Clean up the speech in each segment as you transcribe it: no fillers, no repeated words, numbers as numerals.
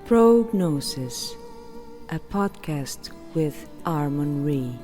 Pro.Gnosis, a podcast with Àrmunn Rìgh.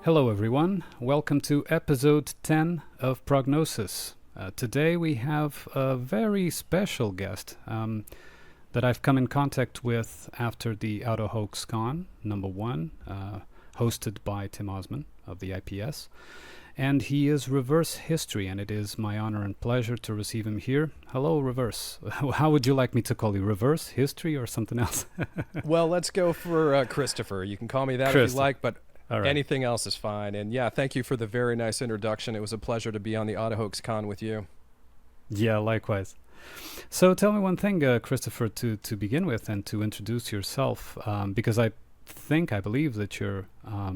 Hello everyone, welcome to episode 10 of Pro.Gnosis. Today we have a very special guest that I've come in contact with after the AutoHoaxCon #1, hosted by Tim Osman of the IPS. And he is Reverse History, and it is my honor and pleasure to receive him here. Hello, Reverse. How would you like me to call you? Reverse History or something else? Well, let's go for Christopher. You can call me that if you like, but right. Anything else is fine. And yeah, thank you for the very nice introduction. It was a pleasure to be on the AutoHoaxCon with you. Yeah, likewise. So tell me one thing, Christopher, to begin with and to introduce yourself, because I believe that you're a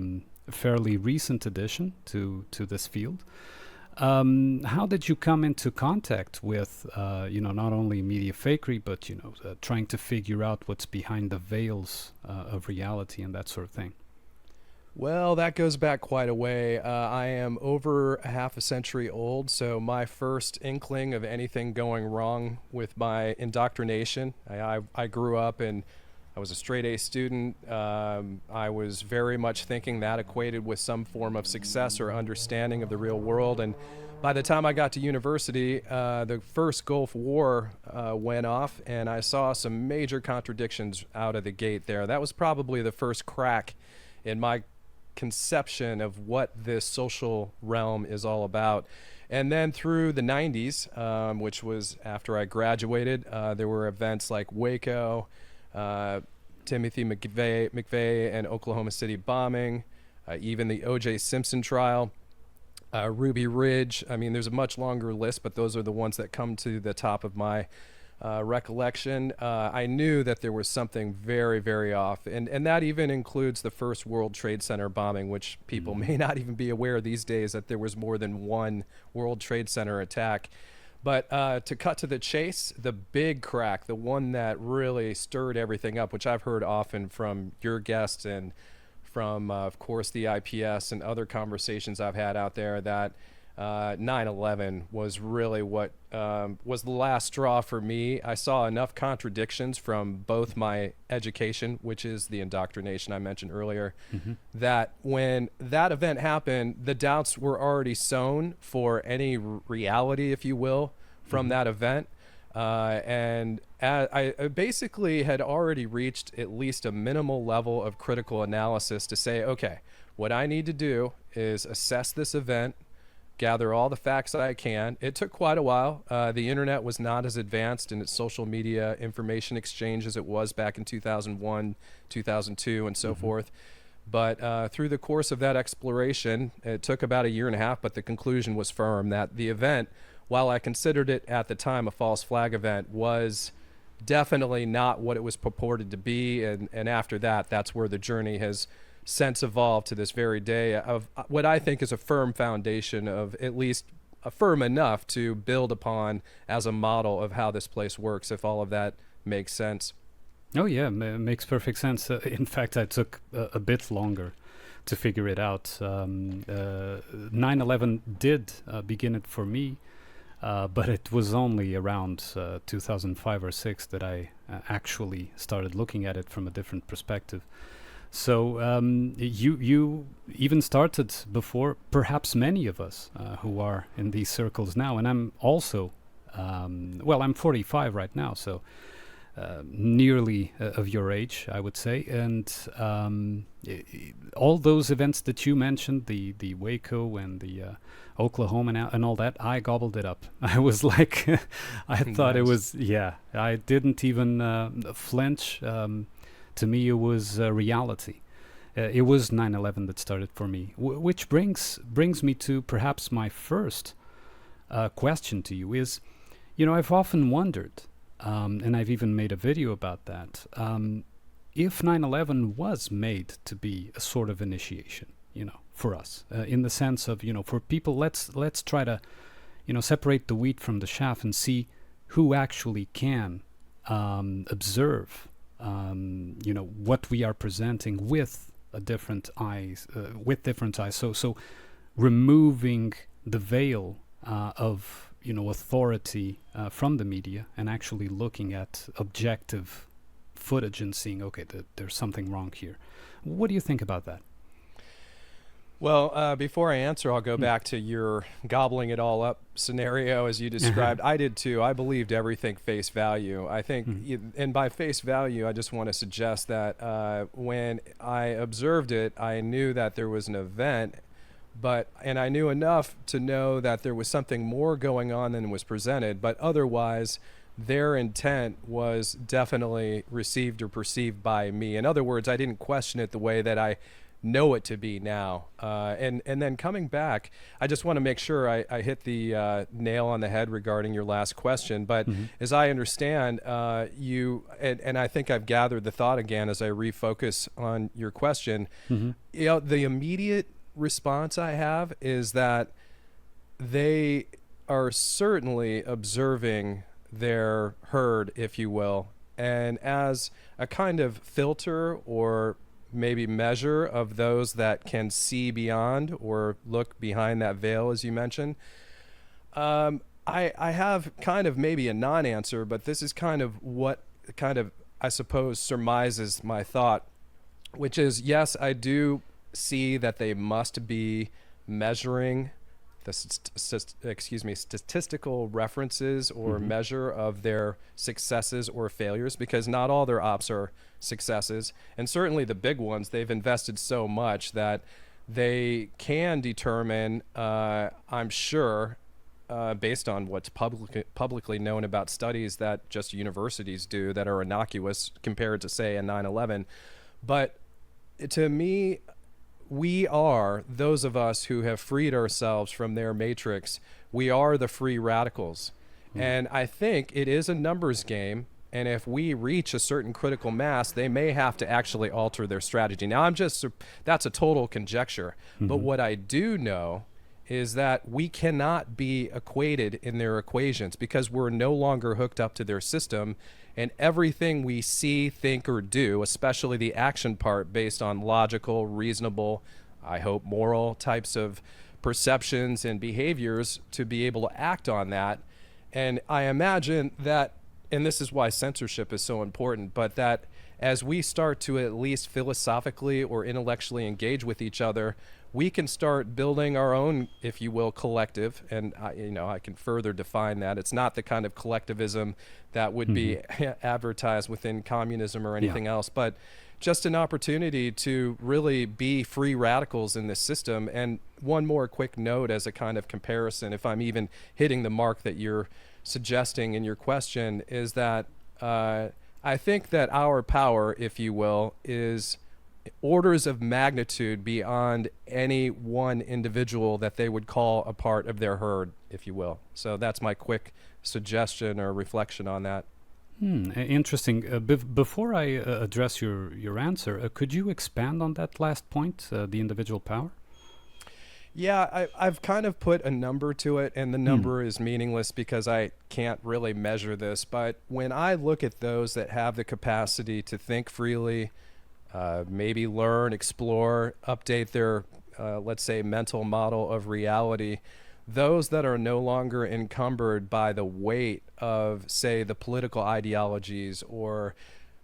fairly recent addition to this field. How did you come into contact with, not only media fakery, but, trying to figure out what's behind the veils of reality and that sort of thing? Well, that goes back quite a way. I am over a half a century old, so my first inkling of anything going wrong with my indoctrination, I grew up and I was a straight A student. I was very much thinking that equated with some form of success or understanding of the real world. And by the time I got to university, the first Gulf War went off, and I saw some major contradictions out of the gate there. That was probably the first crack in my conception of what this social realm is all about. And then through the 90s, which was after I graduated, there were events like Waco, Timothy McVeigh and Oklahoma City bombing, even the O.J. Simpson trial, Ruby Ridge. I mean, there's a much longer list, but those are the ones that come to the top of my recollection. I knew that there was something very, very off. And that even includes the first World Trade Center bombing, which people may not even be aware these days that there was more than one World Trade Center attack. But to cut to the chase, the big crack, the one that really stirred everything up, which I've heard often from your guests and from, of course, the IPS and other conversations I've had out there, that 9/11 was really what was the last straw for me. I saw enough contradictions from both my education, which is the indoctrination I mentioned earlier, that when that event happened, the doubts were already sown for any reality, if you will, from that event. And I basically had already reached at least a minimal level of critical analysis to say, okay, what I need to do is assess this event, gather all the facts that I can. It took quite a while. The internet was not as advanced in its social media information exchange as it was back in 2001, 2002, and so forth. But through the course of that exploration, it took about a year and a half, but the conclusion was firm that the event, while I considered it at the time a false flag event, was definitely not what it was purported to be. And after that, that's where the journey has since evolved to this very day of what I think is a firm foundation of at least firm enough to build upon as a model of how this place works, if all of that makes sense. Oh yeah, makes perfect sense. In fact, I took a bit longer to figure it out. 9/11 did begin it for me, but it was only around 2005 or 6 that I actually started looking at it from a different perspective. So you even started before perhaps many of us who are in these circles now. And I'm also, I'm 45 right now, so nearly of your age, I would say. And all those events that you mentioned, the Waco and the Oklahoma and all that, I gobbled it up. I was like, I thought it was, I didn't even flinch. To me, it was reality. It was 9/11 that started for me, which brings me to perhaps my first question to you is, I've often wondered, and I've even made a video about that, if 9/11 was made to be a sort of initiation, for us, in the sense of, for people, let's try to, separate the wheat from the chaff and see who actually can observe, what we are presenting with different eyes. So removing the veil of authority from the media and actually looking at objective footage and seeing, okay, there's something wrong here. What do you think about that? Well, before I answer, I'll go back to your gobbling it all up scenario as you described. I did too. I believed everything face value. I think, and by face value, I just want to suggest that when I observed it, I knew that there was an event, and I knew enough to know that there was something more going on than was presented, but otherwise, their intent was definitely received or perceived by me. In other words, I didn't question it the way that I know it to be now. And then coming back, I just want to make sure I hit the nail on the head regarding your last question. But as I understand, you, and I think I've gathered the thought again as I refocus on your question, the immediate response I have is that they are certainly observing their herd, if you will, and as a kind of filter or maybe measure of those that can see beyond or look behind that veil, as you mentioned. I have kind of maybe a non-answer, but this is kind of what I suppose surmises my thought, which is, yes, I do see that they must be measuring the statistical references or measure of their successes or failures, because not all their ops are successes, and certainly the big ones, they've invested so much that they can determine, I'm sure, based on what's publicly known about studies that just universities do that are innocuous compared to, say, a 9/11. But to me, we are, those of us who have freed ourselves from their matrix, we are the free radicals. And I think it is a numbers game. And if we reach a certain critical mass, they may have to actually alter their strategy. Now, that's a total conjecture. But what I do know is that we cannot be equated in their equations because we're no longer hooked up to their system. And everything we see, think, or do, especially the action part based on logical, reasonable, I hope moral types of perceptions and behaviors to be able to act on that. And I imagine that, and this is why censorship is so important, but that as we start to at least philosophically or intellectually engage with each other, we can start building our own, if you will, collective. And I can further define that. It's not the kind of collectivism that would be advertised within communism or anything else, but just an opportunity to really be free radicals in this system. And one more quick note as a kind of comparison, if I'm even hitting the mark that you're suggesting in your question, is that I think that our power, if you will, is orders of magnitude beyond any one individual that they would call a part of their herd, if you will. So that's my quick suggestion or reflection on that. Interesting. Before I address your answer, could you expand on that last point, the individual power? Yeah, I've kind of put a number to it, and the number is meaningless because I can't really measure this. But when I look at those that have the capacity to think freely, maybe learn, explore, update their, let's say, mental model of reality, those that are no longer encumbered by the weight of, say, the political ideologies or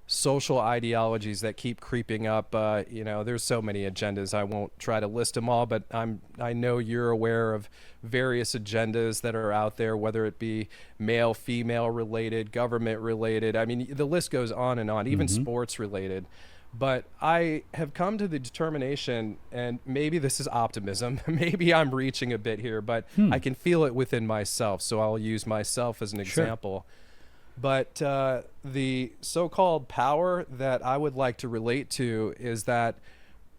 social ideologies that keep creeping up. There's so many agendas. I won't try to list them all, but I know you're aware of various agendas that are out there, whether it be male, female related, government related. I mean, the list goes on and on, even sports related. But I have come to the determination, and maybe this is optimism, maybe I'm reaching a bit here, but I can feel it within myself. So I'll use myself as an example. But the so-called power that I would like to relate to is that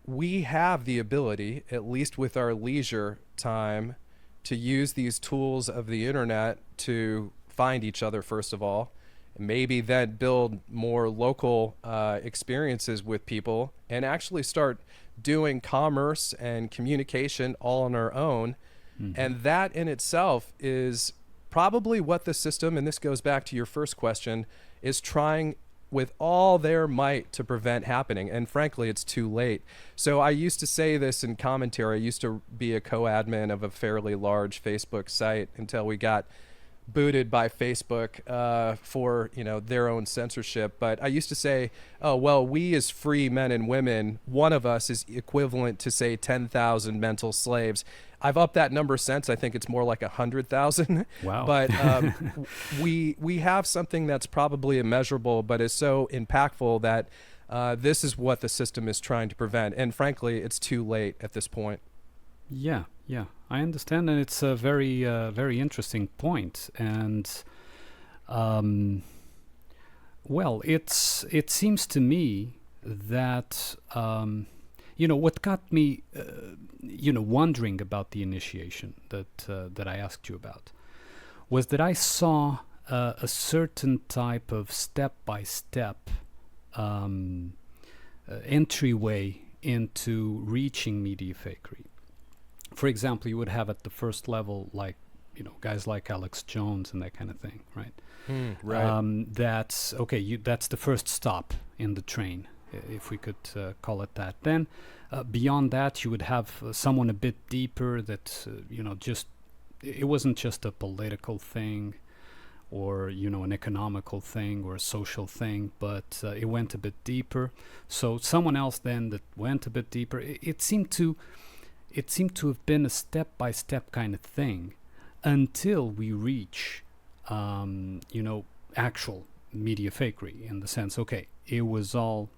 we have the ability, at least with our leisure time, to use these tools of the internet to find each other, first of all, and maybe then build more local experiences with people and actually start doing commerce and communication all on our own. And that in itself is probably what the system, and this goes back to your first question, is trying with all their might to prevent happening. And frankly, it's too late. So I used to say this in commentary. I used to be a co-admin of a fairly large Facebook site until we got booted by Facebook for their own censorship. But I used to say, oh, well, we as free men and women, one of us is equivalent to, say, 10,000 mental slaves. I've upped that number since. I think it's more like 100,000. Wow. But we have something that's probably immeasurable, but is so impactful that this is what the system is trying to prevent. And frankly, it's too late at this point. Yeah, I understand, and it's a very, very interesting point. And well, it seems to me that what got me, wondering about the initiation that I asked you about was that I saw a certain type of step-by-step entryway into reaching media fakery. For example, you would have at the first level, like, guys like Alex Jones and that kind of thing, right? Right. That's okay. That's the first stop in the train, if we could call it that. Then, beyond that, you would have someone a bit deeper that, it wasn't just a political thing, or an economical thing or a social thing, but it went a bit deeper. So someone else then that went a bit deeper. It seemed to have been a step-by-step kind of thing until we reach, actual media fakery, in the sense, okay, it was all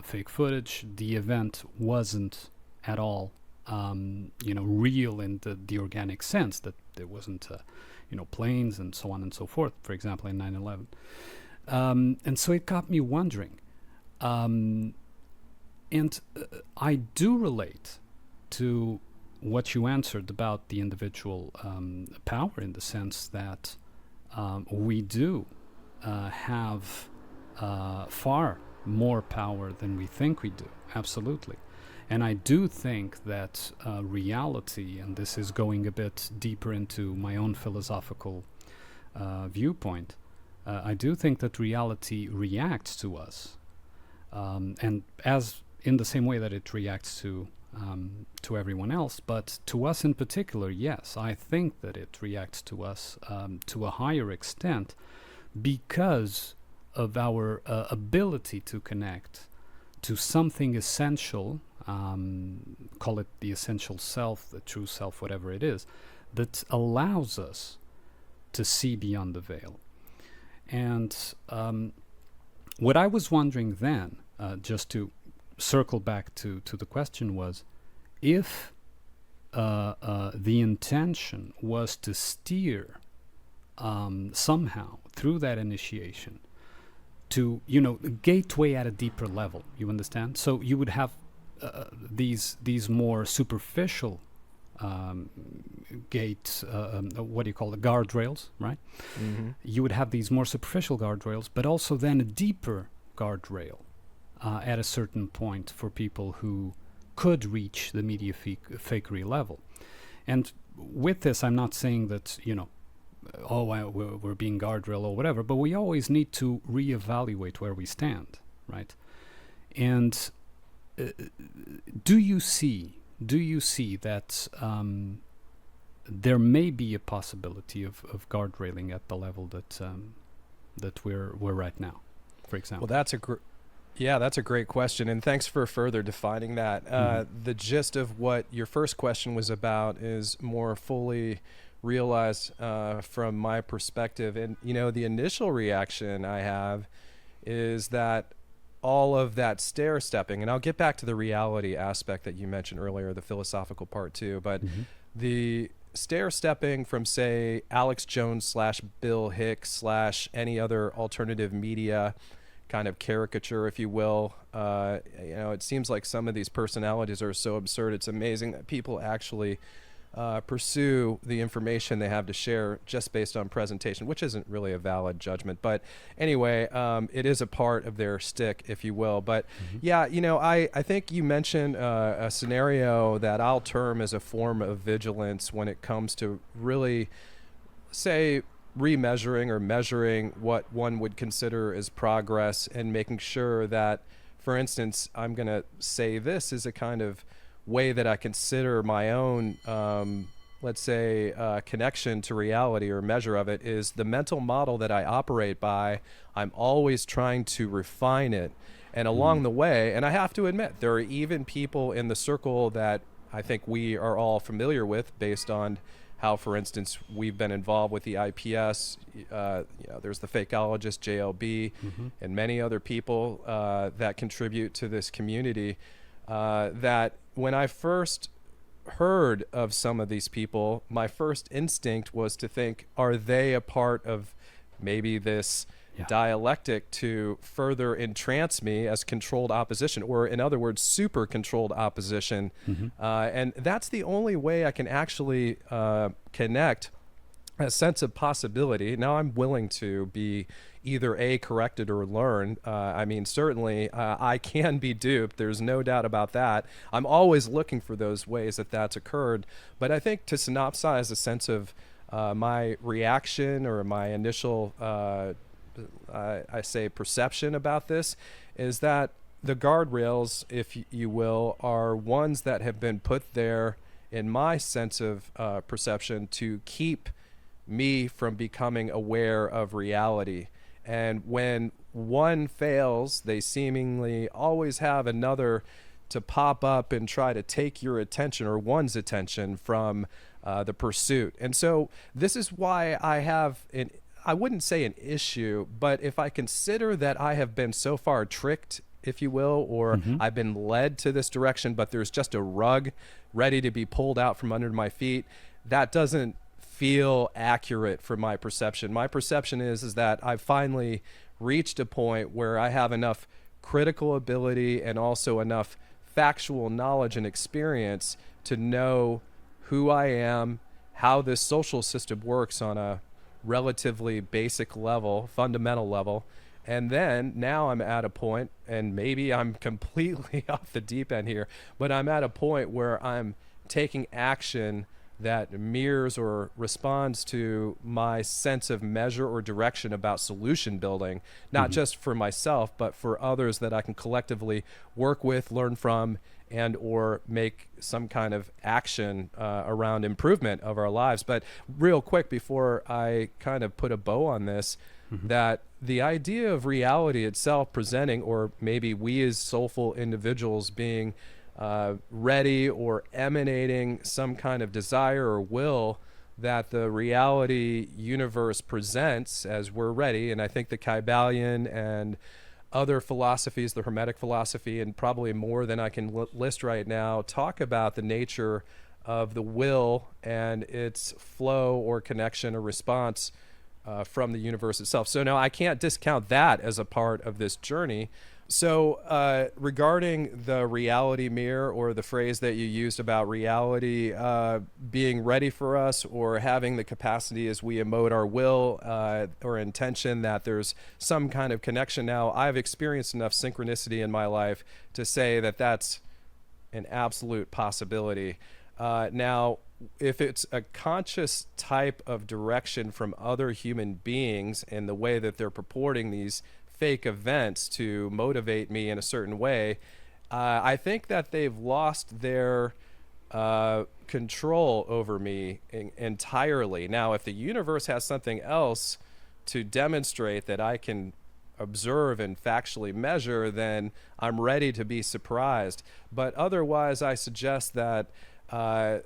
fake footage. The event wasn't at all, real in the organic sense, that there wasn't, planes and so on and so forth, for example, in 9/11. And so it got me wondering. And I do relate to what you answered about the individual power, in the sense that we do have far more power than we think we do, absolutely. And I do think that reality, and this is going a bit deeper into my own philosophical viewpoint, I do think that reality reacts to us, and as in the same way that it reacts to everyone else, but to us in particular, yes, I think that it reacts to us to a higher extent because of our ability to connect to something essential, call it the essential self, the true self, whatever it is, that allows us to see beyond the veil. And what I was wondering then, just to circle back to the question, was if the intention was to steer somehow through that initiation to gateway at a deeper level, you understand? So you would have these more superficial gates, what do you call it, guardrails, right? Mm-hmm. You would have these more superficial guardrails, but also then a deeper guardrail at a certain point for people who could reach the media fakery level. And with this, I'm not saying that, we're being guardrail or whatever, but we always need to reevaluate where we stand, right? And do you see that there may be a possibility of guardrailing at the level that we're right now, for example? Well, that's a great question, and thanks for further defining that. The gist of what your first question was about is more fully realized from my perspective. And, the initial reaction I have is that all of that stair-stepping, and I'll get back to the reality aspect that you mentioned earlier, the philosophical part too, but the stair-stepping from, say, Alex Jones / Bill Hicks / any other alternative media kind of caricature, if you will. It seems like some of these personalities are so absurd. It's amazing that people actually pursue the information they have to share just based on presentation, which isn't really a valid judgment. But anyway, it is a part of their stick, if you will. But yeah, I think you mentioned a scenario that I'll term as a form of vigilance when it comes to really, say, remeasuring or measuring what one would consider as progress, and making sure that, for instance, I'm going to say this is a kind of way that I consider my own, let's say, connection to reality or measure of it, is the mental model that I operate by. I'm always trying to refine it. And along the way, and I have to admit, there are even people in the circle that I think we are all familiar with based on how, for instance, we've been involved with the IPS. There's the fakeologist, JLB, and many other people that contribute to this community, that when I first heard of some of these people, my first instinct was to think, are they a part of maybe this dialectic to further entrance me as controlled opposition, or in other words, super controlled opposition? And that's the only way I can actually connect a sense of possibility. Now, I'm willing to be either corrected or learn. Certainly I can be duped. There's no doubt about that. I'm always looking for those ways that that's occurred. But I think to synopsize a sense of my reaction or my initial, I say, perception about this, is that the guardrails, if you will, are ones that have been put there in my sense of perception to keep me from becoming aware of reality. And when one fails, they seemingly always have another to pop up and try to take your attention, or one's attention, from the pursuit. And so this is why I have I wouldn't say an issue, but if I consider that I have been so far tricked, if you will, or I've been led to this direction, but there's just a rug ready to be pulled out from under my feet, that doesn't feel accurate for my perception. My perception is that I've finally reached a point where I have enough critical ability and also enough factual knowledge and experience to know who I am, how this social system works on a relatively basic level, fundamental level. And then now I'm at a point, and maybe I'm completely off the deep end here, but I'm at a point where I'm taking action that mirrors or responds to my sense of measure or direction about solution building, not just for myself, but for others that I can collectively work with, learn from, and or make some kind of action around improvement of our lives. But real quick, before I kind of put a bow on this, that the idea of reality itself presenting, or maybe we as soulful individuals being ready or emanating some kind of desire or will that the reality universe presents as we're ready. And I think the Kybalion and other philosophies, the Hermetic philosophy, and probably more than I can list right now, talk about the nature of the will and its flow or connection or response from the universe itself. So now I can't discount that as a part of this journey. So regarding the reality mirror, or the phrase that you used about reality being ready for us, or having the capacity as we emote our will or intention that there's some kind of connection. Now, I've experienced enough synchronicity in my life to say that that's an absolute possibility. Now, if it's a conscious type of direction from other human beings in the way that they're purporting these fake events to motivate me in a certain way, I think that they've lost their control over me entirely. Now, if the universe has something else to demonstrate that I can observe and factually measure, then I'm ready to be surprised. But otherwise, I suggest that I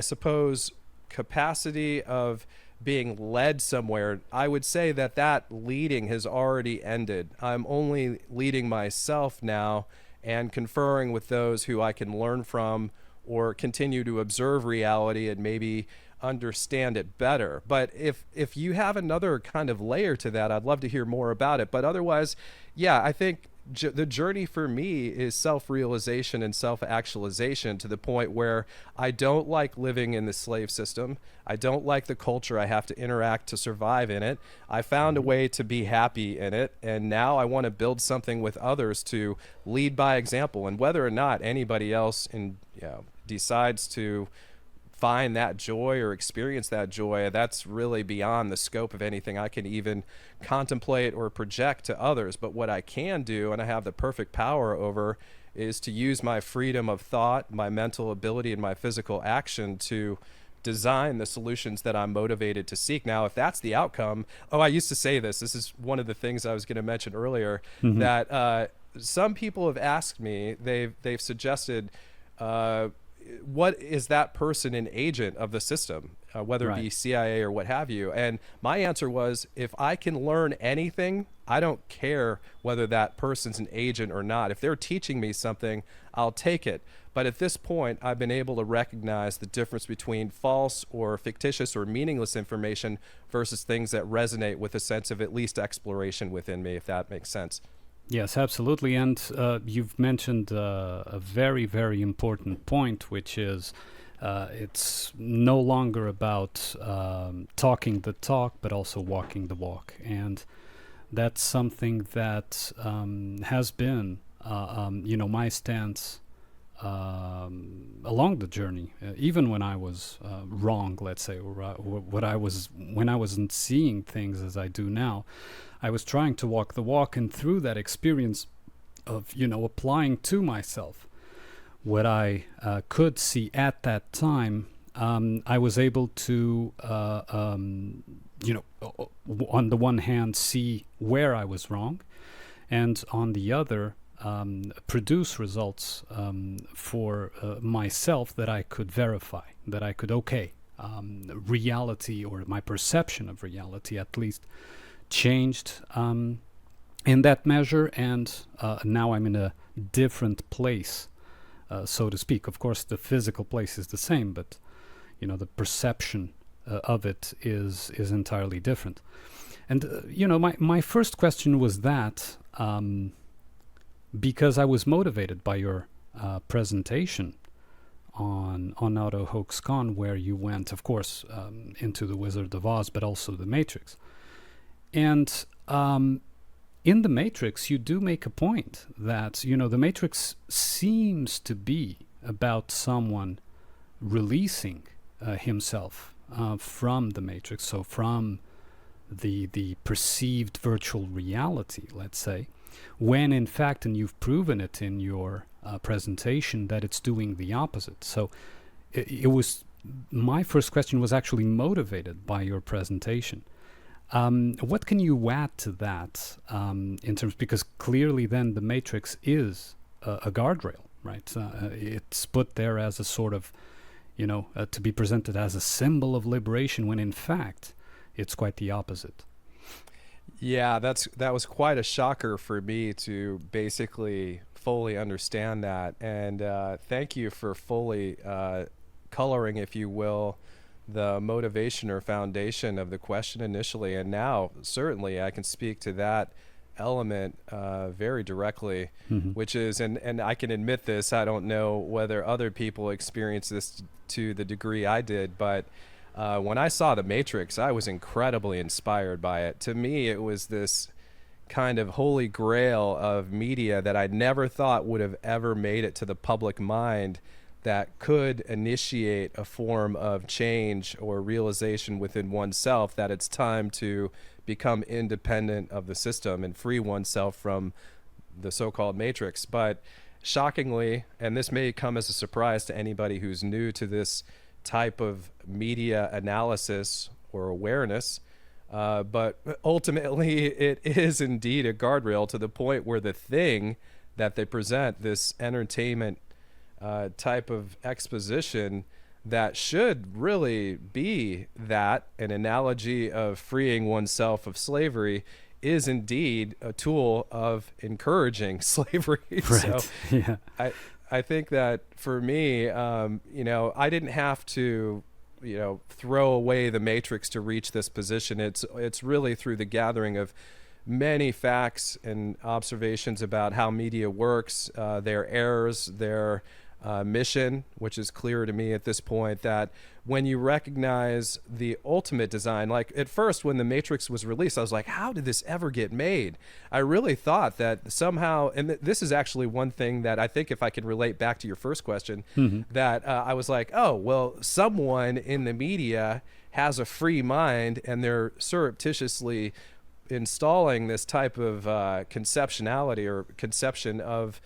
suppose, capacity of being led somewhere, I would say that that leading has already ended. I'm only leading myself now and conferring with those who I can learn from or continue to observe reality and maybe understand it better. But if you have another kind of layer to that, I'd love to hear more about it. But otherwise, yeah, I think the journey for me is self-realization and self-actualization to the point where I don't like living in the slave system. I don't like the culture I have to interact to survive in it. I found a way to be happy in it, and now I want to build something with others to lead by example. And whether or not anybody else decides to find that joy or experience that joy, that's really beyond the scope of anything I can even contemplate or project to others. But what I can do, and I have the perfect power over, is to use my freedom of thought, my mental ability, and my physical action to design the solutions that I'm motivated to seek. Now, if that's the outcome, I used to say this is one of the things I was going to mention earlier, that some people have asked me, they've suggested, what is that person an agent of the system, whether it be CIA or what have you? And my answer was, if I can learn anything, I don't care whether that person's an agent or not. If they're teaching me something, I'll take it. But at this point, I've been able to recognize the difference between false or fictitious or meaningless information versus things that resonate with a sense of at least exploration within me, if that makes sense. Yes, absolutely. And you've mentioned a very, very important point, which is it's no longer about talking the talk, but also walking the walk. And that's something that has been, my stance along the journey, even when I was wrong, let's say, or when I wasn't seeing things as I do now. I was trying to walk the walk, and through that experience of, applying to myself what I could see at that time, I was able to, on the one hand, see where I was wrong, and on the other, produce results for myself that I could verify, that I could, reality, or my perception of reality at least, changed in that measure, and now I'm in a different place, so to speak. Of course, the physical place is the same, but the perception of it is entirely different. And my first question was that because I was motivated by your presentation on Auto Hoax Con, where you went, of course, into the Wizard of Oz, but also the Matrix. And in the Matrix, you do make a point that, the Matrix seems to be about someone releasing himself from the Matrix, so from the perceived virtual reality, let's say, when in fact, and you've proven it in your presentation, that it's doing the opposite. So it was, my first question was actually motivated by your presentation. What can you add to that in terms, because clearly then the Matrix is a guardrail, right? It's put there as a sort of, to be presented as a symbol of liberation, when in fact it's quite the opposite. Yeah, that was quite a shocker for me to basically fully understand that. And thank you for fully coloring, if you will, the motivation or foundation of the question initially. And now certainly I can speak to that element very directly, which is, and I can admit this, I don't know whether other people experience this to the degree I did, but when I saw The Matrix, I was incredibly inspired by it. To me, it was this kind of holy grail of media that I never thought would have ever made it to the public mind, that could initiate a form of change or realization within oneself that it's time to become independent of the system and free oneself from the so-called Matrix. But shockingly, and this may come as a surprise to anybody who's new to this type of media analysis or awareness, but ultimately it is indeed a guardrail, to the point where the thing that they present, this entertainment type of exposition that should really be that an analogy of freeing oneself of slavery, is indeed a tool of encouraging slavery. Right. So yeah. I think that for me, I didn't have to, throw away the Matrix to reach this position. It's really through the gathering of many facts and observations about how media works, their errors, their mission, which is clear to me at this point, that when you recognize the ultimate design, like at first when The Matrix was released, I was like, how did this ever get made? I really thought that somehow, and this is actually one thing that I think, if I could relate back to your first question, that I was like, oh, well, someone in the media has a free mind and they're surreptitiously installing this type of conceptionality or conception of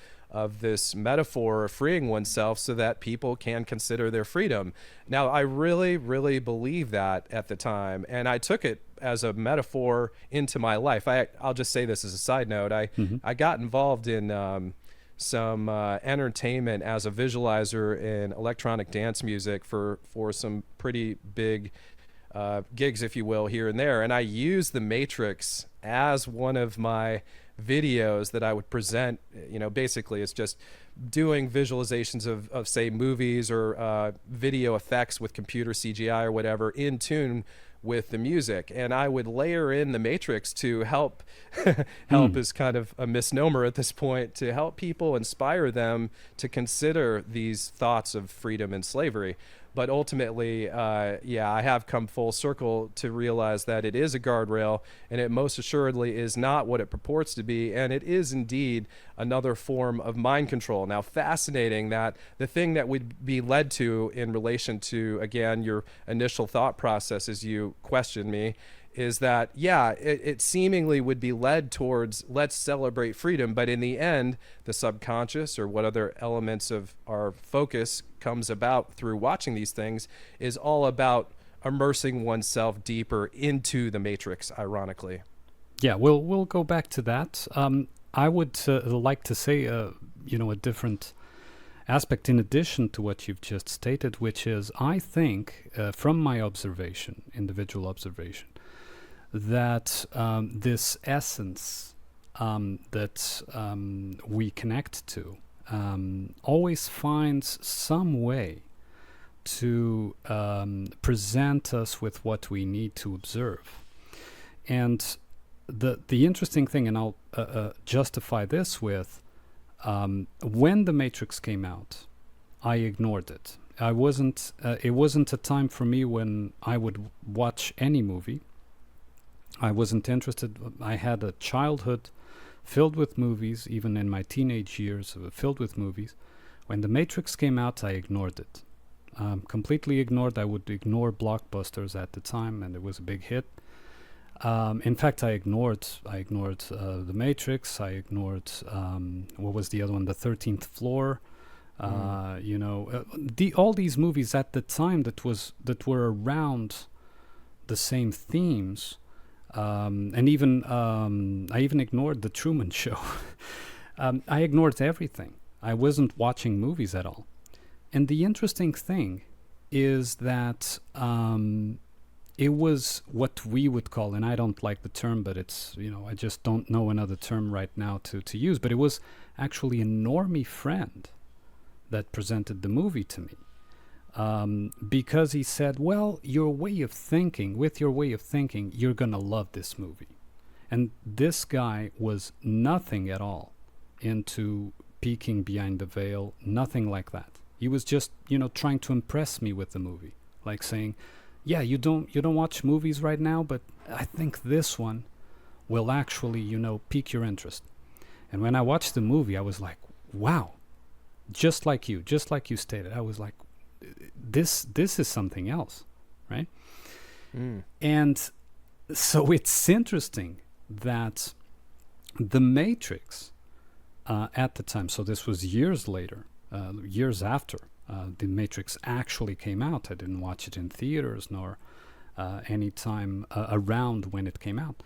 this metaphor of freeing oneself so that people can consider their freedom. Now, I really, really believe that at the time, and I took it as a metaphor into my life. I'll just say this as a side note. I got involved in some entertainment as a visualizer in electronic dance music for some pretty big gigs, if you will, here and there. And I used The Matrix as one of my videos that I would present. Basically it's just doing visualizations of say movies or video effects with computer CGI or whatever in tune with the music, and I would layer in The Matrix to help is kind of a misnomer at this point, to help people, inspire them to consider these thoughts of freedom and slavery. But ultimately, I have come full circle to realize that it is a guardrail, and it most assuredly is not what it purports to be, and it is indeed another form of mind control. Now, fascinating that the thing that we'd be led to in relation to, again, your initial thought process as you questioned me, is that, it seemingly would be led towards let's celebrate freedom, but in the end, the subconscious or what other elements of our focus comes about through watching these things is all about immersing oneself deeper into the Matrix, ironically. Yeah, we'll go back to that. I would like to say, a different aspect in addition to what you've just stated, which is, I think, from my observation, individual observation, that this essence that we connect to always finds some way to present us with what we need to observe. And the interesting thing, and I'll justify this with, when The Matrix came out, I ignored it. It wasn't a time for me when I would watch any movie. I wasn't interested. I had a childhood filled with movies, even in my teenage years, filled with movies. When The Matrix came out, I ignored it. Completely ignored. I would ignore blockbusters at the time, and it was a big hit. In fact, I ignored The Matrix. I ignored what was the other one? The 13th Floor. All these movies at the time that were around the same themes. And even I even ignored The Truman Show. I ignored everything. I wasn't watching movies at all. And the interesting thing is that it was what we would call, and I don't like the term, but it's, I just don't know another term right now to use, but it was actually a normie friend that presented the movie to me. Because he said, well, with your way of thinking, you're going to love this movie. And this guy was nothing at all into peeking behind the veil, nothing like that. He was just, trying to impress me with the movie, like saying, yeah, you don't watch movies right now, but I think this one will actually, pique your interest. And when I watched the movie, I was like, wow, just like you stated, I was like, this is something else, right? And so it's interesting that The Matrix at the time, so this was years later, years after The Matrix actually came out. I didn't watch it in theaters nor any time around when it came out.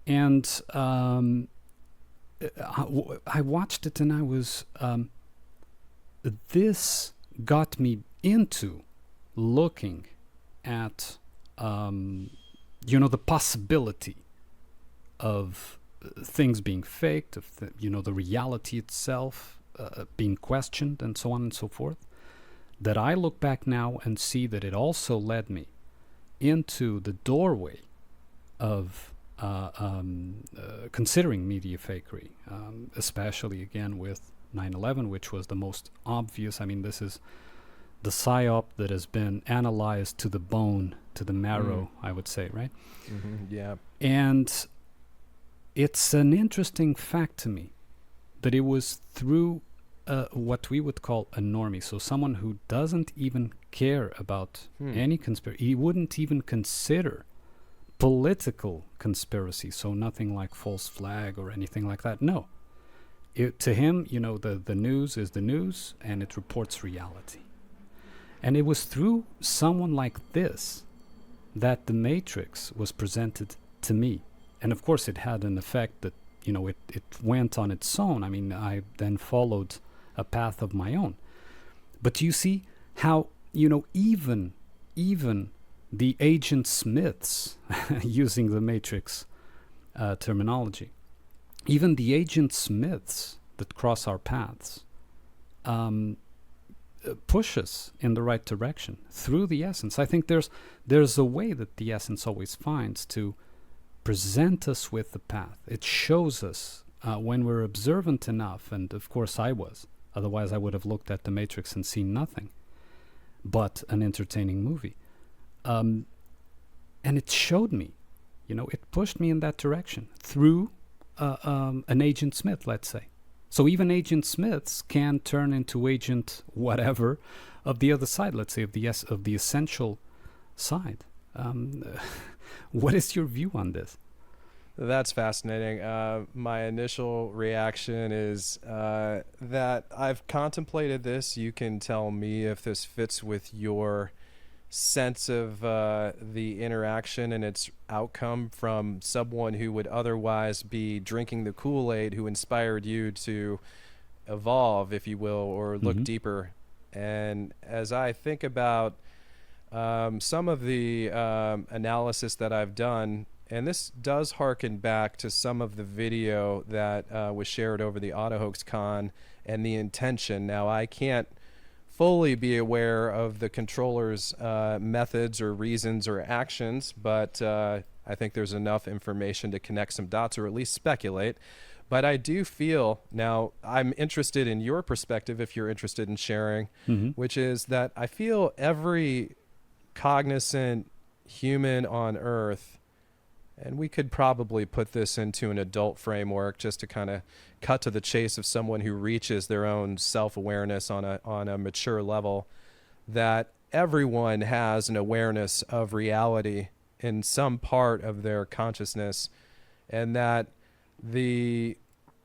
And I watched it and I was... this got me into looking at, the possibility of things being faked, of the reality itself being questioned, and so on and so forth. That I look back now and see that it also led me into the doorway of considering media fakery, especially again with 9/11, which was the most obvious. I mean, this is the psyop that has been analyzed to the bone, to the marrow, I would say, right? Yeah. And it's an interesting fact to me that it was through what we would call a normie, so someone who doesn't even care about any conspiracy. He wouldn't even consider political conspiracy, so nothing like false flag or anything like that. No. To him, you know, the news is the news, and it reports reality. And it was through someone like this that the Matrix was presented to me. And of course it had an effect that, you know, it went on its own. I mean, I then followed a path of my own. But you see how, you know, even the Agent Smiths, using the Matrix terminology, even the Agent Smiths that cross our paths push us in the right direction through the essence. I think there's a way that the essence always finds to present us with the path. It shows us when we're observant enough, and of course I was. Otherwise I would have looked at the Matrix and seen nothing but an entertaining movie. And it showed me, you know, it pushed me in that direction through an Agent Smith, let's say. So even Agent Smiths can turn into Agent whatever of the other side, let's say, of the essential side. What is your view on this? That's fascinating. My initial reaction is that I've contemplated this. You can tell me if this fits with your sense of the interaction and its outcome from someone who would otherwise be drinking the Kool-Aid, who inspired you to evolve, if you will, or look deeper. And as I think about some of the analysis that I've done, and this does harken back to some of the video that was shared over the AutoHoaxCon and the intention. Now, I can't fully be aware of the controller's methods or reasons or actions, but I think there's enough information to connect some dots or at least speculate. But I do feel, now I'm interested in your perspective if you're interested in sharing, which is that I feel every cognizant human on Earth, and we could probably put this into an adult framework just to kind of cut to the chase of someone who reaches their own self-awareness on a mature level, that everyone has an awareness of reality in some part of their consciousness, and that the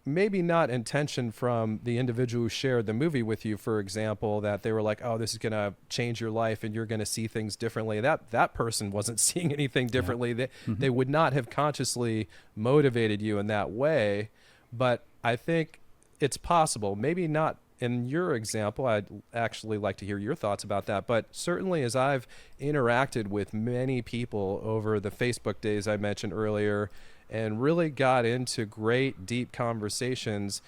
maybe not intention from the individual who shared the movie with you, for example, that they were like, oh, this is going to change your life and you're going to see things differently. That person wasn't seeing anything differently. Yeah. They would not have consciously motivated you in that way. But I think it's possible, maybe not in your example. I'd actually like to hear your thoughts about that. But certainly as I've interacted with many people over the Facebook days I mentioned earlier, and really got into great, deep conversations,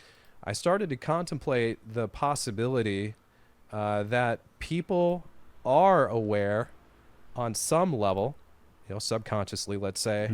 I started to contemplate the possibility that people are aware on some level, you know, subconsciously, let's say,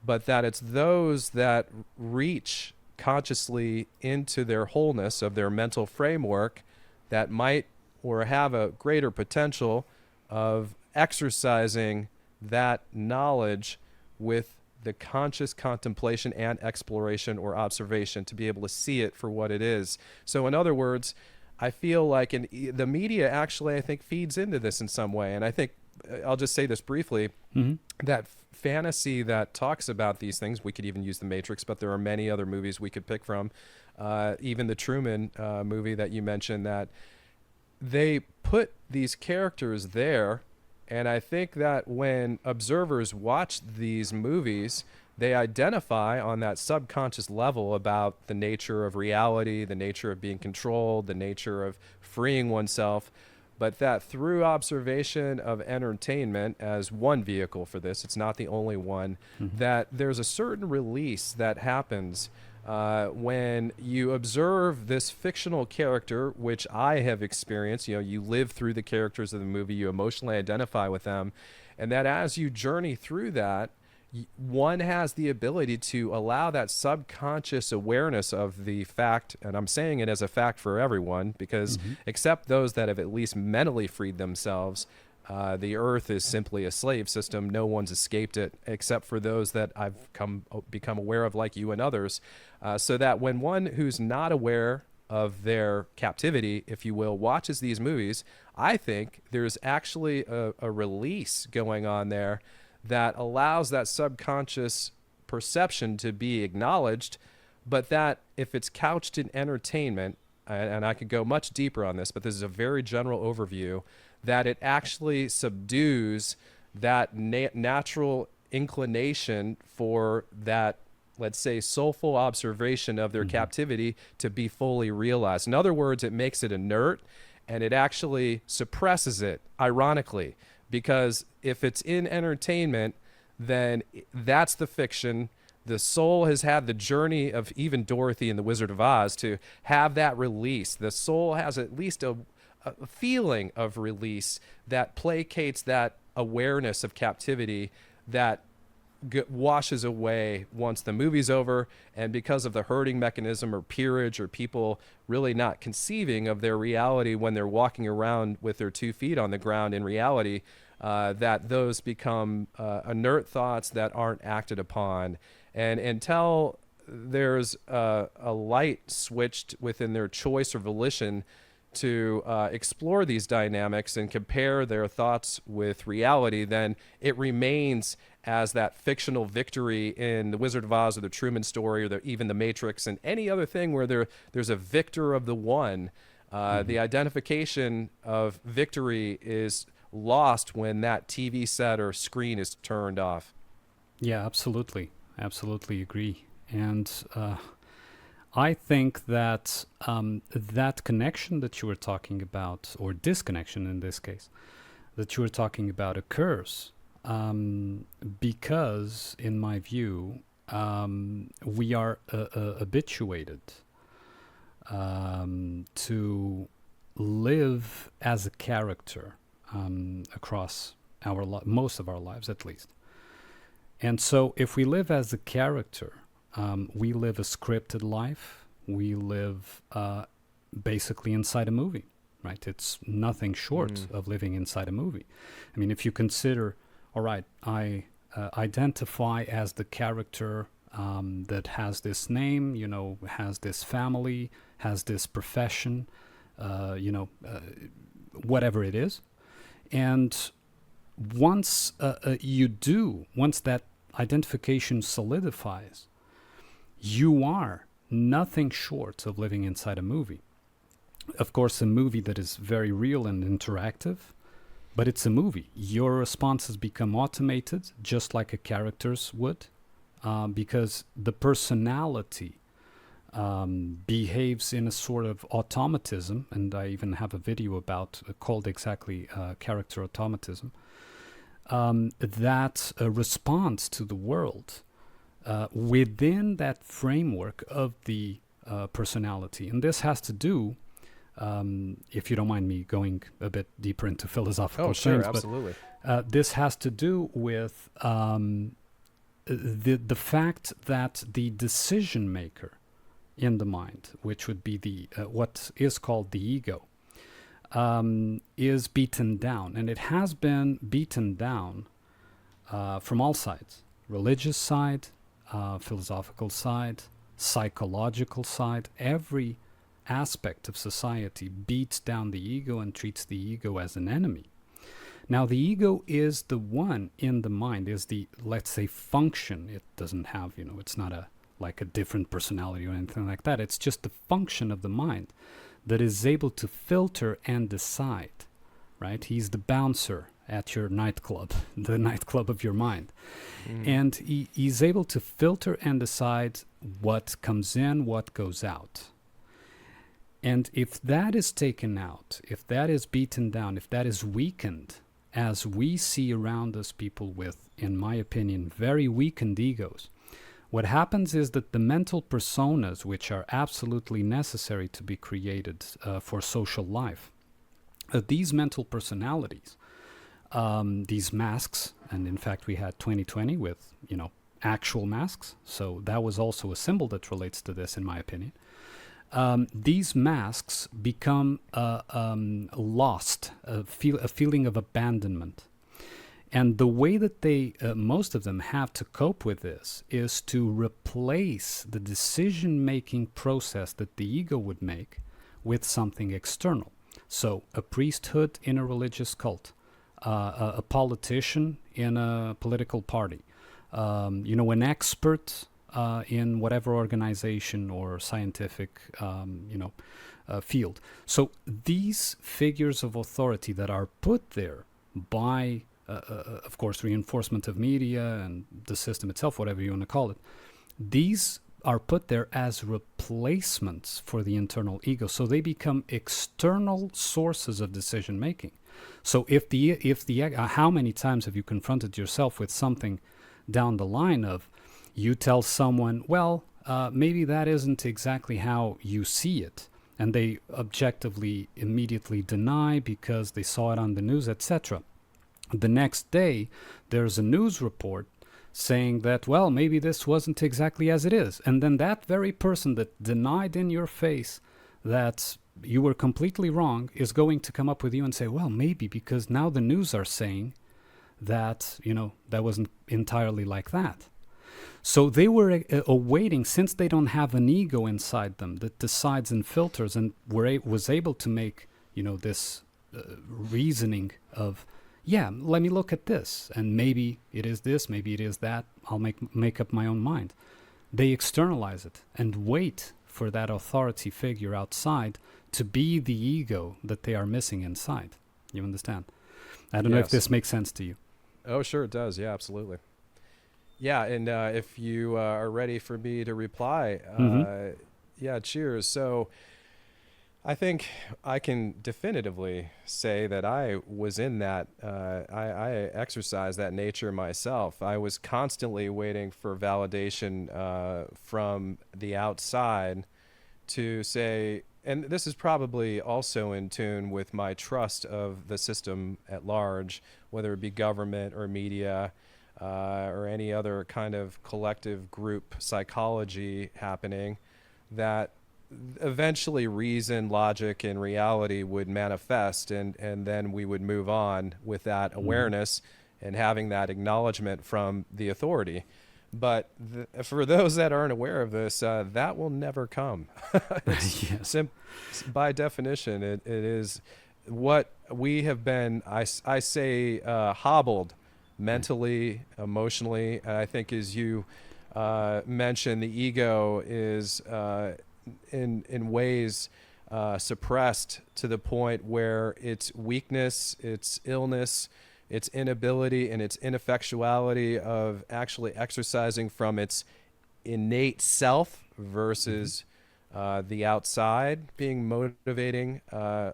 but that it's those that reach consciously into their wholeness of their mental framework that might or have a greater potential of exercising that knowledge with the conscious contemplation and exploration or observation to be able to see it for what it is. So in other words, I feel like the media actually, I think, feeds into this in some way. And I think, I'll just say this briefly, that fantasy that talks about these things, we could even use The Matrix, but there are many other movies we could pick from, even the Truman movie that you mentioned, that they put these characters there. And I think that when observers watch these movies, they identify on that subconscious level about the nature of reality, the nature of being controlled, the nature of freeing oneself, but that through observation of entertainment as one vehicle for this, it's not the only one, that there's a certain release that happens when you observe this fictional character, which I have experienced. You know, you live through the characters of the movie, you emotionally identify with them, and that as you journey through that, one has the ability to allow that subconscious awareness of the fact, and I'm saying it as a fact for everyone, because except those that have at least mentally freed themselves, the earth is simply a slave system. No one's escaped it, except for those that I've become aware of, like you and others, so that when one who's not aware of their captivity, if you will, watches these movies, I think there's actually a release going on there that allows that subconscious perception to be acknowledged, but that if it's couched in entertainment, and I could go much deeper on this, but this is a very general overview, that it actually subdues that natural inclination for that, let's say, soulful observation of their captivity to be fully realized. In other words, it makes it inert, and it actually suppresses it, ironically, because if it's in entertainment, then that's the fiction. The soul has had the journey of even Dorothy and the Wizard of Oz to have that release. The soul has at least a feeling of release that placates that awareness of captivity that washes away once the movie's over, and because of the herding mechanism or peerage or people really not conceiving of their reality when they're walking around with their 2 feet on the ground in reality, that those become inert thoughts that aren't acted upon. And until there's a light switched within their choice or volition to explore these dynamics and compare their thoughts with reality, then it remains as that fictional victory in The Wizard of Oz or the Truman Story or even The Matrix and any other thing where there's a victor of the one. The identification of victory is lost when that TV set or screen is turned off. Yeah, absolutely. Absolutely agree. And I think that that connection that you were talking about, or disconnection in this case, that you were talking about occurs because, in my view, we are habituated to live as a character across most of our lives, at least. And so if we live as a character, we live a scripted life. We live basically inside a movie, right? It's nothing short of living inside a movie. I mean, if you consider, all right, I identify as the character that has this name, has this family, has this profession, whatever it is. And once once that identification solidifies, you are nothing short of living inside a movie. Of course, a movie that is very real and interactive, but it's a movie. Your responses become automated, just like a character's would, because the personality behaves in a sort of automatism, and I even have a video about called exactly character automatism, that responds to the world within that framework of the personality. And this has to do, if you don't mind me going a bit deeper into philosophical things. Sure, absolutely. But this has to do with the fact that the decision maker in the mind, which would be the what is called the ego, is beaten down. And it has been beaten down from all sides: religious side, philosophical side, psychological side. Every aspect of society beats down the ego and treats the ego as an enemy. Now, the ego is the one in the mind, is the, let's say, function. It doesn't have, it's not like a different personality or anything like that. It's just the function of the mind that is able to filter and decide, right? He's the bouncer at your nightclub, the nightclub of your mind. And he's able to filter and decide what comes in, what goes out. And if that is taken out, if that is beaten down, if that is weakened, as we see around us people with, in my opinion, very weakened egos, what happens is that the mental personas, which are absolutely necessary to be created for social life, these mental personalities these masks, and in fact we had 2020 with, actual masks, so that was also a symbol that relates to this, in my opinion. These masks become lost, a feeling of abandonment. And the way that they, most of them, have to cope with this is to replace the decision-making process that the ego would make with something external. So a priesthood in a religious cult, a politician in a political party, an expert in whatever organization or scientific, field. So these figures of authority that are put there by, of course, reinforcement of media and the system itself, whatever you want to call it, these are put there as replacements for the internal ego. So they become external sources of decision making. So if the how many times have you confronted yourself with something down the line of, you tell someone, well, maybe that isn't exactly how you see it, and they objectively immediately deny because they saw it on the news, etc. The next day, there's a news report saying that, well, maybe this wasn't exactly as it is. And then that very person that denied in your face that you were completely wrong is going to come up with you and say, well, maybe because now the news are saying that, that wasn't entirely like that. So they were awaiting, since they don't have an ego inside them that decides and filters and was able to make, this reasoning of, yeah, let me look at this, and maybe it is this, maybe it is that, I'll make up my own mind. They externalize it and wait for that authority figure outside to be the ego that they are missing inside. You understand? I don't know if this makes sense to you. Oh, sure it does. Yeah, absolutely. Yeah, and if you are ready for me to reply, yeah, cheers. So I think I can definitively say that I was in that, I exercised that nature myself. I was constantly waiting for validation from the outside to say, and this is probably also in tune with my trust of the system at large, whether it be government or media, or any other kind of collective group psychology happening, that eventually reason, logic, and reality would manifest, and then we would move on with that awareness and having that acknowledgement from the authority. But for those that aren't aware of this, that will never come. Yes. By definition, it is what we have been, I say, hobbled mentally, emotionally. I think, as you mentioned, the ego is in ways suppressed to the point where its weakness, its illness, its inability, and its ineffectuality of actually exercising from its innate self versus the outside being motivating,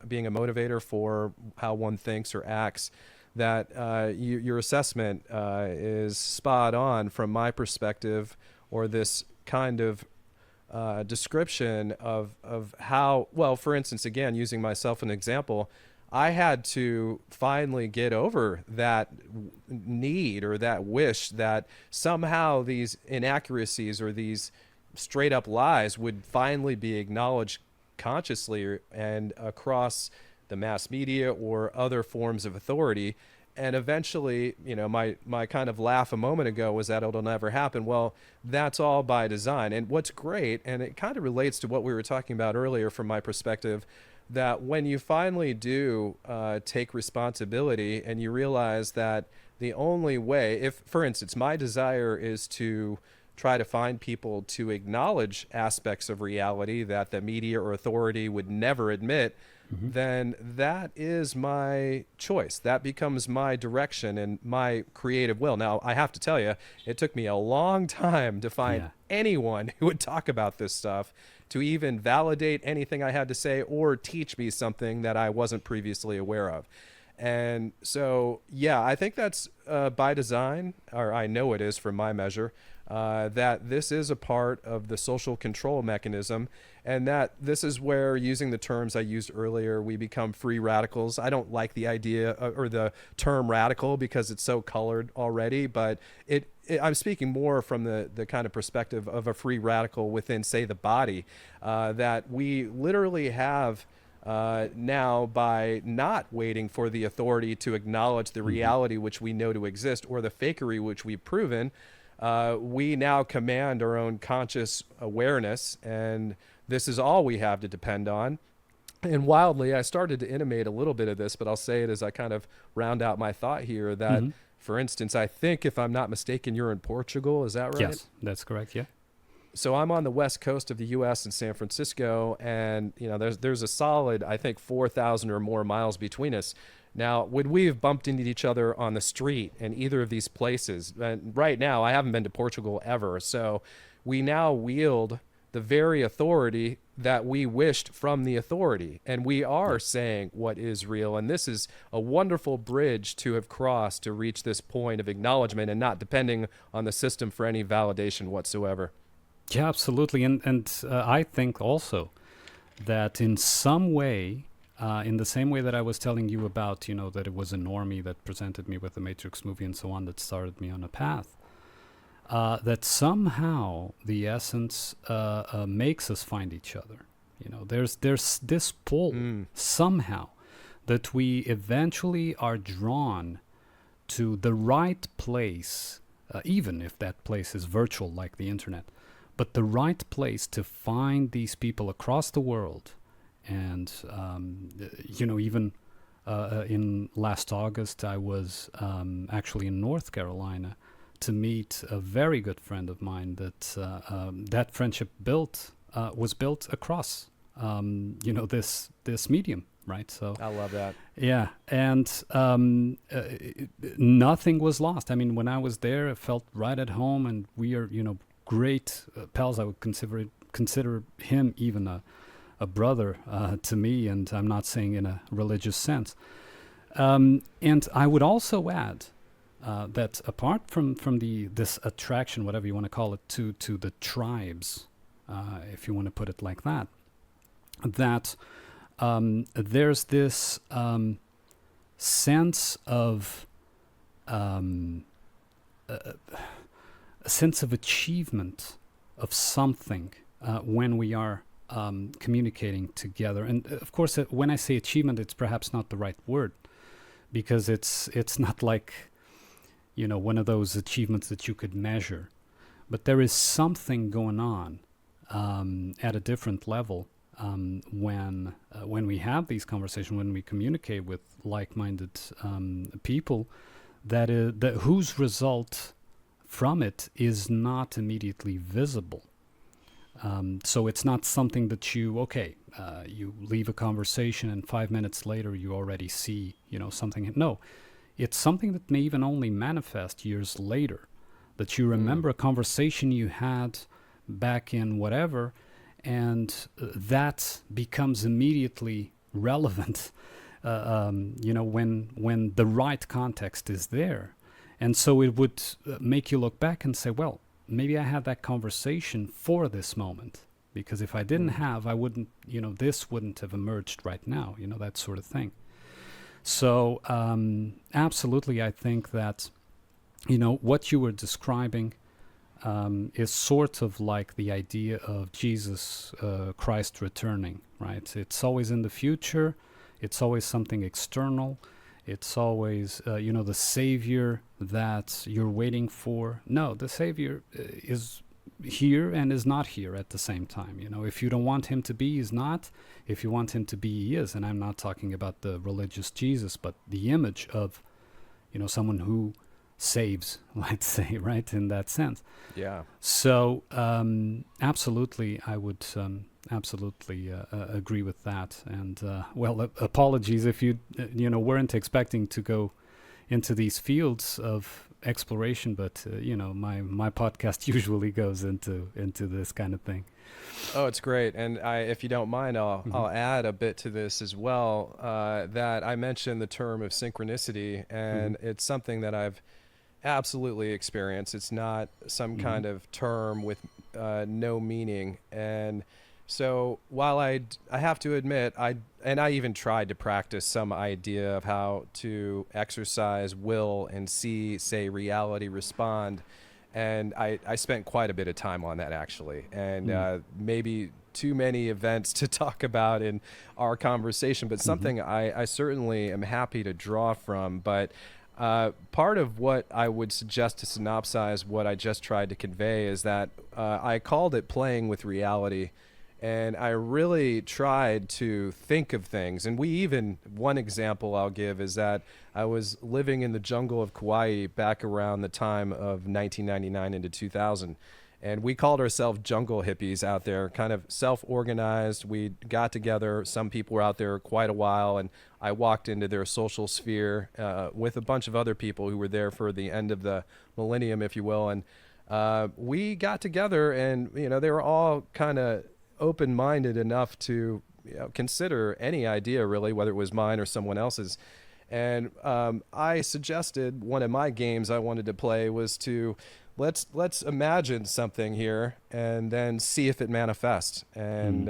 being a motivator for how one thinks or acts, that your assessment is spot on from my perspective, or this kind of description of how, well, for instance, again, using myself as an example, I had to finally get over that need or that wish that somehow these inaccuracies or these straight up lies would finally be acknowledged consciously and across the mass media or other forms of authority. And eventually, my kind of laugh a moment ago was that it'll never happen. Well, that's all by design. And what's great, and it kind of relates to what we were talking about earlier from my perspective, that when you finally do take responsibility and you realize that the only way, if, for instance, my desire is to try to find people to acknowledge aspects of reality that the media or authority would never admit, then that is my choice. That becomes my direction and my creative will. Now, I have to tell you, it took me a long time to find anyone who would talk about this stuff, to even validate anything I had to say or teach me something that I wasn't previously aware of. And so, yeah, I think that's by design, or I know it is from my measure, that this is a part of the social control mechanism, and that this is where, using the terms I used earlier, we become free radicals. I don't like the idea or the term radical because it's so colored already, but I'm speaking more from the kind of perspective of a free radical within, say, the body, that we literally have now, by not waiting for the authority to acknowledge the reality which we know to exist, or the fakery which we've proven, we now command our own conscious awareness, and this is all we have to depend on. And wildly, I started to intimate a little bit of this, but I'll say it as I kind of round out my thought here, that, for instance, I think, if I'm not mistaken, you're in Portugal. Is that right? Yes, that's correct. Yeah. So I'm on the west coast of the U.S. in San Francisco, and there's a solid, I think, 4,000 or more miles between us. Now, would we have bumped into each other on the street in either of these places? And right now, I haven't been to Portugal ever, so we now wield the very authority that we wished from the authority, and we are saying what is real. And this is a wonderful bridge to have crossed to reach this point of acknowledgement and not depending on the system for any validation whatsoever. Yeah, absolutely. And I think also that in some way, in the same way that I was telling you about, that it was a normie that presented me with the Matrix movie and so on that started me on a path, that somehow the essence makes us find each other. There's this pull somehow that we eventually are drawn to the right place, even if that place is virtual like the internet. But the right place to find these people across the world. And, even in last August, I was actually in North Carolina to meet a very good friend of mine that friendship was built across, this medium, right? So I love that. Yeah, and nothing was lost. I mean, when I was there, I felt right at home, and we are, great pals. I would consider him even a brother to me, and I'm not saying in a religious sense. And I would also add that apart from this attraction, whatever you want to call it, to the tribes, if you want to put it like that, that there's this sense of a sense of achievement of something when we are communicating together. And of course, when I say achievement, it's perhaps not the right word, because it's not like, one of those achievements that you could measure. But there is something going on at a different level when we have these conversations, when we communicate with like-minded people, that whose result from it is not immediately visible. So it's not something that you leave a conversation and 5 minutes later you already see, something. No, it's something that may even only manifest years later, that you remember a conversation you had back in whatever, and that becomes immediately relevant, when the right context is there. And so it would make you look back and say, well, maybe I had that conversation for this moment, because if I didn't have, I wouldn't, this wouldn't have emerged right now, that sort of thing. So absolutely, I think that, what you were describing is sort of like the idea of Jesus Christ returning, right? It's always in the future. It's always something external. It's always, the Savior that you're waiting for. No, the Savior is here and is not here at the same time. If you don't want him to be, he's not. If you want him to be, he is. And I'm not talking about the religious Jesus, but the image of, someone who saves, let's say, right, in that sense. Yeah. So absolutely, I would absolutely agree with that. And apologies if you weren't expecting to go into these fields of exploration, but my podcast usually goes into this kind of thing. Oh, it's great. And if you don't mind, I'll add a bit to this as well, that I mentioned the term of synchronicity, and it's something that I've absolutely experienced. It's not some kind of term with no meaning. And so while I have to admit, I even tried to practice some idea of how to exercise will and see, say, reality respond. And I spent quite a bit of time on that, actually. And maybe too many events to talk about in our conversation, but something I certainly am happy to draw from. But part of what I would suggest to synopsize what I just tried to convey is that I called it playing with reality. And I really tried to think of things. And one example I'll give is that I was living in the jungle of Kauai back around the time of 1999 into 2000. And we called ourselves jungle hippies out there, kind of self-organized. We got together. Some people were out there quite a while, and I walked into their social sphere with a bunch of other people who were there for the end of the millennium, if you will. And we got together, and they were all kind of open-minded enough to consider any idea, really, whether it was mine or someone else's. And I suggested one of my games I wanted to play was to let's imagine something here and then see if it manifests. And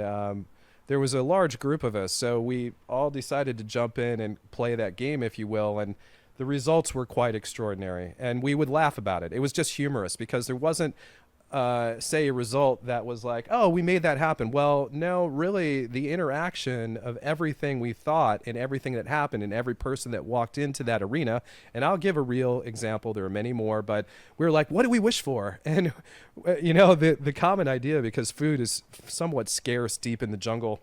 there was a large group of us, so we all decided to jump in and play that game, if you will. And the results were quite extraordinary, and we would laugh about it. It was just humorous because there wasn't say a result that was like, oh, we made that happen. Well, no, really, the interaction of everything we thought and everything that happened and every person that walked into that arena. And I'll give a real example. There are many more, but we were like, what do we wish for? And the common idea, because food is somewhat scarce deep in the jungle,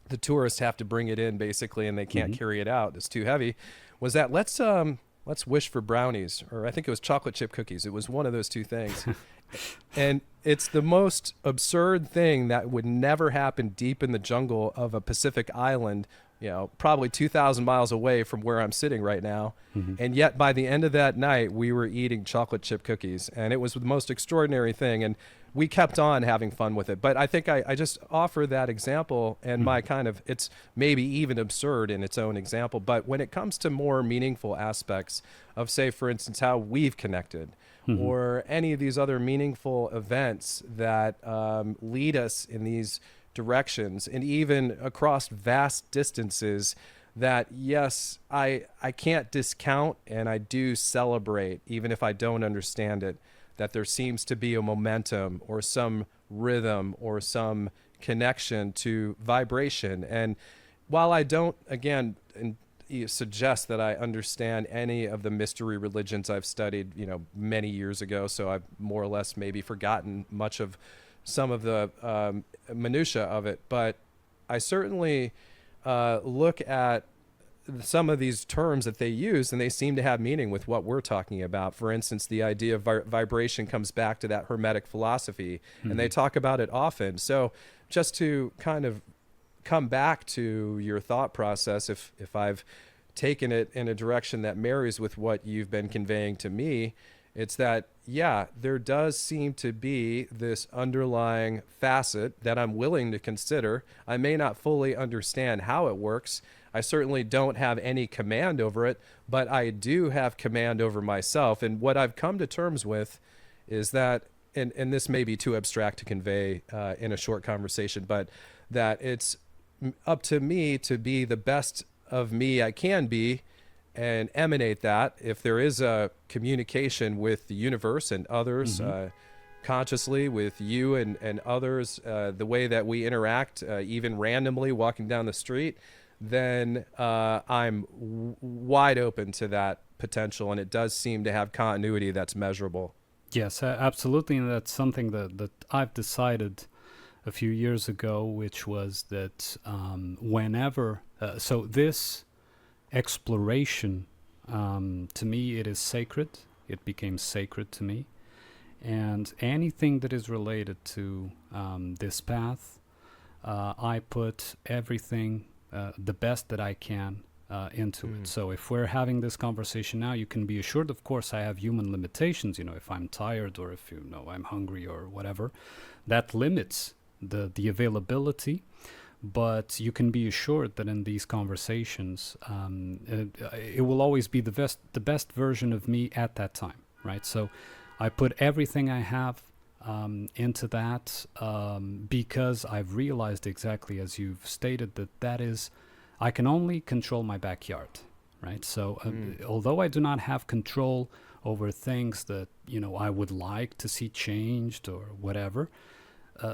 the tourists have to bring it in basically, and they can't carry it out. It's too heavy. Was that let's wish for brownies, or I think it was chocolate chip cookies. It was one of those two things. And it's the most absurd thing that would never happen deep in the jungle of a Pacific island, probably 2,000 miles away from where I'm sitting right now. And yet by the end of that night, we were eating chocolate chip cookies, and it was the most extraordinary thing. And we kept on having fun with it. But I think I just offer that example, and my it's maybe even absurd in its own example. But when it comes to more meaningful aspects of, say, for instance, how we've connected, or any of these other meaningful events that lead us in these directions, and even across vast distances, that yes, I can't discount, and I do celebrate, even if I don't understand it, that there seems to be a momentum or some rhythm or some connection to vibration. And while I don't, again, suggest that I understand any of the mystery religions I've studied, many years ago, so I've more or less maybe forgotten much of some of the minutia of it, but I certainly look at some of these terms that they use, and they seem to have meaning with what we're talking about. For instance, the idea of vibration comes back to that Hermetic philosophy, and they talk about it often. So just to kind of come back to your thought process, if I've taken it in a direction that marries with what you've been conveying to me, it's that, yeah, there does seem to be this underlying facet that I'm willing to consider. I may not fully understand how it works. I certainly don't have any command over it, but I do have command over myself. And what I've come to terms with is that, and this may be too abstract to convey in a short conversation, but that it's up to me to be the best of me I can be and emanate that. If there is a communication with the universe and others, consciously with you and others, the way that we interact, even randomly walking down the street, then I'm wide open to that potential, and it does seem to have continuity that's measurable. Yes, absolutely, and that's something that I've decided a few years ago, which was that whenever, so this exploration, to me, it is sacred. It became sacred to me. And anything that is related to this path, I put everything, the best that I can, into it. So if we're having this conversation now, you can be assured, of course, I have human limitations. If I'm tired or if I'm hungry or whatever, that limits the availability. But you can be assured that in these conversations, it will always be the best version of me at that time, right? So I put everything I have into that because I've realized, exactly as you've stated, that is, I can only control my backyard, right? So although I do not have control over things that I would like to see changed or whatever,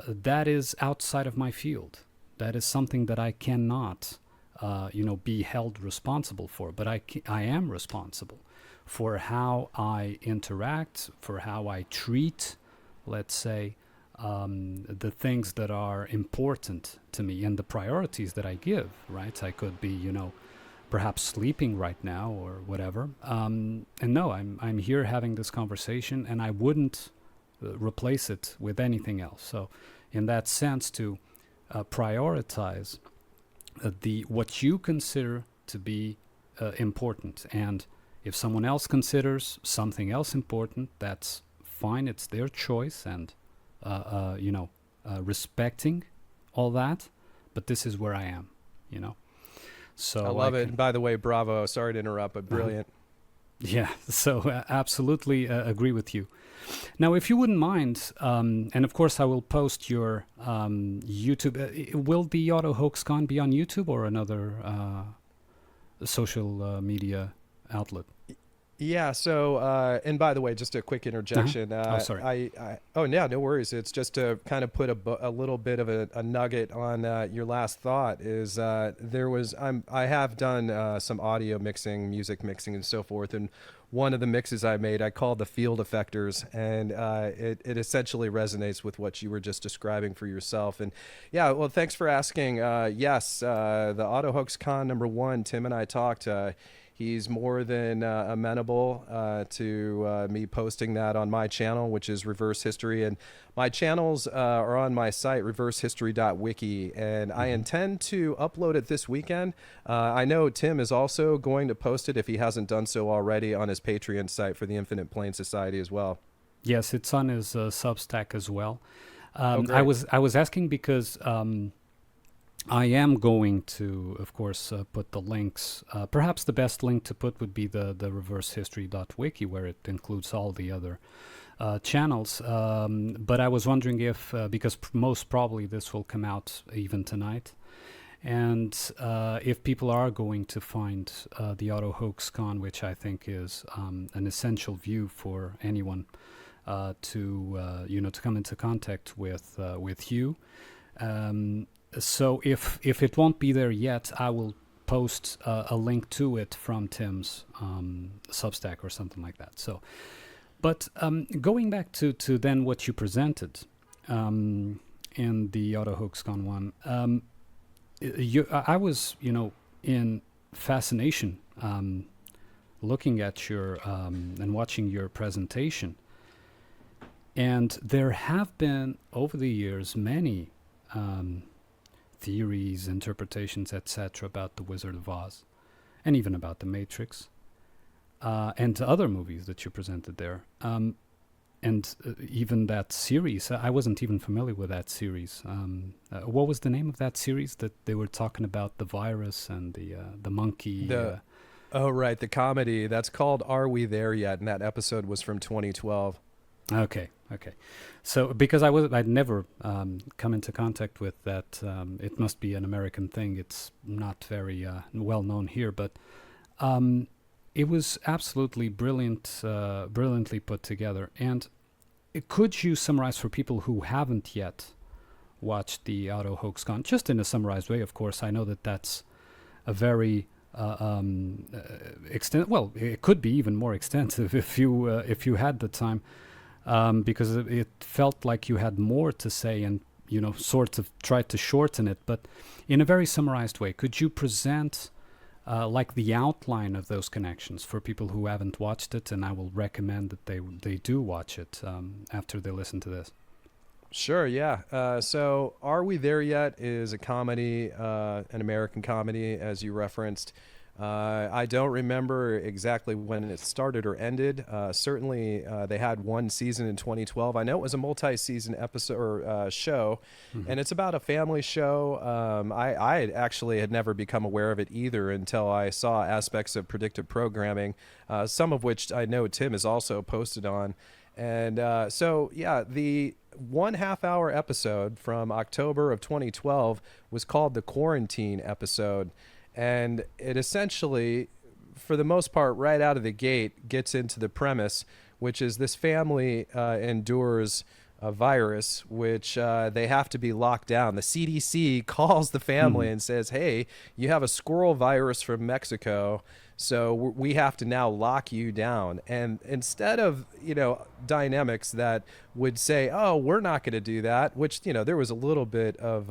that is outside of my field. That is something that I cannot, be held responsible for. But I am responsible for how I interact, for how I treat, let's say, the things that are important to me and the priorities that I give, right? I could be, perhaps sleeping right now or whatever. And no, I'm here having this conversation, and I wouldn't replace it with anything else. So in that sense, to prioritize what you consider to be important, and if someone else considers something else important, that's fine. It's their choice, and respecting all that. But this is where I am, So I love it. By the way, bravo. Sorry to interrupt, but brilliant. Yeah, so absolutely agree with you. Now, if you wouldn't mind, and of course I will post your YouTube. Will the Auto Hoax Con be on YouTube or another social media outlet? Yeah. So, and by the way, just a quick interjection. Sorry. Yeah, no worries. It's just to kind of put a little bit of a nugget on your last thought. Is I have done some audio mixing, music mixing, and so forth. And one of the mixes I made, I called the Field Effectors, and it essentially resonates with what you were just describing for yourself. And yeah, well, thanks for asking. Yes, the Auto Hoax Con #1, Tim and I talked. He's more than amenable to me posting that on my channel, which is Reverse History. And my channels are on my site, reversehistory.wiki. And I intend to upload it this weekend. I know Tim is also going to post it, if he hasn't done so already, on his Patreon site for the Infinite Plane Society as well. Yes, it's on his Substack as well. Great. I was asking because I am going to, of course, put the links. Perhaps the best link to put would be the reversehistory.wiki, where it includes all the other channels. But I was wondering if, because most probably this will come out even tonight, and if people are going to find the Auto Hoax Con, which I think is an essential view for anyone to come into contact with you. So if it won't be there yet, I will post a link to it from Tim's Substack or something like that. So, but going back to then what you presented in the Auto Hoax Con one, I was in fascination looking at your and watching your presentation, and there have been over the years many theories, interpretations, etc., about The Wizard of Oz, and even about The Matrix, and other movies that you presented there, and even that series. I wasn't even familiar with that series. What was the name of that series that they were talking about the virus and the monkey? Oh, right, the comedy. That's called Are We There Yet? And that episode was from 2012. Okay. So because I'd never come into contact with that. It must be an American thing. It's not very well known here, but it was absolutely brilliantly put together. And could you summarize for people who haven't yet watched the Auto Hoax Con, just in a summarized way? Of course, I know that that's a very well, it could be even more extensive if you had the time. Because it felt like you had more to say and, sort of tried to shorten it. But in a very summarized way, could you present like the outline of those connections for people who haven't watched it? And I will recommend that they do watch it after they listen to this. Sure, yeah. So Are We There Yet is a comedy, an American comedy, as you referenced. I don't remember exactly when it started or ended. Certainly, they had one season in 2012. I know it was a multi-season episode or show, and it's about a family show. I actually had never become aware of it either until I saw aspects of predictive programming, some of which I know Tim has also posted on. And so, yeah, the 1/2 hour episode from October of 2012 was called the Quarantine episode. And it essentially, for the most part, right out of the gate, gets into the premise, which is this family endures a virus, which they have to be locked down. The CDC calls the family and says, hey, you have a squirrel virus from Mexico, so we have to now lock you down. And instead of, dynamics that would say, oh, we're not going to do that, which, there was a little bit of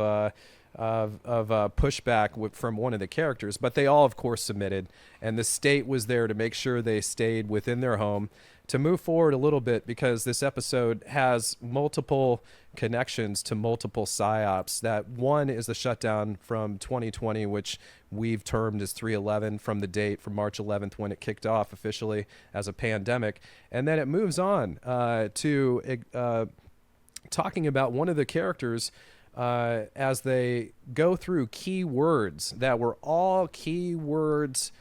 pushback from one of the characters, but they all, of course, submitted, and the state was there to make sure they stayed within their home. To move forward a little bit, because this episode has multiple connections to multiple psyops. That one is the shutdown from 2020, which we've termed as 3/11 from the date from March 11th when it kicked off officially as a pandemic, and then it moves on to talking about one of the characters as they go through keywords that were all keywords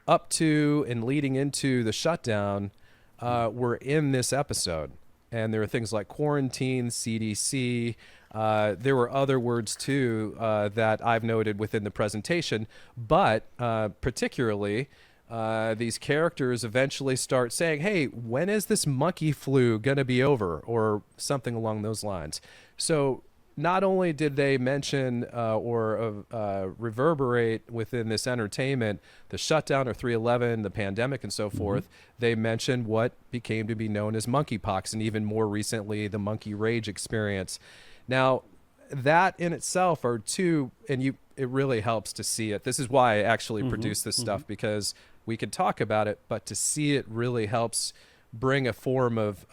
up to and leading into the shutdown were in this episode. And there are things like quarantine, CDC. There were other words too that I've noted within the presentation, but particularly these characters eventually start saying, hey, when is this monkey flu going to be over, or something along those lines. So not only did they mention or reverberate within this entertainment the shutdown or 3/11, the pandemic and so forth, they mentioned what became to be known as monkeypox, and even more recently, the monkey rage experience. Now, that in itself are two, and it really helps to see it. This is why I actually produce this stuff, because we could talk about it, but to see it really helps bring a form of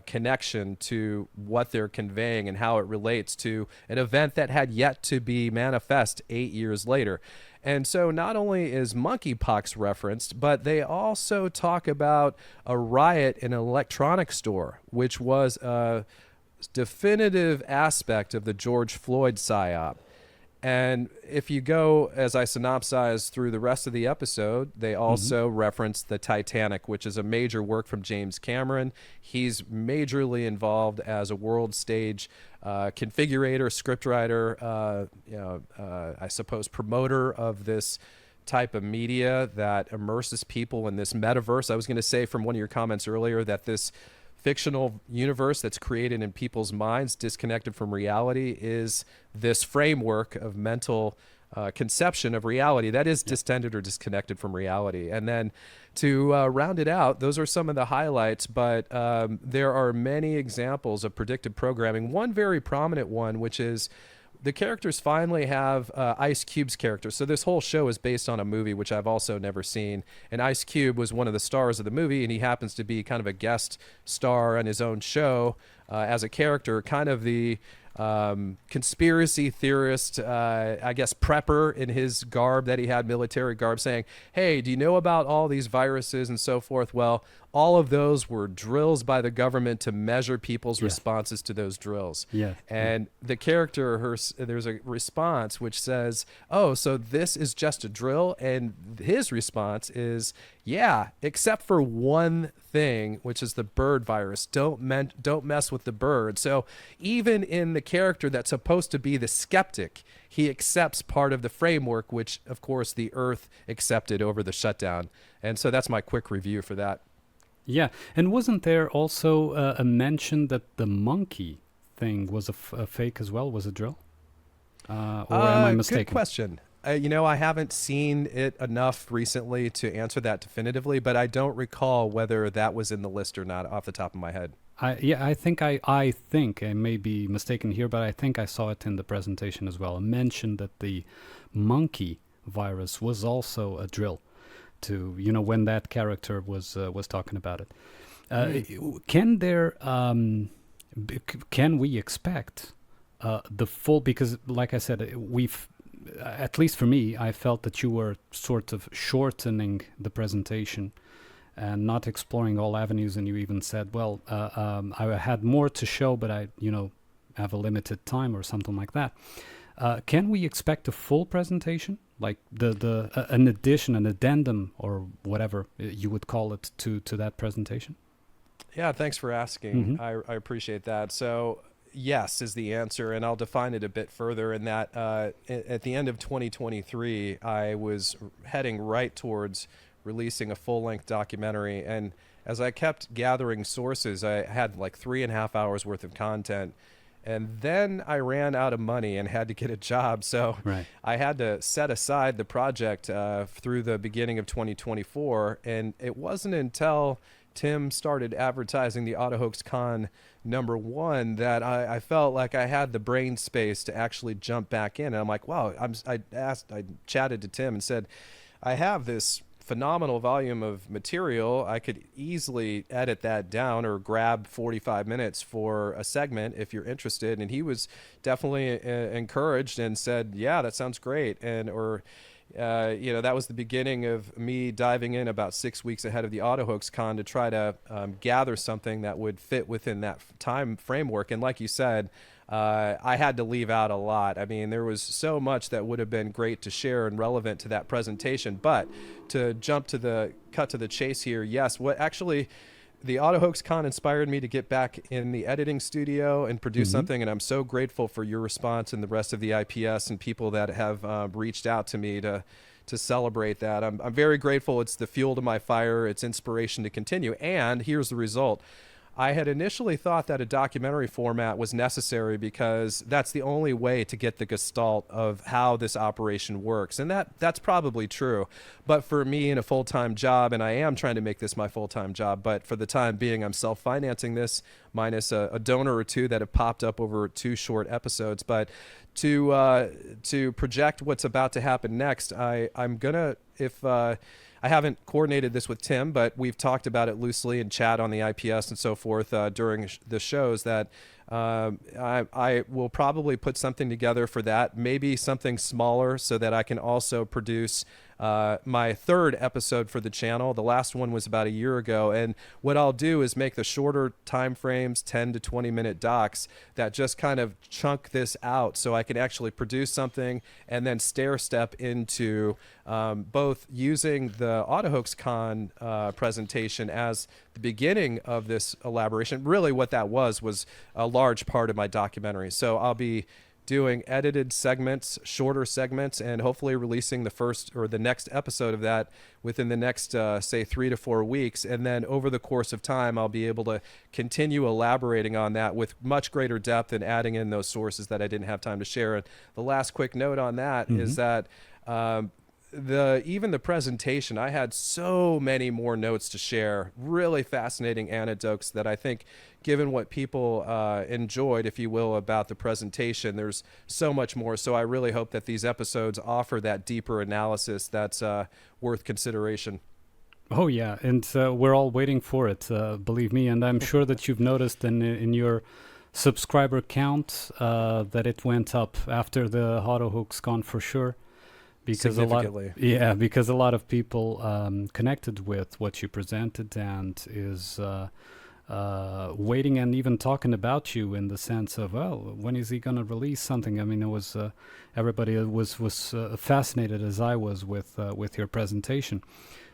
connection to what they're conveying and how it relates to an event that had yet to be manifest 8 years later. And so not only is monkeypox referenced, but they also talk about a riot in an electronics store, which was a definitive aspect of the George Floyd psyop. And if you go, as I synopsize through the rest of the episode, they also reference the Titanic, which is a major work from James Cameron. He's majorly involved as a world stage configurator, scriptwriter, I suppose promoter of this type of media that immerses people in this metaverse. I was going to say from one of your comments earlier that this fictional universe that's created in people's minds, disconnected from reality, is this framework of mental conception of reality that is distended or disconnected from reality. And then to round it out, those are some of the highlights, but there are many examples of predictive programming. One very prominent one, which is the characters finally have Ice Cube's character. So this whole show is based on a movie, which I've also never seen. And Ice Cube was one of the stars of the movie, and he happens to be kind of a guest star on his own show as a character, kind of the conspiracy theorist, I guess, prepper in his garb that he had, military garb, saying, hey, do you know about all these viruses and so forth? Well, all of those were drills by the government to measure people's responses to those drills. And the character, there's a response which says, oh, so this is just a drill? And his response is, yeah, except for one thing, which is the bird virus. Don't mess with the bird. So even in the character that's supposed to be the skeptic, he accepts part of the framework, which, of course, the Earth accepted over the shutdown. And so that's my quick review for that. Yeah, and wasn't there also a mention that the monkey thing was a fake as well, was a drill? Or am I mistaken? Good question. I haven't seen it enough recently to answer that definitively, but I don't recall whether that was in the list or not off the top of my head. I think I may be mistaken here, but I think I saw it in the presentation as well. I mentioned that the monkey virus was also a drill to, when that character was talking about it. Can we expect the full, because like I said, at least for me, I felt that you were sort of shortening the presentation and not exploring all avenues. And you even said, well, I had more to show, but I, have a limited time or something like that. Can we expect a full presentation, like an addition, an addendum, or whatever you would call it to that presentation? Yeah, thanks for asking. Mm-hmm. I appreciate that. So yes is the answer, and I'll define it a bit further in that at the end of 2023, I was heading right towards releasing a full-length documentary. And as I kept gathering sources, I had like 3.5 hours worth of content. And then I ran out of money and had to get a job. So Right. I had to set aside the project through the beginning of 2024. And it wasn't until Tim started advertising the AutoHoax Con #1 that I felt like I had the brain space to actually jump back in. And I'm like, wow, I chatted to Tim and said, I have this phenomenal volume of material. I could easily edit that down or grab 45 minutes for a segment if you're interested. And he was definitely encouraged and said, yeah, that sounds great. And, that was the beginning of me diving in about 6 weeks ahead of the AutoHoax Con to try to gather something that would fit within that time framework. And like you said, I had to leave out a lot. I mean, there was so much that would have been great to share and relevant to that presentation. But to cut to the chase here, yes, what actually the AutoHoax Con inspired me to get back in the editing studio and produce something. And I'm so grateful for your response and the rest of the IPS and people that have reached out to me to celebrate that. I'm very grateful. It's the fuel to my fire. It's inspiration to continue. And here's the result. I had initially thought that a documentary format was necessary because that's the only way to get the gestalt of how this operation works. And that's probably true. But for me in a full-time job, and I am trying to make this my full-time job, but for the time being, I'm self-financing this minus a donor or two that have popped up over 2 short episodes. But to project what's about to happen next, I'm going to, I haven't coordinated this with Tim, but we've talked about it loosely in chat on the IPS and so forth during the shows that I will probably put something together for that, maybe something smaller so that I can also produce my 3rd episode for the channel. The last one was about a year ago. And what I'll do is make the shorter time frames, 10 to 20 minute docs that just kind of chunk this out so I can actually produce something and then stair step into both using the AutoHoax Con presentation as the beginning of this elaboration. Really what that was a large part of my documentary. So I'll be doing edited segments, shorter segments, and hopefully releasing the first or the next episode of that within the next, say, 3 to 4 weeks. And then over the course of time, I'll be able to continue elaborating on that with much greater depth and adding in those sources that I didn't have time to share. And the last quick note on that is that even the presentation, I had so many more notes to share, really fascinating anecdotes that I think, given what people enjoyed, if you will, about the presentation, there's so much more. So I really hope that these episodes offer that deeper analysis that's worth consideration. Oh, yeah. And we're all waiting for it, believe me. And I'm sure that you've noticed in your subscriber count that it went up after the AutoHoax Con for sure. Because a lot of people connected with what you presented and is waiting and even talking about you in the sense of, oh, when is he going to release something? I mean, it was everybody was fascinated as I was with your presentation.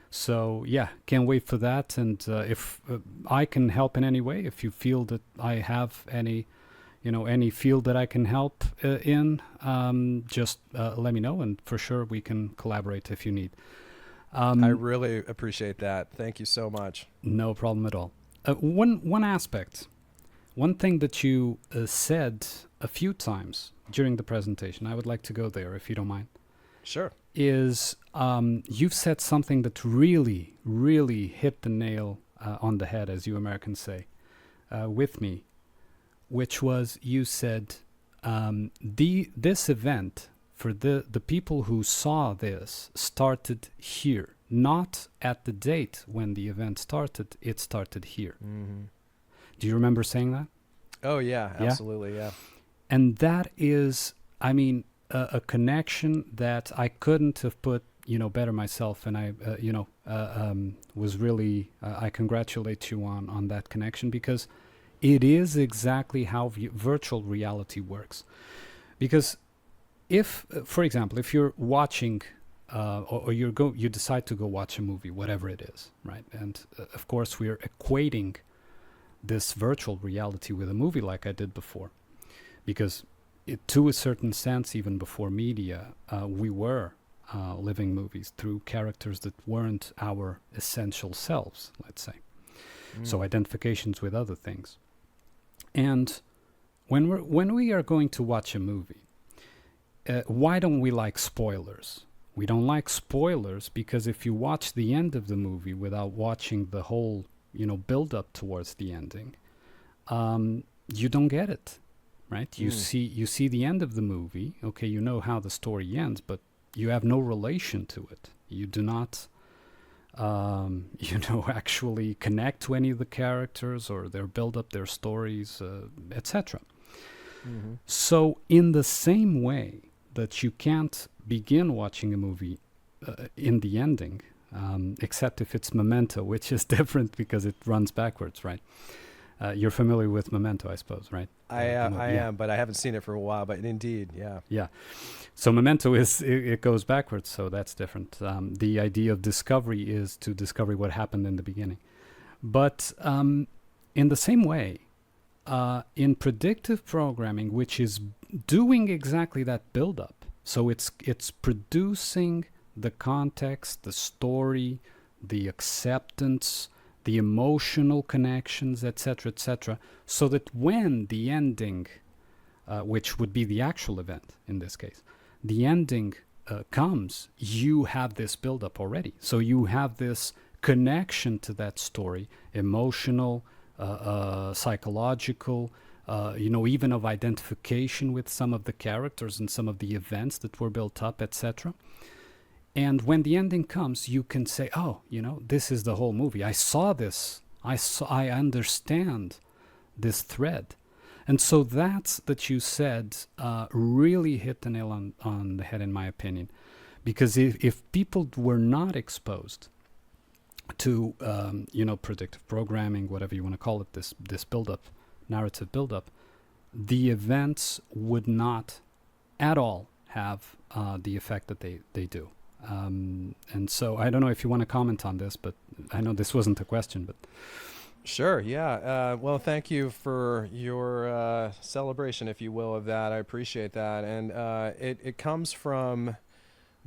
So yeah, can't wait for that. And if I can help in any way, if you feel that I have any field that I can help in, just let me know, and for sure we can collaborate if you need. I really appreciate that. Thank you so much. No problem at all. One aspect, one thing that you said a few times during the presentation, I would like to go there if you don't mind. Sure. Is you've said something that really, really hit the nail on the head, as you Americans say, with me. Which was, you said, this event for the people who saw this started here, not at the date when the event started. It started here. Mm-hmm. Do you remember saying that? Oh yeah, absolutely, yeah. And that is, I mean, a connection that I couldn't have put, better myself. And I, was really, I congratulate you on that connection, because it is exactly how virtual reality works. Because if, for example, if you're watching, or you decide to go watch a movie, whatever it is, right? And of course, we're equating this virtual reality with a movie, like I did before, because to a certain sense, even before media, we were living movies through characters that weren't our essential selves, let's say. So identifications with other things. And when we are going to watch a movie, why don't we like spoilers? We don't like spoilers because if you watch the end of the movie without watching the whole, build up towards the ending, you don't get it, right? You see the end of the movie. Okay, you know how the story ends, but you have no relation to it. You do not, actually connect to any of the characters or their build up, their stories, etc. So in the same way that you can't begin watching a movie in the ending, except if it's Memento, which is different because it runs backwards, right? You're familiar with Memento, I suppose, right? I am, but I haven't seen it for a while. But indeed, yeah. Yeah. So Memento it goes backwards, so that's different. The idea of discovery is to discover what happened in the beginning. But in the same way, in predictive programming, which is doing exactly that build-up, so it's producing the context, the story, the acceptance, the emotional connections, etc., so that when the ending, which would be the actual event in this case, the ending comes, you have this build-up already. So you have this connection to that story, emotional, psychological, even of identification with some of the characters and some of the events that were built up, etc. And when the ending comes, you can say, oh, this is the whole movie. I saw this. I understand this thread. And so that you said really hit the nail on the head, in my opinion. Because if people were not exposed to, predictive programming, whatever you want to call it, this build-up, narrative build-up, the events would not at all have the effect that they do. And so I don't know if you want to comment on this, but I know this wasn't a question, but... Sure, yeah. Well, thank you for your celebration, if you will, of that. I appreciate that. And it comes from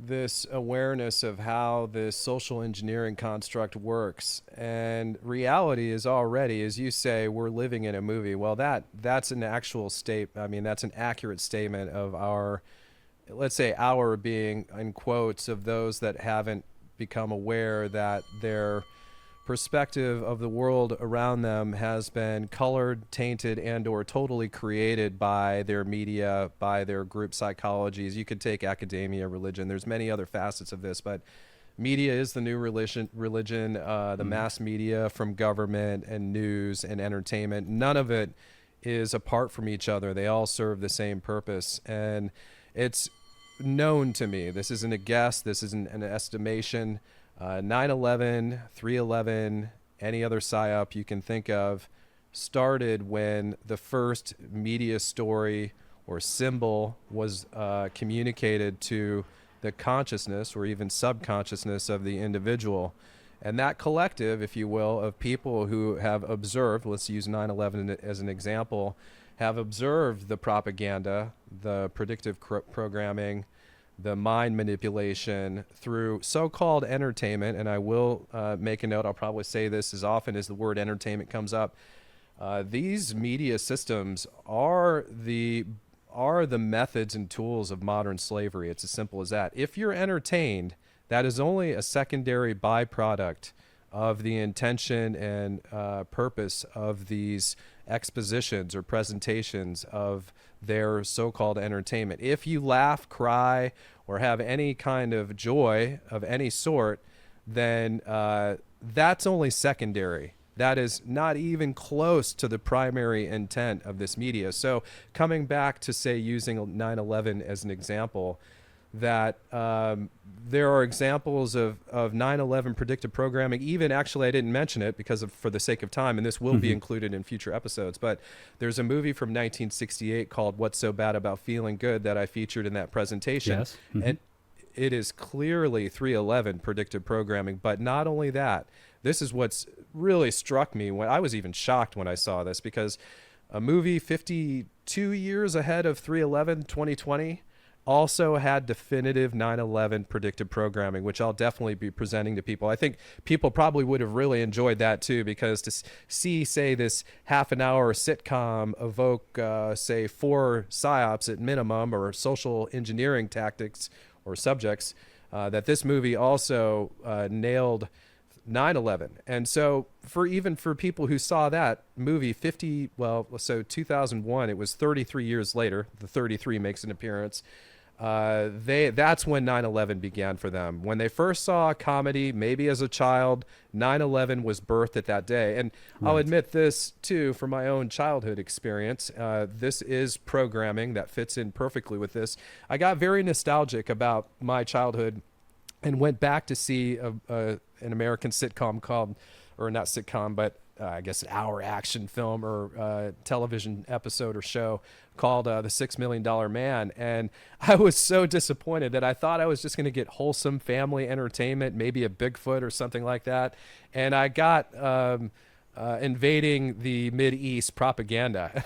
this awareness of how this social engineering construct works. And reality is already, as you say, we're living in a movie. Well, that's an actual that's an accurate statement of our, let's say, our being, in quotes, of those that haven't become aware that their perspective of the world around them has been colored, tainted, and or totally created by their media, by their group psychologies. You could take academia, religion. There's many other facets of this, but media is the new religion, the mass media, from government and news and entertainment. None of it is apart from each other. They all serve the same purpose. And it's known to me, this isn't a guess, this isn't an estimation, 9/11, 3/11, any other psyop you can think of, started when the first media story or symbol was communicated to the consciousness or even subconsciousness of the individual. And that collective, if you will, of people who have observed, let's use 9/11 as an example, have observed the propaganda, the predictive programming, the mind manipulation through so-called entertainment. And I will make a note, I'll probably say this as often as the word entertainment comes up. These media systems are the methods and tools of modern slavery. It's as simple as that. If you're entertained, that is only a secondary byproduct of the intention and purpose of these expositions or presentations of their so-called entertainment. If you laugh, cry, or have any kind of joy of any sort, then that's only secondary. that is not even close to the primary intent of this media. So coming back to, say, using 9/11 as an example, that there are examples of 9/11 predictive programming. Even, actually, I didn't mention it for the sake of time, and this will be included in future episodes, but there's a movie from 1968 called What's So Bad About Feeling Good that I featured in that presentation. Yes. And it is clearly 3/11 predictive programming. But not only that, this is what's really struck me. When I was even shocked when I saw this, because a movie 52 years ahead of 3/11, 2020, also had definitive 9/11 predictive programming, which I'll definitely be presenting to people. I think people probably would have really enjoyed that too, because to see, say, this half an hour sitcom evoke, say, 4 psyops at minimum, or social engineering tactics or subjects, that this movie also nailed 9/11. And so for people who saw that movie 2001, it was 33 years later, the 33 makes an appearance. That's when 9/11 began for them. When they first saw a comedy, maybe as a child, 9/11 was birthed at that day. And I'll admit this too, from my own childhood experience. This is programming that fits in perfectly with this. I got very nostalgic about my childhood and went back to see an American sitcom called, or not sitcom, but I guess an hour action film or television episode or show called The $6 Million Man. And I was so disappointed that I thought I was just going to get wholesome family entertainment, maybe a Bigfoot or something like that. And I got invading the Mideast propaganda.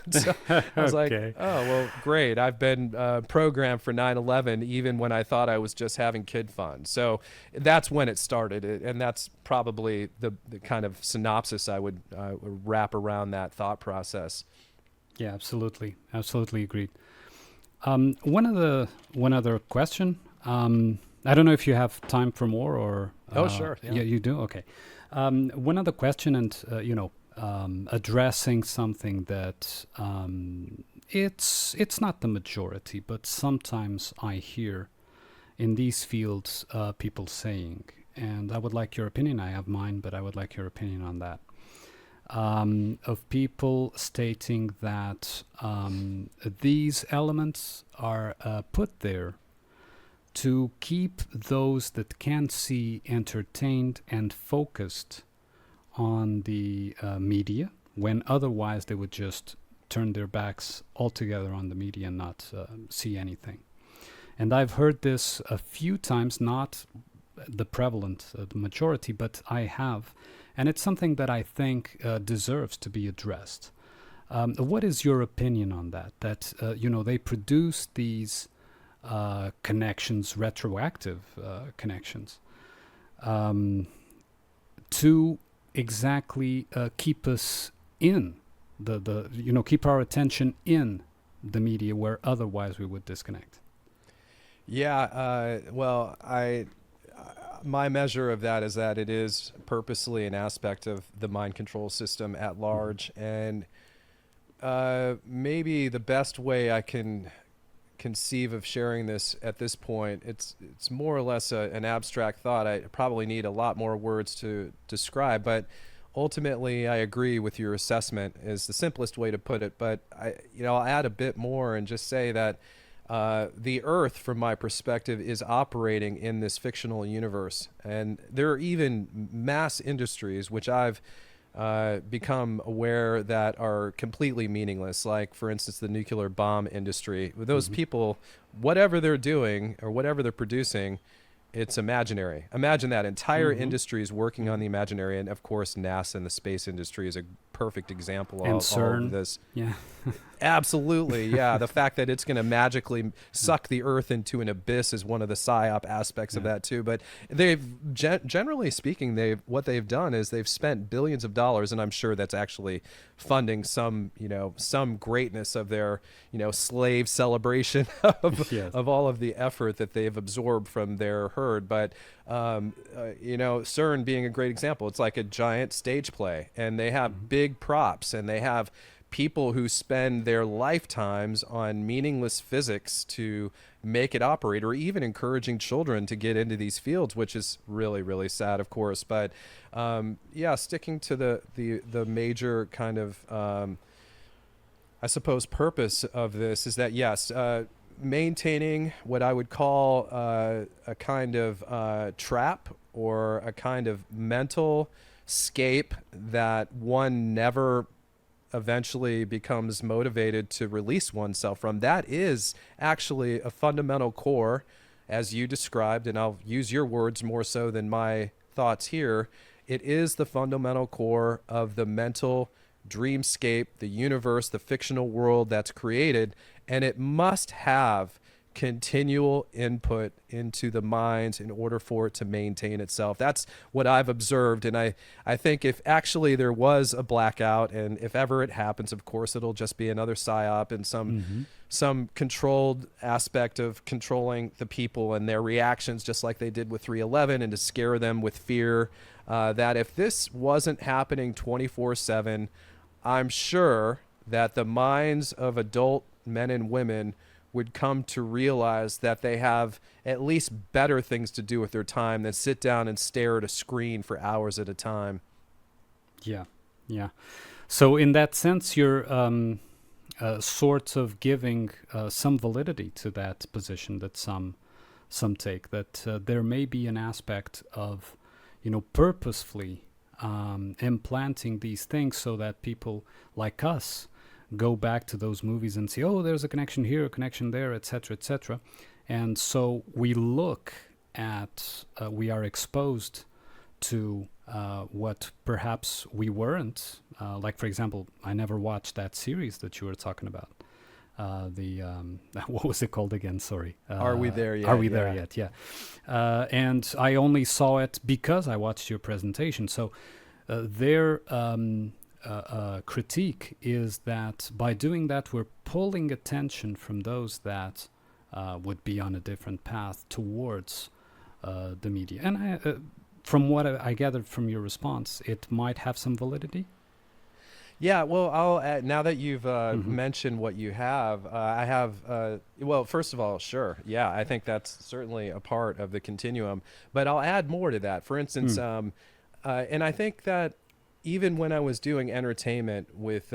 So I was like, oh, well, great. I've been programmed for 9/11 even when I thought I was just having kid fun. So that's when it started. And that's probably the kind of synopsis I would wrap around that thought process. Yeah, absolutely. Absolutely agreed. One other question. I don't know if you have time for more or... Oh, sure. Yeah, you do? Okay. One other question, and addressing something that it's not the majority, but sometimes I hear in these fields people saying, and I would like your opinion. I have mine, but I would like your opinion on that. Of people stating that these elements are put there to keep those that can't see entertained and focused on the media, when otherwise they would just turn their backs altogether on the media and not see anything. And I've heard this a few times, not the prevalent, the majority, but I have. And it's something that I think deserves to be addressed. What is your opinion on that? That, they produce these connections, retroactive connections, to exactly keep us in keep our attention in the media, where otherwise we would disconnect. Yeah, well, my measure of that is that it is purposely an aspect of the mind control system at large. And maybe the best way I can conceive of sharing this at this point, it's more or less an abstract thought. I probably need a lot more words to describe, but ultimately I agree with your assessment is the simplest way to put it. But I'll add a bit more and just say that the Earth, from my perspective, is operating in this fictional universe. And there are even mass industries, which I've become aware that are completely meaningless. Like, for instance, the nuclear bomb industry. Those people, whatever they're doing or whatever they're producing, it's imaginary. Imagine that entire industry is working on the imaginary. And of course, NASA and the space industry is a perfect example of all of this. Yeah. Absolutely, yeah. The fact that it's going to magically suck the Earth into an abyss is one of the psyop aspects of that too. But they've, generally speaking, what they've done is they've spent billions of dollars, and I'm sure that's actually funding some greatness of their, slave celebration of all of the effort that they've absorbed from their herd. But CERN being a great example, it's like a giant stage play, and they have big props, and they have people who spend their lifetimes on meaningless physics to make it operate, or even encouraging children to get into these fields, which is really, really sad, of course. But sticking to the major kind of, I suppose, purpose of this is that, yes, maintaining what I would call a kind of trap, or a kind of mental scape that one never eventually becomes motivated to release oneself from. That is actually a fundamental core, as you described, and I'll use your words more so than my thoughts here. It is the fundamental core of the mental dreamscape, the universe, the fictional world that's created, and it must have continual input into the mind in order for it to maintain itself. That's what I've observed. And I think if actually there was a blackout, and if ever it happens, of course, it'll just be another psyop and some controlled aspect of controlling the people and their reactions, just like they did with 3/11, and to scare them with fear. That if this wasn't happening 24/7, I'm sure that the minds of adult men and women would come to realize that they have at least better things to do with their time than sit down and stare at a screen for hours at a time. Yeah. So in that sense, you're sort of giving some validity to that position that some take, that there may be an aspect of, purposefully implanting these things so that people like us go back to those movies and see, oh, there's a connection here, a connection there, etc., etc. And so we look at, we are exposed to what perhaps we weren't. Like, for example, I never watched that series that you were talking about. What was it called again? Sorry. Are We There Yet? Are We There Yet? Yeah. And I only saw it because I watched your presentation. So their critique is that by doing that, we're pulling attention from those that would be on a different path towards the media. And from what I gathered from your response, it might have some validity. Yeah, well, I'll add, now that you've mentioned what you have, I have, well, first of all, sure. Yeah, I think that's certainly a part of the continuum. But I'll add more to that. For instance, and I think that even when I was doing entertainment with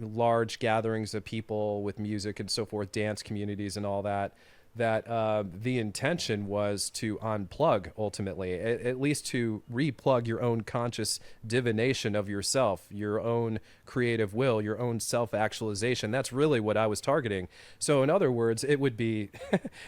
large gatherings of people with music and so forth, dance communities and all that, the intention was to unplug ultimately, at least to replug your own conscious divination of yourself, your own creative will, your own self-actualization. That's really what I was targeting. So in other words, it would be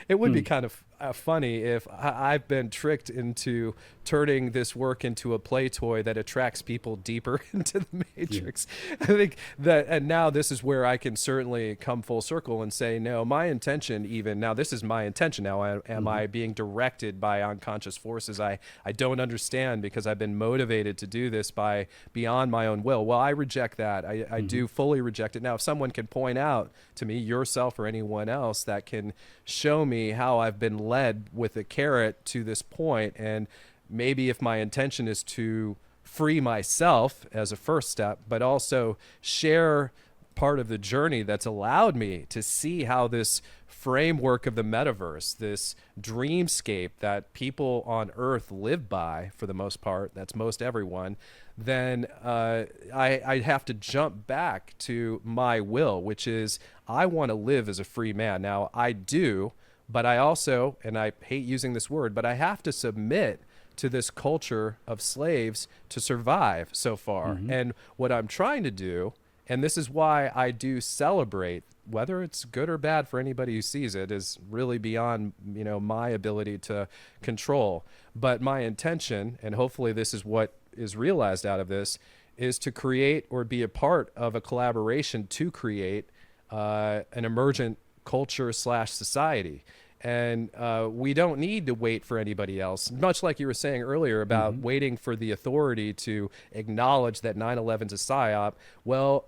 be kind of funny if I've been tricked into turning this work into a play toy that attracts people deeper into the matrix. Yeah. I think that, and now this is where I can certainly come full circle and say, no, my intention, even now, this is my intention now. Am I being directed by unconscious forces I don't understand because I've been motivated to do this by beyond my own will? Well, I reject that. I do fully reject it. Now, if someone can point out to me, yourself or anyone else, that can show me how I've been led with a carrot to this point, and maybe if my intention is to free myself as a first step, but also share part of the journey that's allowed me to see how this framework of the metaverse, this dreamscape that people on Earth live by for the most part, that's most everyone, then I have to jump back to my will, which is I want to live as a free man. Now, I do, but I also, and I hate using this word, but I have to submit to this culture of slaves to survive so far. And what I'm trying to do, and this is why I do celebrate, whether it's good or bad for anybody who sees it, is really beyond, my ability to control. But my intention, and hopefully this is what is realized out of this, is to create or be a part of a collaboration to create an emergent culture / society. And we don't need to wait for anybody else, much like you were saying earlier about waiting for the authority to acknowledge that 9/11's a psyop. Well,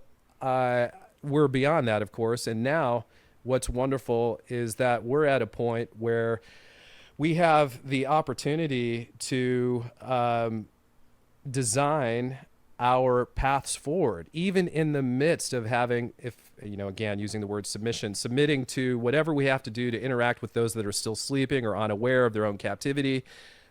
we're beyond that, of course. And now what's wonderful is that we're at a point where we have the opportunity to design our paths forward, even in the midst of having, if, again, using the word submitting to whatever we have to do to interact with those that are still sleeping or unaware of their own captivity,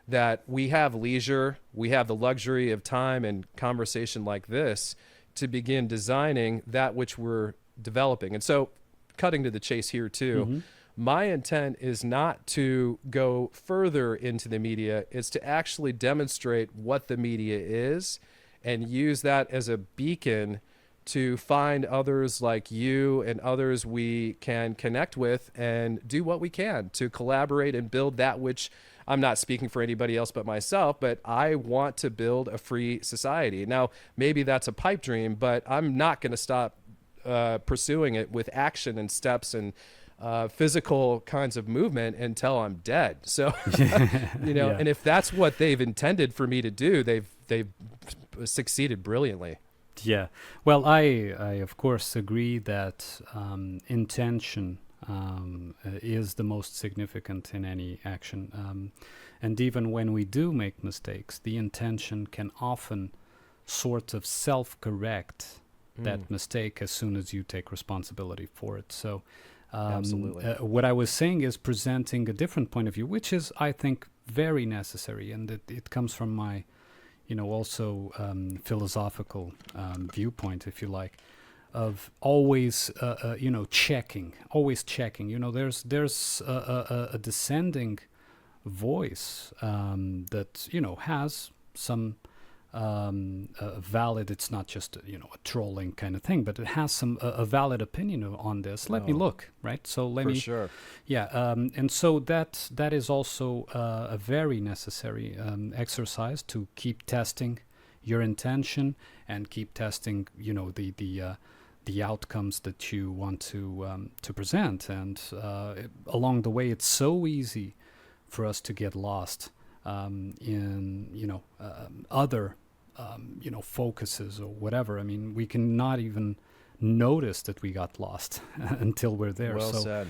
that we have leisure, we have the luxury of time and conversation like this to begin designing that which we're developing. And so, cutting to the chase here too, my intent is not to go further into the media, it's to actually demonstrate what the media is and use that as a beacon to find others like you and others we can connect with and do what we can to collaborate and build that which, I'm not speaking for anybody else but myself, but I want to build a free society. Now, maybe that's a pipe dream, but I'm not going to stop pursuing it with action and steps and physical kinds of movement until I'm dead. So, and if that's what they've intended for me to do, they've succeeded brilliantly. Yeah. Well, I of course agree that intention is the most significant in any action. And even when we do make mistakes, the intention can often sort of self-correct that mistake as soon as you take responsibility for it. So absolutely. What I was saying is presenting a different point of view, which is, I think, very necessary. And it comes from my, also philosophical viewpoint, if you like, of always, checking. There's a descending voice that, has some valid, it's not just, a trolling kind of thing, but it has some a valid opinion on this. Let me look, right? So let me. For sure. Yeah, and so that is also a very necessary exercise to keep testing your intention and keep testing, the outcomes that you want to present. And along the way, it's so easy for us to get lost in other focuses or whatever. I mean, we cannot even notice that we got lost until we're there. Well said.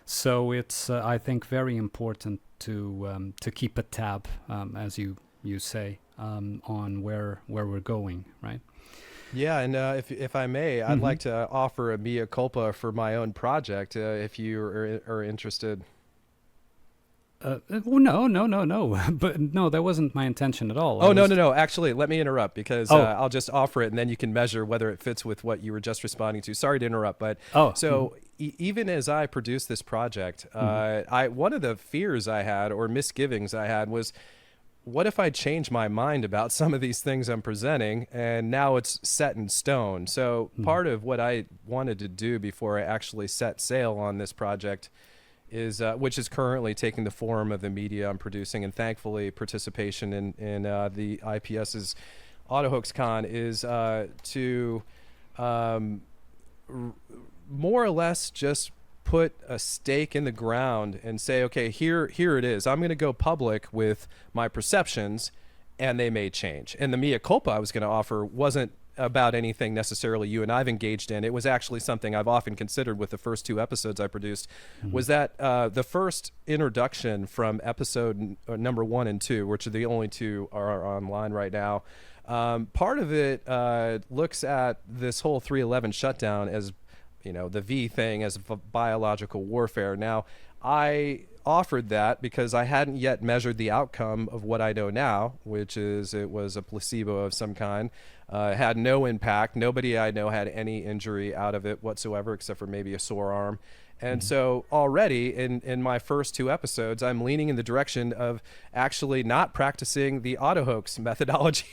So it's I think very important to keep a tab, as you say, on where we're going, right? Yeah, and if I may, I'd like to offer a mea culpa for my own project, if you are interested. No. But no, that wasn't my intention at all. No. Actually, let me interrupt because I'll just offer it and then you can measure whether it fits with what you were just responding to. Sorry to interrupt, but even as I produced this project, one of the fears I had or misgivings I had was, what if I change my mind about some of these things I'm presenting and now it's set in stone? So part of what I wanted to do before I actually set sail on this project is, which is currently taking the form of the media I'm producing, and thankfully participation in the IPS's AutoHoaxCon, is to more or less just put a stake in the ground and say, okay, here it is. I'm going to go public with my perceptions, and they may change. And the mea culpa I was going to offer wasn't about anything necessarily you and I've engaged in. It was actually something I've often considered with the first 2 episodes I produced, was that the first introduction from episode number 1 and 2, which are the only 2 are online right now, part of it looks at this whole 3/11 shutdown as, the V thing as biological warfare. Now, I offered that because I hadn't yet measured the outcome of what I know now, which is it was a placebo of some kind. Had no impact. Nobody I know had any injury out of it whatsoever, except for maybe a sore arm. And so already in my first 2 episodes, I'm leaning in the direction of actually not practicing the AutoHoax methodology.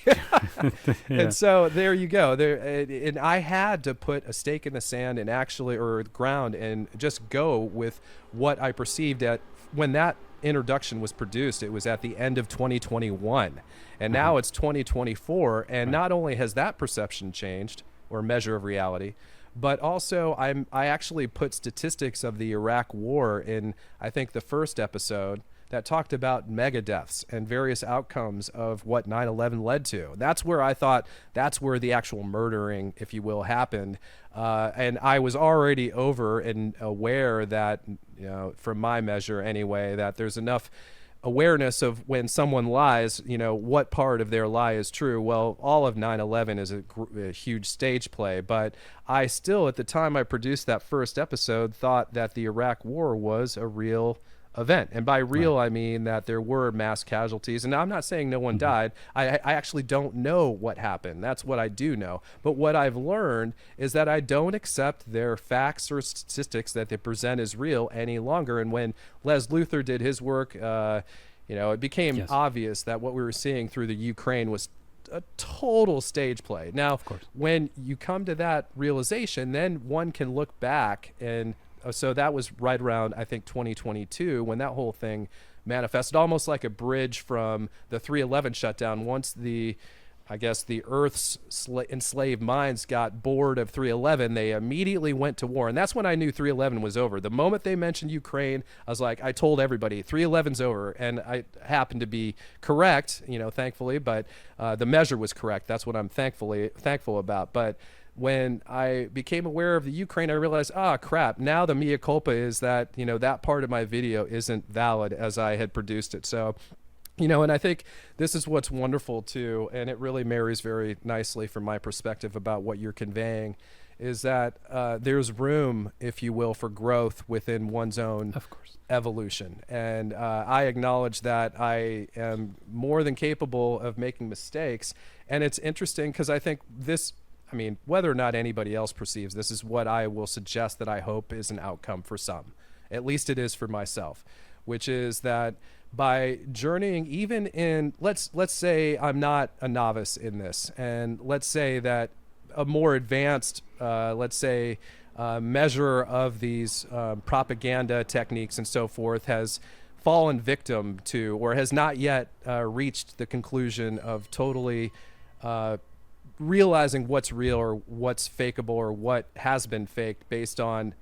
And so there you go. And I had to put a stake in the sand and actually, or the ground, and just go with what I perceived at when that introduction was produced. It was at the end of 2021, and now it's 2024. And not only has that perception changed, or measure of reality, but also I actually put statistics of the Iraq war in, I think, the first episode that talked about mega deaths and various outcomes of what 9/11 led to. That's where I thought that's where the actual murdering, if you will, happened. And I was already over and aware that, from my measure anyway, that there's enough awareness of when someone lies, what part of their lie is true. Well, all of 9/11 is a huge stage play, but I still, at the time I produced that first episode, thought that the Iraq War was a real event. And by real, I mean that there were mass casualties. And I'm not saying no one died. I actually don't know what happened. That's what I do know. But what I've learned is that I don't accept their facts or statistics that they present as real any longer. And when Les Luthor did his work, it became obvious that what we were seeing through the Ukraine was a total stage play. Now, when you come to that realization, then one can look back, and so that was right around, I think, 2022 when that whole thing manifested, almost like a bridge from the 3/11 shutdown. Once the Earth's enslaved minds got bored of 3/11, they immediately went to war. And that's when I knew 3/11 was over. The moment they mentioned Ukraine, I told everybody 3/11's over. And I happened to be correct, thankfully, but the measure was correct. That's what I'm thankful about. But when I became aware of the Ukraine, I realized, crap, now the mea culpa is that, that part of my video isn't valid as I had produced it. So, and I think this is what's wonderful too, and it really marries very nicely from my perspective about what you're conveying, is that there's room, if you will, for growth within one's own evolution. And I acknowledge that I am more than capable of making mistakes. And it's interesting because I think whether or not anybody else perceives this is what I will suggest that I hope is an outcome for some. At least it is for myself, which is that by journeying even in, let's say I'm not a novice in this, and let's say that a more advanced, measure of these propaganda techniques and so forth has fallen victim to, or has not yet reached the conclusion of totally realizing what's real or what's fakeable or what has been faked based on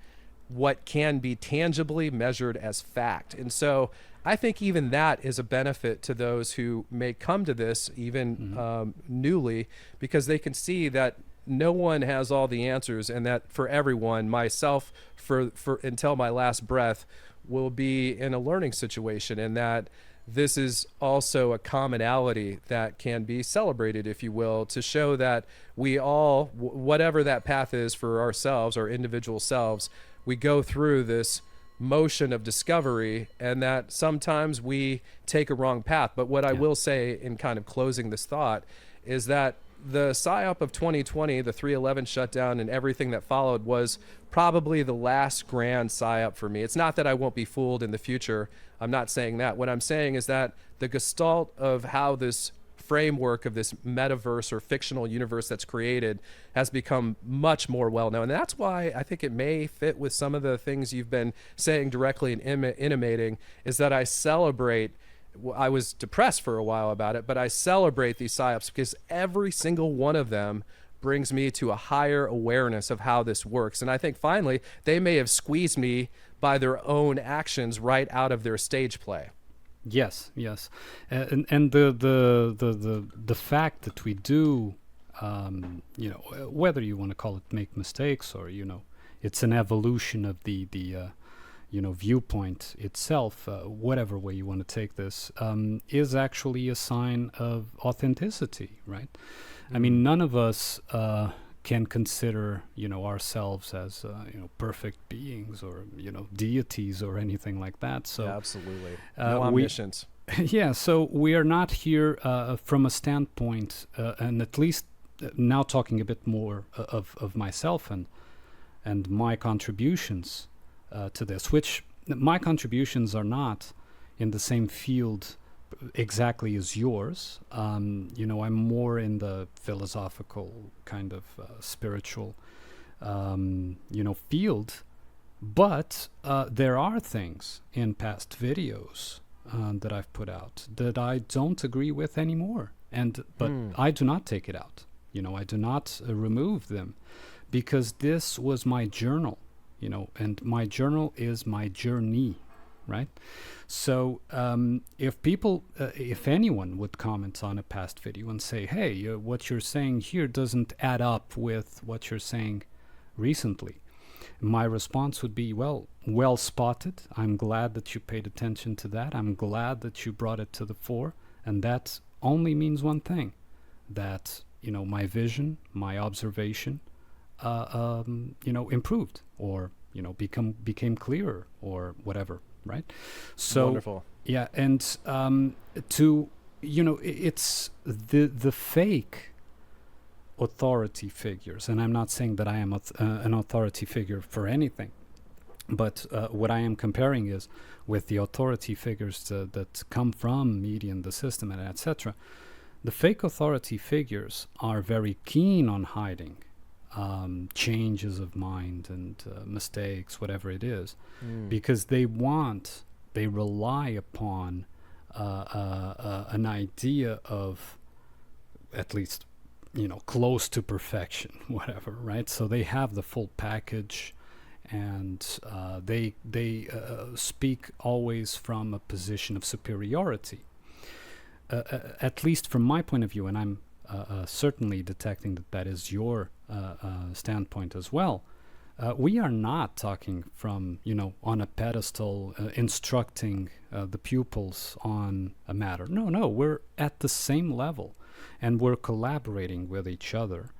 what can be tangibly measured as fact. And so I think even that is a benefit to those who may come to this even newly, because they can see that no one has all the answers, and that for everyone, myself for until my last breath, will be in a learning situation, and that this is also a commonality that can be celebrated, if you will, to show that we all, whatever that path is for ourselves, our individual selves, we go through this motion of discovery, and that sometimes we take a wrong path. But what I will say in kind of closing this thought is that the PSYOP of 2020, the 3/11 shutdown and everything that followed, was probably the last grand PSYOP for me. It's not that I won't be fooled in the future. I'm not saying that. What I'm saying is that the gestalt of how this framework of this metaverse or fictional universe that's created has become much more well-known. And that's why I think it may fit with some of the things you've been saying directly and intimating, is that I celebrate, I was depressed for a while about it, but I celebrate these PSYOPs because every single one of them brings me to a higher awareness of how this works. And I think finally they may have squeezed me by their own actions right out of their stage play. Yes, and the fact that we do, whether you want to call it make mistakes or it's an evolution of the viewpoint itself, whatever way you want to take this, is actually a sign of authenticity, right? I mean, none of us can consider ourselves as perfect beings or deities or anything like that. So absolutely, no omniscience. So we are not here from a standpoint, and at least now talking a bit more of myself and my contributions to this, which my contributions are not in the same field exactly as yours. I'm more in the philosophical kind of spiritual field, but there are things in past videos that I've put out that I don't agree with anymore, but I do not take it out. I do not remove them, because this was my journal, and my journal is my journey, right? So if anyone would comment on a past video and say, hey, what you're saying here doesn't add up with what you're saying recently, my response would be, well spotted. I'm glad that you paid attention to that. I'm glad that you brought it to the fore. And that only means one thing, that, my vision, my observation, improved, or, became clearer, or whatever, right? So, wonderful. Yeah, and it's the fake authority figures, and I'm not saying that I am an authority figure for anything, but what I am comparing is with the authority figures that come from media and the system, and etc. The fake authority figures are very keen on hiding changes of mind and mistakes, whatever it is, because they rely upon an idea of, at least, close to perfection, whatever, right? So they have the full package, and they speak always from a position of superiority. At least from my point of view, and I'm certainly detecting that is your standpoint as well. We are not talking from, on a pedestal, instructing the pupils on a matter. No, we're at the same level, and we're collaborating with each other,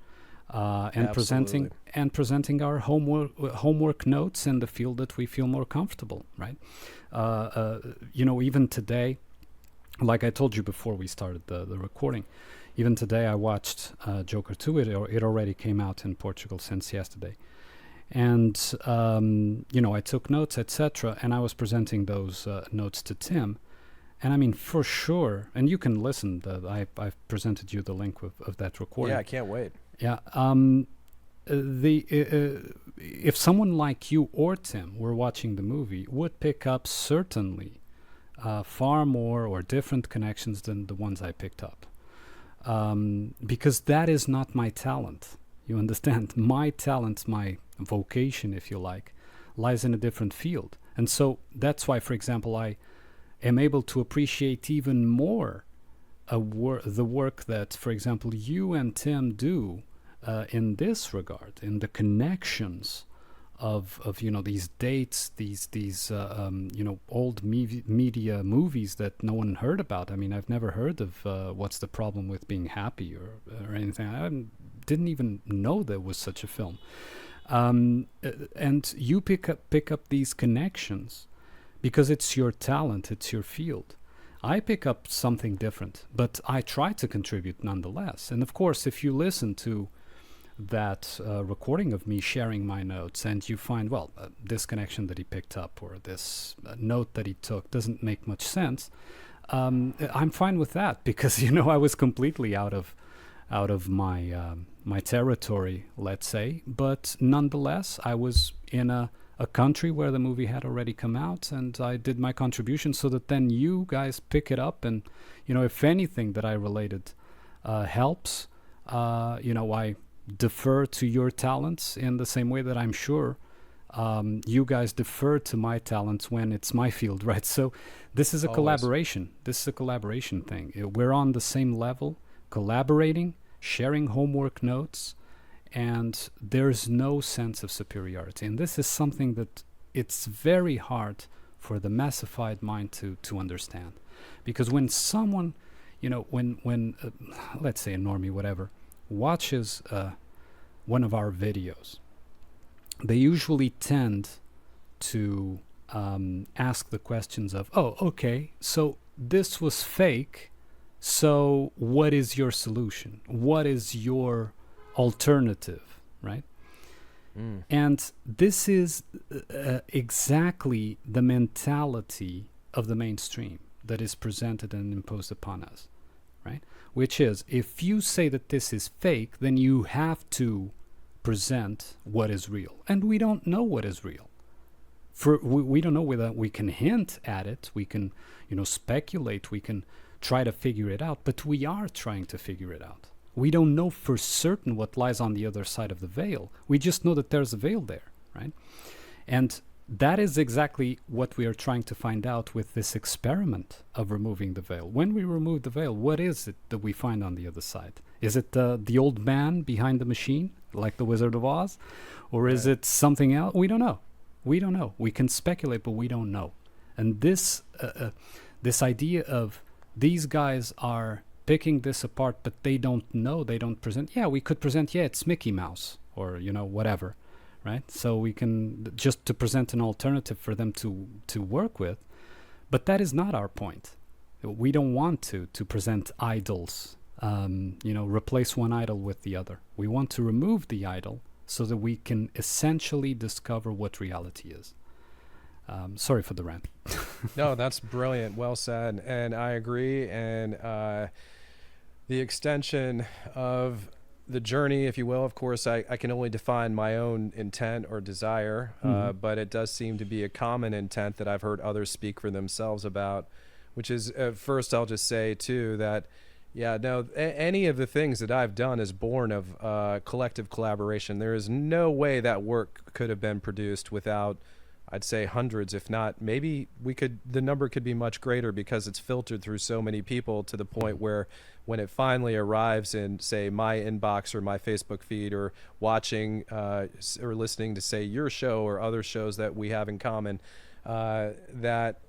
and presenting our homework notes in the field that we feel more comfortable, right? Even today, like I told you before we started the recording, even today I watched Joker 2. It already came out in Portugal since yesterday. And, I took notes, etc., and I was presenting those notes to Tim. And I mean, for sure, and you can listen, I've presented you the link of that recording. Yeah, I can't wait. Yeah. If someone like you or Tim were watching the movie, would pick up certainly far more or different connections than the ones I picked up. Because that is not my talent. You understand? My talent, my vocation, if you like, lies in a different field. And so that's why, for example, I am able to appreciate even more the work that, for example, you and Tim do in this regard, in the connections of these dates, these old media movies that no one heard about. I mean, I've never heard of What's the Problem with Being Happy or anything. I didn't even know there was such a film. And you pick up these connections because it's your talent, it's your field. I pick up something different, but I try to contribute nonetheless. And of course, if you listen to that recording of me sharing my notes, and you find, this connection that he picked up, or this note that he took doesn't make much sense, I'm fine with that, because I was completely out of my my territory, let's say. But nonetheless, I was in a country where the movie had already come out, and I did my contribution so that then you guys pick it up, and if anything that I related helps, I defer to your talents in the same way that I'm sure you guys defer to my talents when it's my field, right? So this is a collaboration. This is a collaboration thing. We're on the same level, collaborating, sharing homework notes, and there's no sense of superiority. And this is something that it's very hard for the massified mind to understand. Because when someone, when let's say a normie, whatever, watches one of our videos, they usually tend to ask the questions of, okay, so this was fake, so what is your solution? What is your alternative, right? And this is exactly the mentality of the mainstream that is presented and imposed upon us, right? Which is, if you say that this is fake, then you have to present what is real. And we don't know what is real. We don't know whether we can hint at it, we can, speculate, we can try to figure it out, but we are trying to figure it out. We don't know for certain what lies on the other side of the veil. We just know that there's a veil there, right? And that is exactly what we are trying to find out with this experiment of removing the veil. When we remove the veil, what is it that we find on the other side? Is it the old man behind the machine? like the Wizard of Oz? Or is it something else? We don't know. We don't know. We can speculate, but we don't know. And this idea of these guys are picking this apart, but they don't know, they don't present. Yeah, we could present, it's Mickey Mouse or, whatever, right? So we can just to present an alternative for them to work with. But that is not our point. We don't want to present idols, replace one idol with the other. We want to remove the idol so that we can essentially discover what reality is. Sorry for the rant. No, that's brilliant. Well said. And I agree. And the extension of the journey, if you will, of course, I can only define my own intent or desire, but it does seem to be a common intent that I've heard others speak for themselves about, which is, first I'll just say too that, any of the things that I've done is born of collective collaboration. There is no way that work could have been produced without, I'd say, hundreds, if not, maybe the number could be much greater because it's filtered through so many people to the point where when it finally arrives in, say, my inbox or my Facebook feed or watching or listening to, say, your show or other shows that we have in common, that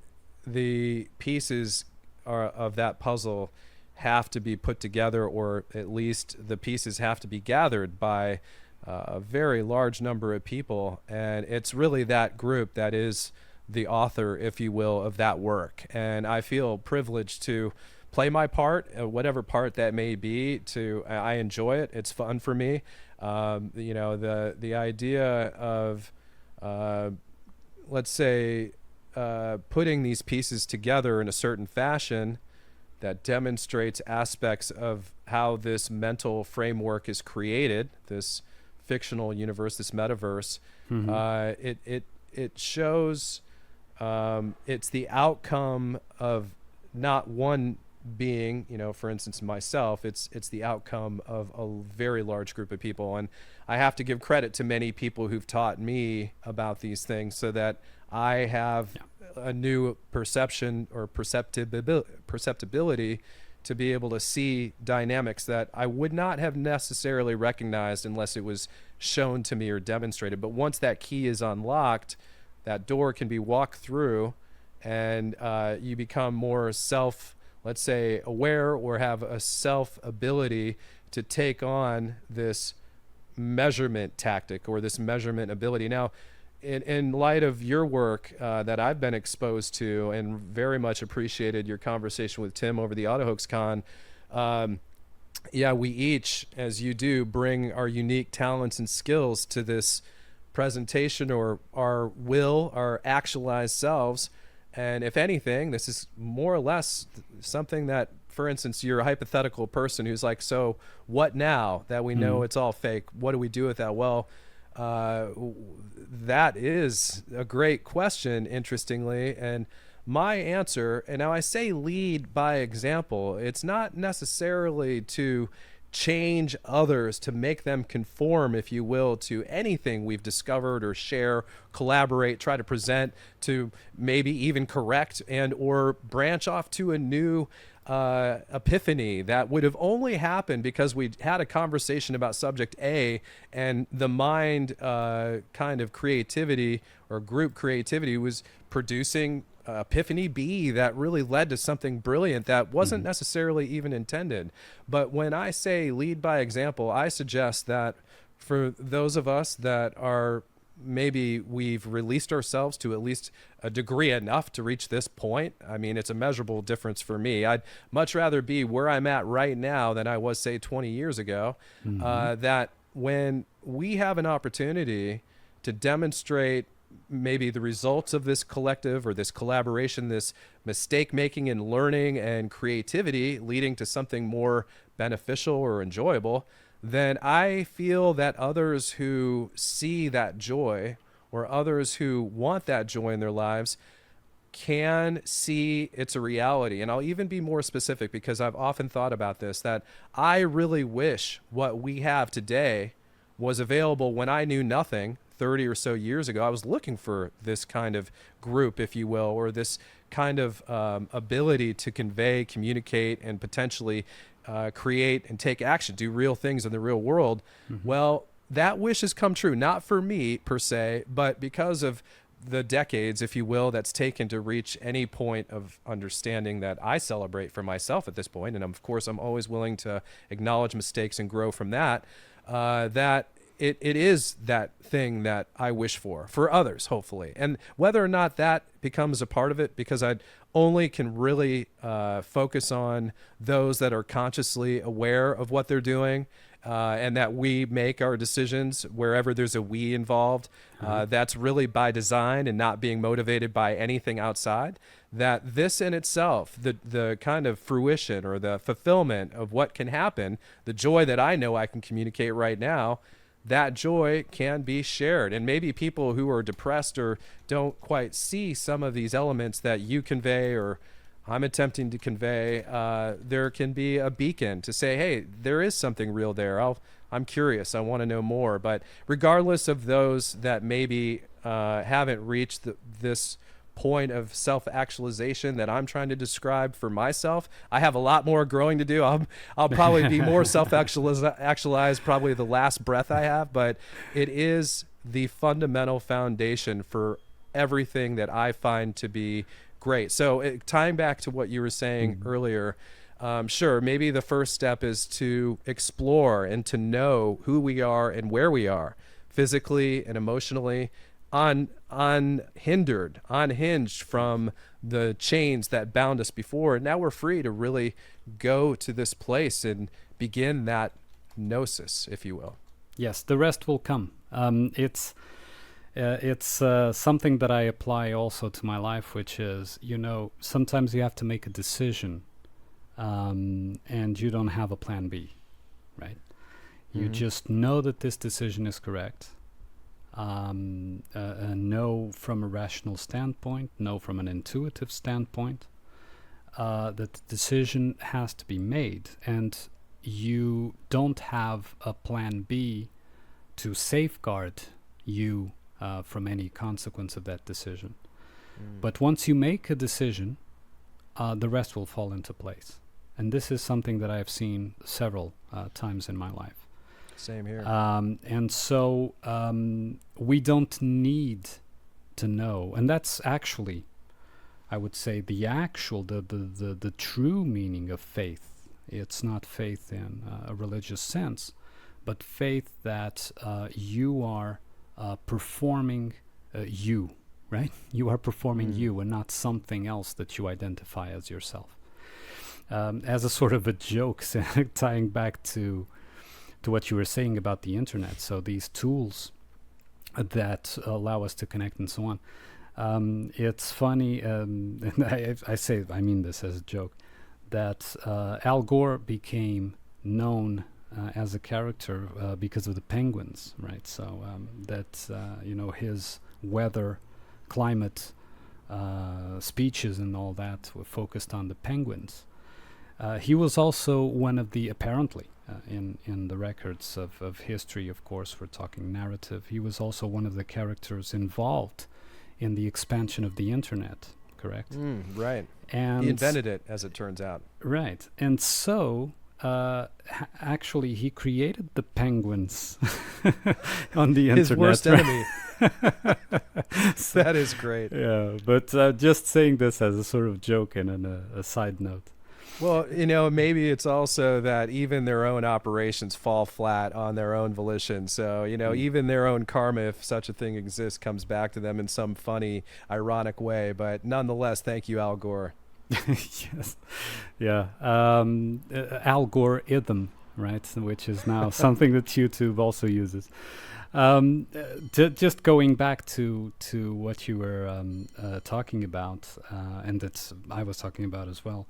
the pieces of that puzzle have to be put together, or at least the pieces have to be gathered by a very large number of people. And it's really that group that is the author, if you will, of that work. And I feel privileged to play my part, whatever part that may be. I enjoy it. It's fun for me. The idea of, let's say, putting these pieces together in a certain fashion that demonstrates aspects of how this mental framework is created, this fictional universe, this metaverse. It shows it's the outcome of not one being, for instance, myself. It's the outcome of a very large group of people. And I have to give credit to many people who've taught me about these things so that I have a new perception or perceptibility to be able to see dynamics that I would not have necessarily recognized unless it was shown to me or demonstrated. But once that key is unlocked, that door can be walked through, and you become more let's say, aware, or have a self-ability to take on this measurement tactic or this measurement ability. Now, in light of your work that I've been exposed to and very much appreciated your conversation with Tim over the AutoHoaxCon, we each, as you do, bring our unique talents and skills to this presentation, or our actualized selves. And if anything, this is more or less something that, for instance, you're a hypothetical person who's like, so what now that we know it's all fake? What do we do with that? Well, that is a great question, interestingly. And my answer, and now I say lead by example, it's not necessarily to change others, to make them conform, if you will, to anything we've discovered or share, collaborate, try to present, to maybe even correct and or branch off to a new epiphany that would have only happened because we had a conversation about subject A, and the mind kind of creativity or group creativity was producing epiphany B that really led to something brilliant that wasn't necessarily even intended. But when I say lead by example, I suggest that for those of us that are maybe we've released ourselves to at least a degree enough to reach this point. I mean, it's a measurable difference for me. I'd much rather be where I'm at right now than I was, say, 20 years ago. That when we have an opportunity to demonstrate maybe the results of this collective or this collaboration, this mistake making and learning and creativity leading to something more beneficial or enjoyable, then I feel that others who see that joy or others who want that joy in their lives can see it's a reality. And I'll even be more specific because I've often thought about this, that I really wish what we have today was available when I knew nothing 30 or so years ago. I was looking for this kind of group, if you will, or this kind of ability to convey, communicate, and potentially create and take action, do real things in the real world. Well, that wish has come true, not for me per se, but because of the decades, if you will, that's taken to reach any point of understanding that I celebrate for myself at this point. And of course, I'm always willing to acknowledge mistakes and grow from that, that it is that thing that I wish for others, hopefully. And whether or not that becomes a part of it, because I only can really focus on those that are consciously aware of what they're doing, and that we make our decisions wherever there's a we involved. That's really by design and not being motivated by anything outside. That this in itself, the kind of fruition or the fulfillment of what can happen, the joy that I know I can communicate right now, that joy can be shared. And maybe people who are depressed or don't quite see some of these elements that you convey or I'm attempting to convey, there can be a beacon to say, hey, there is something real there. I'm curious. I want to know more. But regardless of those that maybe haven't reached this point of self-actualization that I'm trying to describe for myself, I have a lot more growing to do. I'll probably be more self-actualized probably the last breath I have, but it is the fundamental foundation for everything that I find to be great. So tying back to what you were saying earlier, sure, maybe the first step is to explore and to know who we are and where we are physically and emotionally, unhinged from the chains that bound us before. And now we're free to really go to this place and begin that gnosis, if you will. Yes, the rest will come. It's something that I apply also to my life, which is, sometimes you have to make a decision, and you don't have a plan B, right? You just know that this decision is correct. Know from a rational standpoint, know from an intuitive standpoint, that the decision has to be made, and you don't have a plan B to safeguard you from any consequence of that decision. But once you make a decision, the rest will fall into place. And this is something that I've seen several times in my life. Same here. And so we don't need to know. And that's actually, I would say, the true meaning of faith. It's not faith in a religious sense, but faith that you are performing you, right? You are performing you and not something else that you identify as yourself. As a sort of a joke, tying back to what you were saying about the internet. So these tools that allow us to connect and so on. It's funny, and I mean this as a joke, that Al Gore became known as a character because of the penguins, right? So his weather, climate speeches and all that were focused on the penguins. He was also one of the, apparently, in the records of history, of course, we're talking narrative, he was also one of the characters involved in the expansion of the internet, correct? Right. And he invented it, as it turns out. Right. And so, actually, he created the penguins on the internet. His worst enemy. That is great. Yeah, but just saying this as a sort of joke and a side note. Well, maybe it's also that even their own operations fall flat on their own volition. So, even their own karma, if such a thing exists, comes back to them in some funny, ironic way. But nonetheless, thank you, Al Gore. Yes. Yeah. Al Gore-ism, right? Which is now something that YouTube also uses. Just going back to what you were talking about, and that I was talking about as well.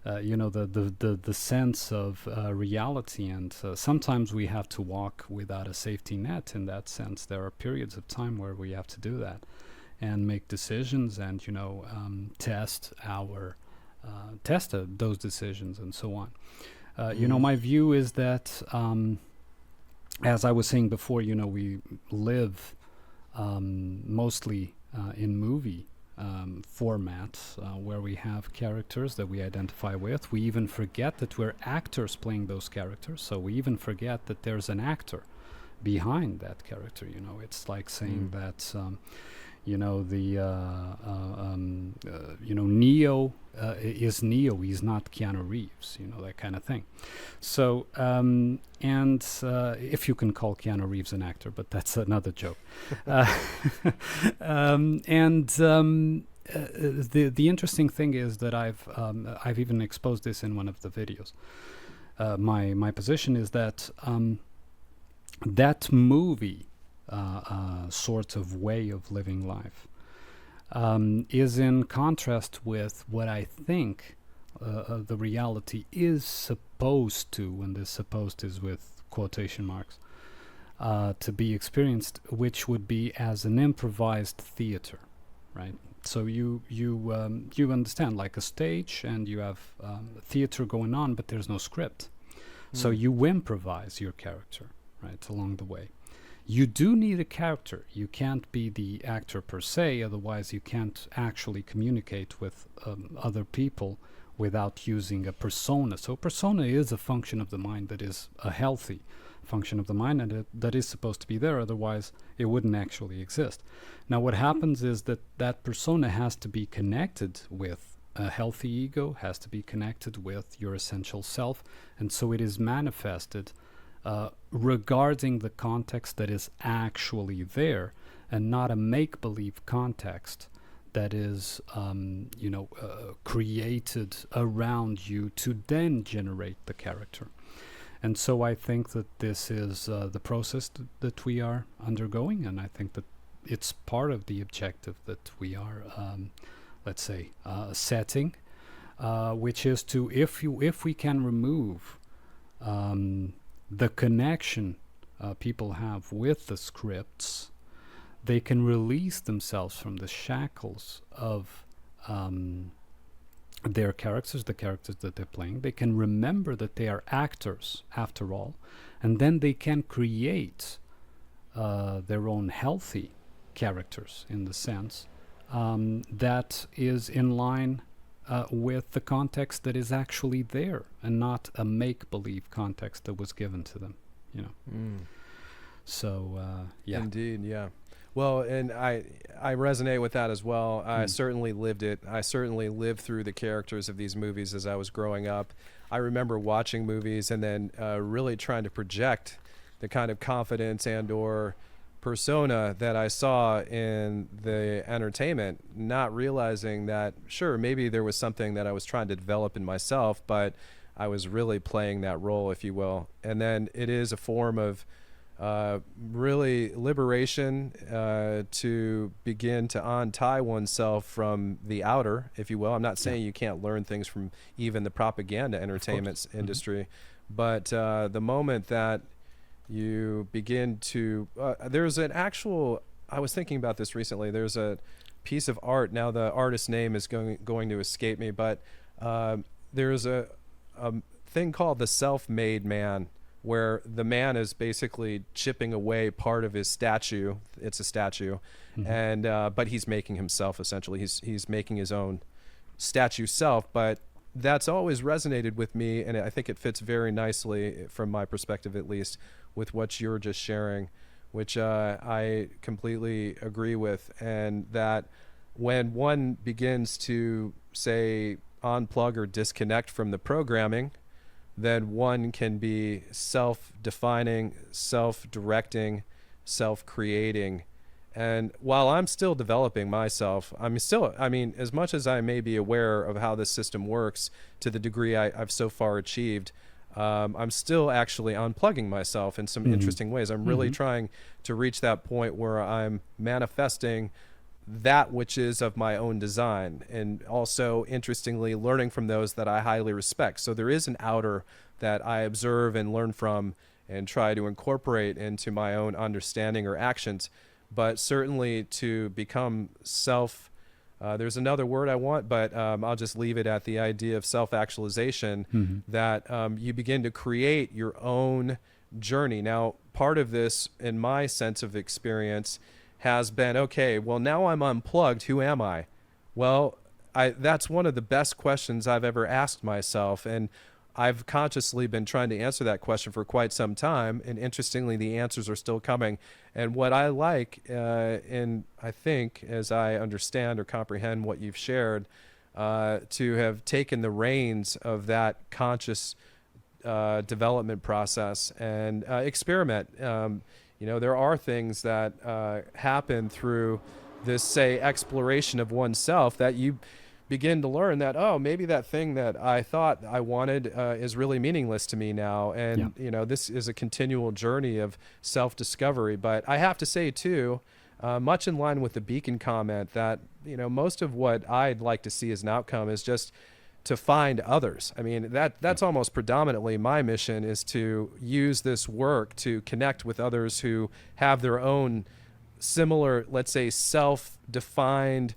The sense of reality, and sometimes we have to walk without a safety net. In that sense, there are periods of time where we have to do that and make decisions, and test those decisions and so on. My view is that, as I was saying before, we live mostly in movie formats where we have characters that we identify with. We even forget that we're actors playing those characters. So we even forget that there's an actor behind that character. It's like saying that Neo is Neo. He's not Keanu Reeves. That kind of thing. So if you can call Keanu Reeves an actor, but that's another joke. The interesting thing is that I've even exposed this in one of the videos. My position is that that movie sort of way of living life is in contrast with what I think the reality is supposed to, and this "supposed" is with quotation marks, to be experienced, which would be as an improvised theater, right? So you understand, like a stage, and you have theater going on, but there's no script. So you improvise your character, right, along the way. You do need a character. You can't be the actor per se, otherwise you can't actually communicate with other people without using a persona. So persona is a function of the mind that is a healthy function of the mind, and that is supposed to be there, otherwise it wouldn't actually exist. Now what happens is that persona has to be connected with a healthy ego, has to be connected with your essential self, and so it is manifested regarding the context that is actually there, and not a make-believe context that is created around you to then generate the character. And so I think that this is the process that we are undergoing, and I think that it's part of the objective that we are, setting, which is to, if we can remove the connection people have with the scripts, they can release themselves from the shackles of their characters, the characters that they're playing. They can remember that they are actors after all, and then they can create their own healthy characters, in the sense that is in line with the context that is actually there, and not a make-believe context that was given to them. So yeah. Indeed, yeah. Well, and I resonate with that as well. I certainly lived it. I certainly lived through the characters of these movies as I was growing up. I remember watching movies and then really trying to project the kind of confidence and or persona that I saw in the entertainment, not realizing that, sure, maybe there was something that I was trying to develop in myself, but I was really playing that role, if you will. And then it is a form of really liberation to begin to untie oneself from the outer, if you will. I'm not saying you can't learn things from even the propaganda entertainment industry, but the moment that you begin to there's an actual, I was thinking about this recently, there's a piece of art, now the artist's name is going to escape me, but there's a thing called the self-made man, where the man is basically chipping away part of his statue. It's a statue, and but he's making himself, essentially. He's making his own statue self, but that's always resonated with me, and I think it fits very nicely, from my perspective at least, with what you're just sharing, which I completely agree with. And that when one begins to, say, unplug or disconnect from the programming, then one can be self-defining, self-directing, self-creating. And while I'm still developing myself, as much as I may be aware of how this system works to the degree I've so far achieved, I'm still actually unplugging myself in some interesting ways. I'm really trying to reach that point where I'm manifesting that which is of my own design, and also, interestingly, learning from those that I highly respect. So there is an outer that I observe and learn from and try to incorporate into my own understanding or actions. But certainly to become there's another word I want, but I'll just leave it at the idea of self-actualization, that you begin to create your own journey. Now, part of this, in my sense of experience, has been, okay, well, now I'm unplugged. Who am I? Well, that's one of the best questions I've ever asked myself. And I've consciously been trying to answer that question for quite some time, and interestingly, the answers are still coming. And what I like, and I think, as I understand or comprehend what you've shared, to have taken the reins of that conscious development process and experiment. There are things that happen through this, say, exploration of oneself that you begin to learn that, oh, maybe that thing that I thought I wanted is really meaningless to me now. And, this is a continual journey of self-discovery. But I have to say, too, much in line with the beacon comment, that, most of what I'd like to see as an outcome is just to find others. I mean, that's almost predominantly my mission, is to use this work to connect with others who have their own similar, let's say, self-defined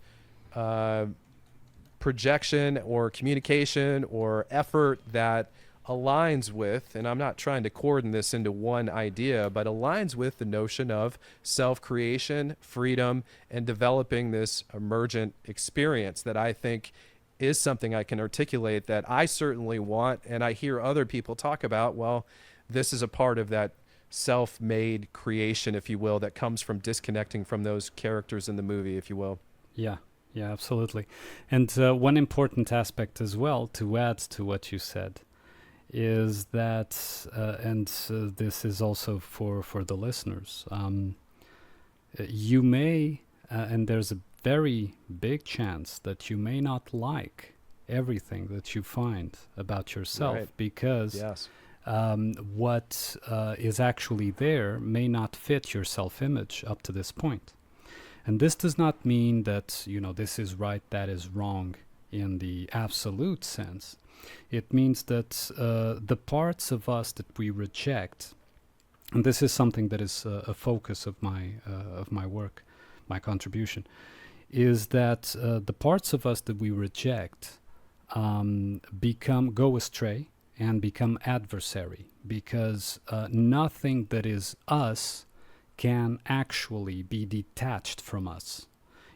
projection or communication or effort that aligns with, and I'm not trying to cordon this into one idea, but aligns with the notion of self-creation, freedom, and developing this emergent experience that I think is something I can articulate, that I certainly want, and I hear other people talk about. Well, this is a part of that self-made creation, if you will, that comes from disconnecting from those characters in the movie, if you will. Yeah, absolutely. And one important aspect as well, to add to what you said, is that, this is also for the listeners, you may, and there's a very big chance that you may not like everything that you find about yourself, right, because what is actually there may not fit your self-image up to this point. And this does not mean that, this is right, that is wrong in the absolute sense. It means that the parts of us that we reject, and this is something that is a focus of my work, my contribution, is that the parts of us that we reject go astray and become adversary, because nothing that is us can actually be detached from us.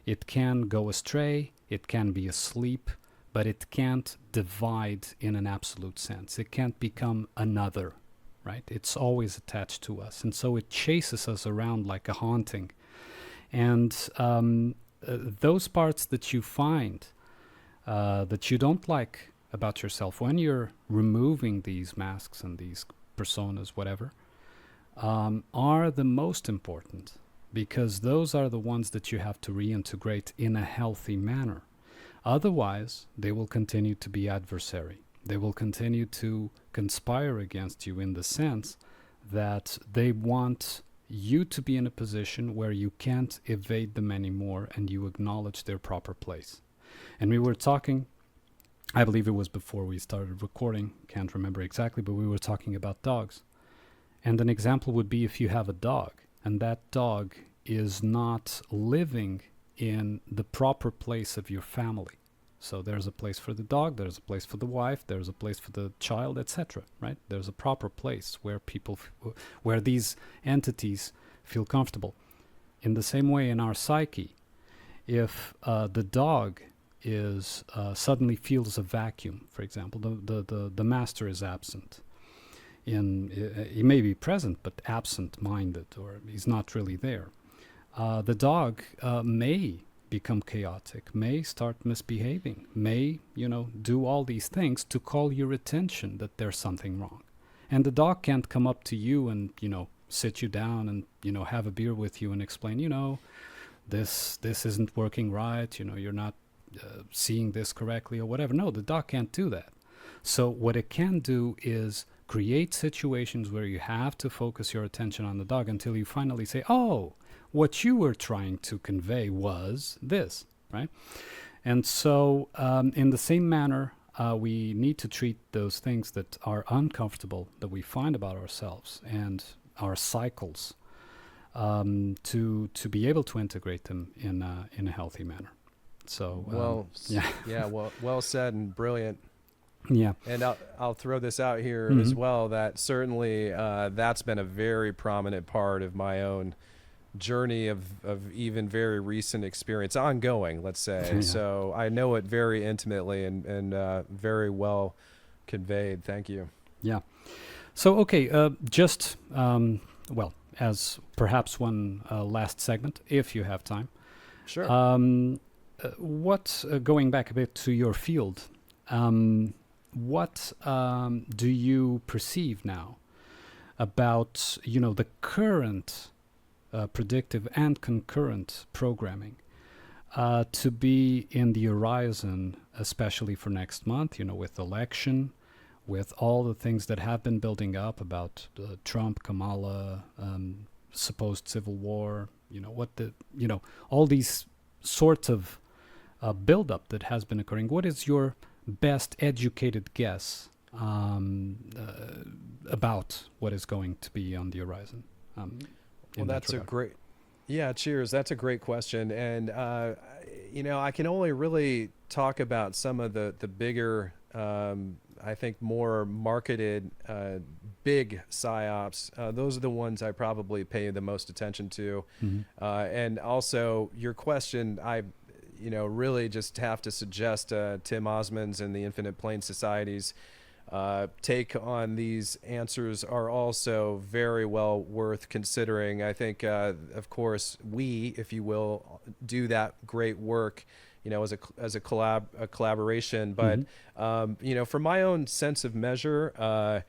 It can go astray, it can be asleep, but it can't divide in an absolute sense. It can't become another, right? It's always attached to us. And so it chases us around like a haunting. And those parts that you find that you don't like about yourself, when you're removing these masks and these personas, whatever, are the most important, because those are the ones that you have to reintegrate in a healthy manner. Otherwise, they will continue to be adversary. They will continue to conspire against you, in the sense that they want you to be in a position where you can't evade them anymore and you acknowledge their proper place. And we were talking, I believe it was before we started recording, can't remember exactly, but we were talking about dogs. And an example would be if you have a dog and that dog is not living in the proper place of your family. So there's a place for the dog, there's a place for the wife, there's a place for the child, etc. Right? There's a proper place where where these entities feel comfortable. In the same way, in our psyche, if the dog is suddenly feels a vacuum, for example, the master is absent. He may be present, but absent-minded, or he's not really there. The dog may become chaotic, may start misbehaving, may, do all these things to call your attention that there's something wrong. And the dog can't come up to you and, sit you down and, have a beer with you and explain, this isn't working right, you're not seeing this correctly or whatever. No, the dog can't do that. So what it can do is create situations where you have to focus your attention on the dog until you finally say, oh, what you were trying to convey was this, right? And so in the same manner, we need to treat those things that are uncomfortable that we find about ourselves and our cycles to be able to integrate them in a healthy manner. So well said and brilliant. Yeah. And I'll throw this out here as well, that certainly that's been a very prominent part of my own journey of even very recent experience, ongoing, let's say. So I know it very intimately and very well conveyed. Thank you. Yeah. So, okay, just, well, as perhaps one last segment, if you have time. Sure. Going back a bit to your field, what do you perceive now about, the current predictive and concurrent programming to be in the horizon, especially for next month, with election, with all the things that have been building up about Trump, Kamala, supposed civil war, all these sorts of buildup that has been occurring. What is your best educated guess about what is going to be on the horizon? Well, that's a great, cheers. That's a great question. And, I can only really talk about some of the bigger, I think more marketed, big psyops. Those are the ones I probably pay the most attention to. Mm-hmm. And also your question, I really just have to suggest Tim Osmond's and the Infinite Plane Society's take on these answers are also very well worth considering. I think, of course, we, if you will, do that great work, as a collaboration. But for my own sense of measure,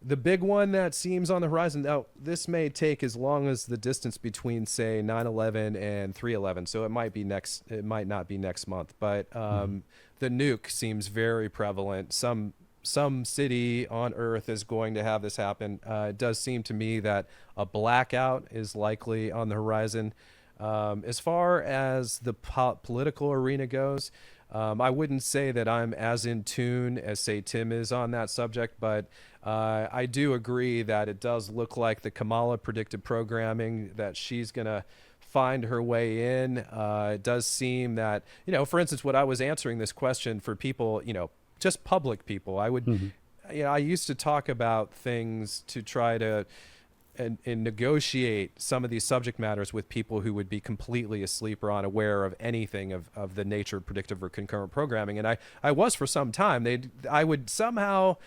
the big one that seems on the horizon, now this may take as long as the distance between, say, 9/11 and 3/11. So it might not be next month, but the nuke seems very prevalent. Some city on Earth is going to have this happen. It does seem to me that a blackout is likely on the horizon. As far as the political arena goes, I wouldn't say that I'm as in tune as, say, Tim is on that subject, but I do agree that it does look like the Kamala predicted programming, that she's going to find her way in. It does seem that, for instance, what I was answering this question for people, just public people, I would, I used to talk about things to try to and negotiate some of these subject matters with people who would be completely asleep or unaware of anything of the nature of predictive or concurrent programming. And I was for some time. I would somehow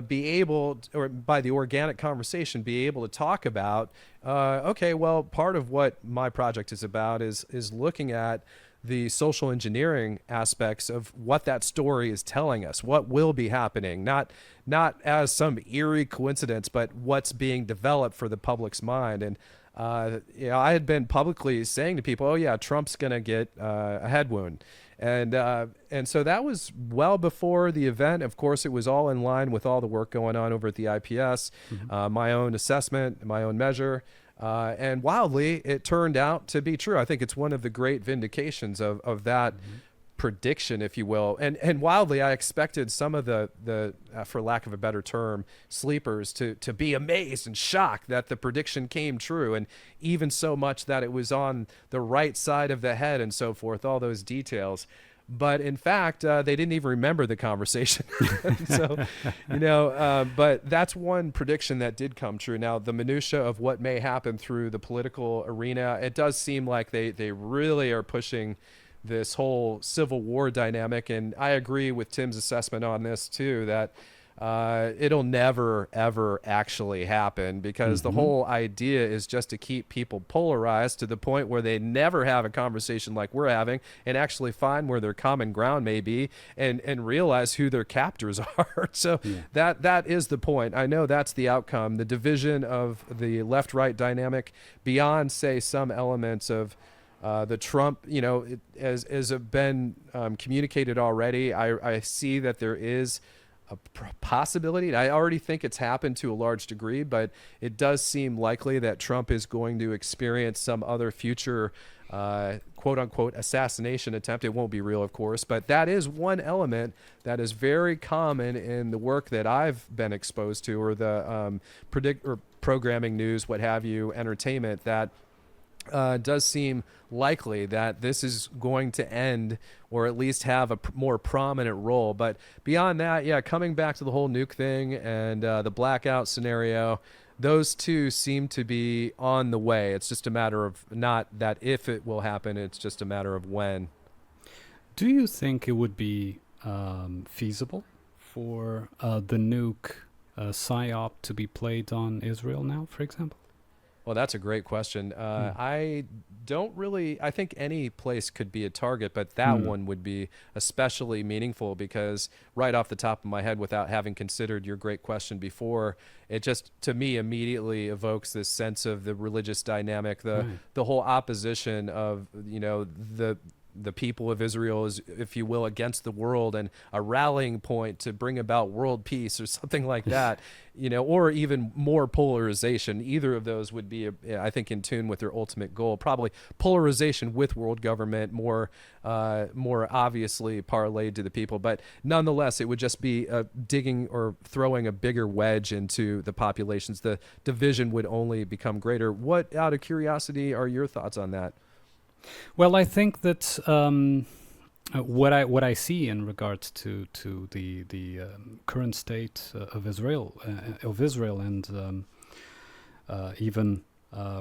be able, or by the organic conversation, be able to talk about, okay, well, part of what my project is about is looking at the social engineering aspects of what that story is telling us, what will be happening, not as some eerie coincidence, but what's being developed for the public's mind. And I had been publicly saying to people, oh yeah, Trump's going to get a head wound. And so that was well before the event. Of course, it was all in line with all the work going on over at the IPS, my own assessment, my own measure. And wildly, it turned out to be true. I think it's one of the great vindications of that prediction, if you will. And wildly, I expected some of the for lack of a better term, sleepers to be amazed and shocked that the prediction came true, and even so much that it was on the right side of the head and so forth, all those details. But in fact, they didn't even remember the conversation. So, but that's one prediction that did come true. Now, the minutia of what may happen through the political arena, it does seem like they really are pushing this whole civil war dynamic. And I agree with Tim's assessment on this too, that it'll never, ever actually happen, because the whole idea is just to keep people polarized to the point where they never have a conversation like we're having and actually find where their common ground may be and realize who their captors are. So that is the point. I know that's the outcome. The division of the left-right dynamic beyond, say, some elements of the Trump, as have been communicated already, I see that there is a possibility. I already think it's happened to a large degree, but it does seem likely that Trump is going to experience some other future quote unquote assassination attempt. It won't be real, of course, but that is one element that is very common in the work that I've been exposed to, or the programming news, what have you, entertainment, that does seem likely that this is going to end, or at least have a more prominent role. But beyond that, coming back to the whole nuke thing and the blackout scenario, those two seem to be on the way. It's just a matter of not that if it will happen, it's just a matter of when. Do you think it would be feasible for the nuke psyop to be played on Israel now, for example? Well, that's a great question. I don't really, I think any place could be a target, but that one would be especially meaningful because right off the top of my head, without having considered your great question before, it just, to me, immediately evokes this sense of the religious dynamic, the whole opposition of, the people of Israel is, if you will, against the world, and a rallying point to bring about world peace or something like that, or even more polarization. Either of those would be, I think, in tune with their ultimate goal. Probably polarization with world government, more obviously parlayed to the people. But nonetheless, it would just be digging or throwing a bigger wedge into the populations. The division would only become greater. What, out of curiosity, are your thoughts on that? Well, I think that what I see in regards to the current state of Israel and even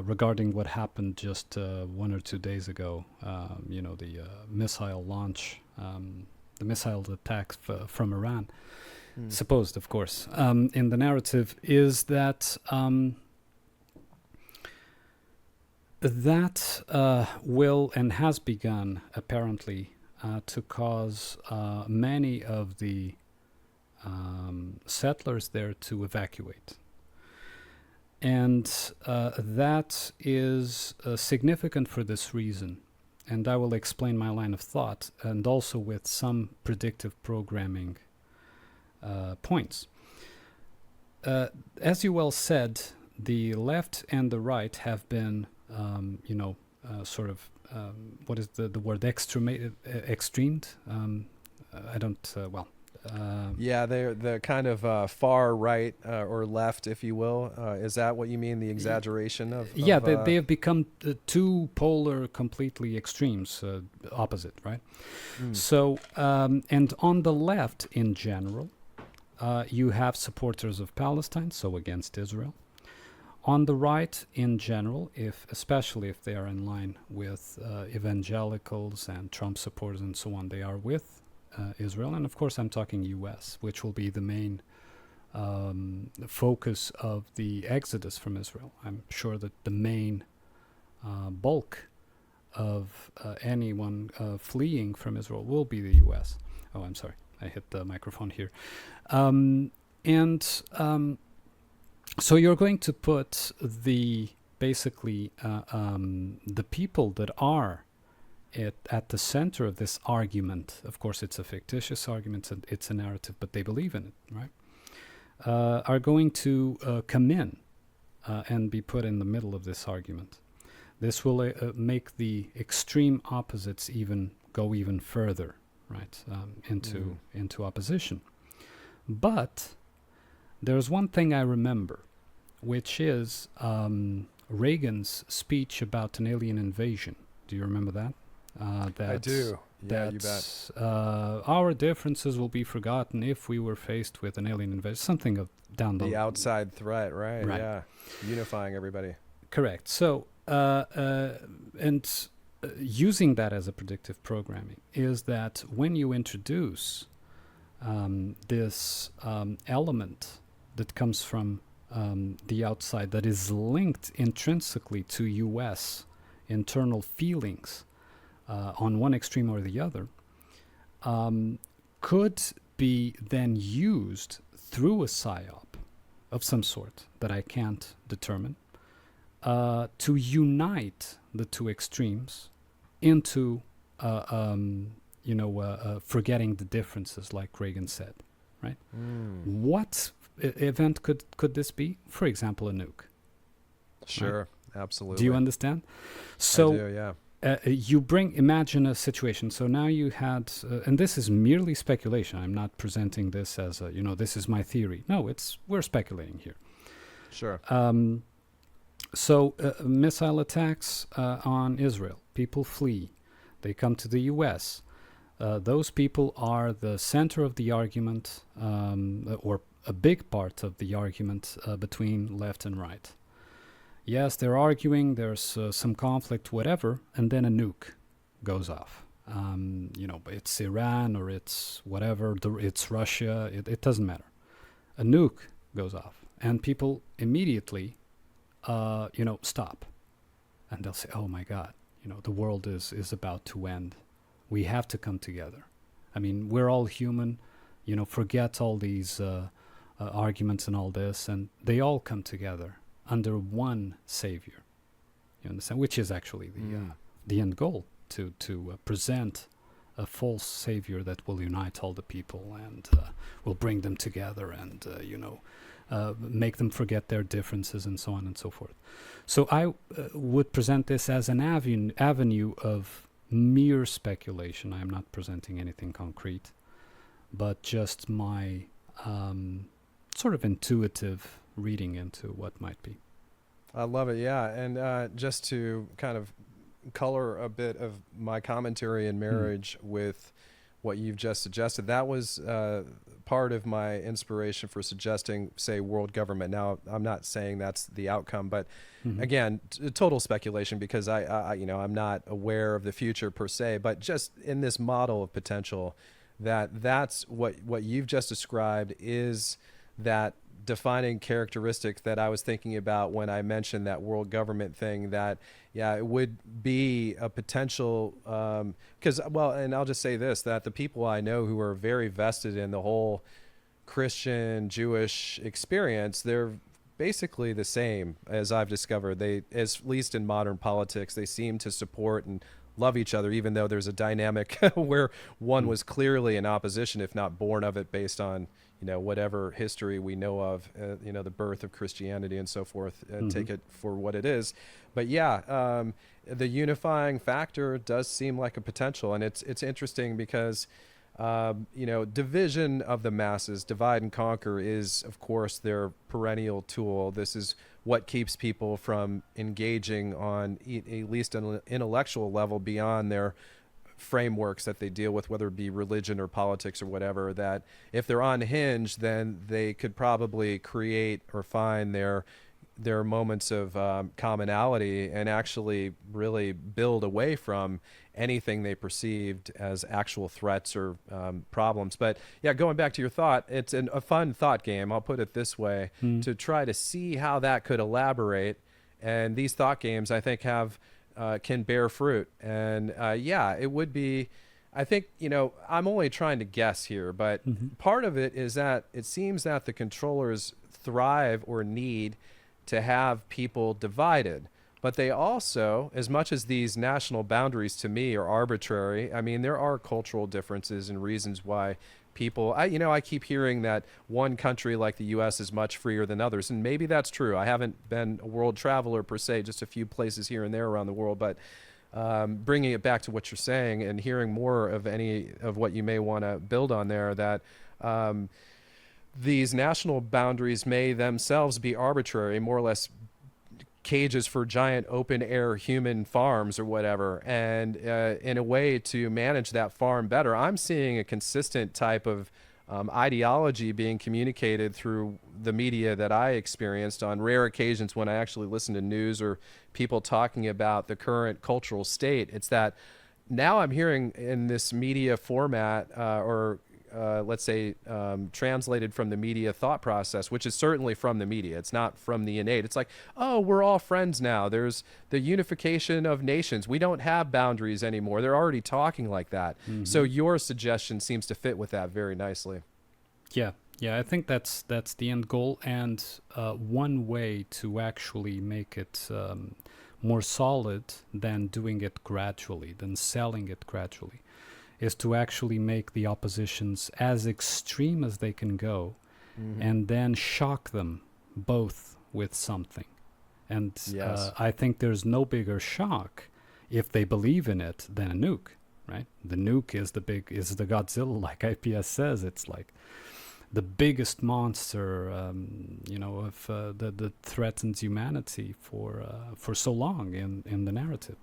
regarding what happened just 1 or 2 days ago, the missile launch, the missile attacks from Iran, supposed, of course, in the narrative, is that that will and has begun apparently to cause many of the settlers there to evacuate. And that is significant for this reason. And I will explain my line of thought, and also with some predictive programming points. As you well said, the left and the right have been what is the word, extremed? I don't, yeah, they're the kind of far right or left, if you will. Is that what you mean, the exaggeration of they have become two polar, completely extremes, opposite, right? So, and on the left in general, you have supporters of Palestine, so against Israel. On the right, in general, especially if they are in line with evangelicals and Trump supporters and so on, they are with Israel. And of course, I'm talking U.S., which will be the main focus of the exodus from Israel. I'm sure that the main bulk of anyone fleeing from Israel will be the U.S. Oh, I'm sorry. I hit the microphone here. So you're going to put the people that are at the center of this argument. Of course, it's a fictitious argument, it's a narrative, but they believe in it, right? Are going to come in and be put in the middle of this argument. This will make the extreme opposites go even further, right, into opposition. But there's one thing I remember, which is Reagan's speech about an alien invasion. Do you remember that? I do. Yeah, you bet. Our differences will be forgotten if we were faced with an alien invasion. Something of down the outside threat, right? Yeah, unifying everybody. Correct. So, using that as a predictive programming is that when you introduce this element that comes from the outside, that is linked intrinsically to U.S. internal feelings on one extreme or the other, could be then used through a psyop of some sort that I can't determine to unite the two extremes into forgetting the differences, like Reagan said, right? What event could this be? For example, a nuke. Sure, right? Absolutely. Do you understand? So I do, yeah. Imagine a situation. So now you had, and this is merely speculation. I'm not presenting this as this is my theory. No, we're speculating here. Sure. So missile attacks on Israel. People flee. They come to the U.S. Those people are the center of the argument, or a big part of the argument between left and right. Yes, they're arguing, there's some conflict, whatever, and then a nuke goes off. It's Iran or it's whatever, it's Russia, it doesn't matter. A nuke goes off and people immediately, stop. And they'll say, oh my God, the world is about to end. We have to come together. I mean, we're all human, forget all these arguments and all this, and they all come together under one savior. You understand? Which is actually the end goal, to present a false savior that will unite all the people and will bring them together and, make them forget their differences and so on and so forth. So I would present this as an avenue of mere speculation. I am not presenting anything concrete, but just my sort of intuitive reading into what might be. I love it, yeah. And just to kind of color a bit of my commentary and marriage with what you've just suggested, that was part of my inspiration for suggesting, say, world government. Now, I'm not saying that's the outcome, but again, total speculation, because I'm not aware of the future per se, but just in this model of potential, that's what you've just described is that defining characteristic that I was thinking about when I mentioned that world government thing, that it would be a potential, and I'll just say this, that the people I know who are very vested in the whole Christian Jewish experience, they're basically the same as I've discovered. They, at least in modern politics, they seem to support and love each other, even though there's a dynamic where one was clearly in opposition, if not born of it, based on whatever history we know of, the birth of Christianity and so forth, take it for what it is. But the unifying factor does seem like a potential. And it's interesting because, division of the masses, divide and conquer, is, of course, their perennial tool. This is what keeps people from engaging on at least an intellectual level beyond their frameworks that they deal with, whether it be religion or politics or whatever, that if they're unhinged, then they could probably create or find their moments of commonality and actually really build away from anything they perceived as actual threats or problems. But going back to your thought, it's a fun thought game, I'll put it this way, to try to see how that could elaborate. And these thought games, I think, can bear fruit. And it would be, I think, I'm only trying to guess here, but part of it is that it seems that the controllers thrive or need to have people divided. But they also, as much as these national boundaries to me are arbitrary, I mean, there are cultural differences and reasons why people, I keep hearing that one country like the U.S. is much freer than others, and maybe that's true. I haven't been a world traveler per se, just a few places here and there around the world, but bringing it back to what you're saying and hearing more of any of what you may want to build on there, that these national boundaries may themselves be arbitrary, more or less cages for giant open air human farms or whatever, and in a way to manage that farm better. I'm seeing a consistent type of ideology being communicated through the media that I experienced on rare occasions when I actually listened to news or people talking about the current cultural state. It's that now I'm hearing in this media format let's say translated from the media thought process, which is certainly from the media. It's not from the innate. It's like, oh, we're all friends now. There's the unification of nations. We don't have boundaries anymore. They're already talking like that. So your suggestion seems to fit with that very nicely. Yeah, I think that's the end goal. And one way to actually make it more solid than doing it gradually, than selling it gradually, is to actually make the oppositions as extreme as they can go, and then shock them both with something. And I think there's no bigger shock, if they believe in it, than a nuke, right? The nuke is the Godzilla, like IPS says. It's like the biggest monster, that threatens humanity for so long in the narrative.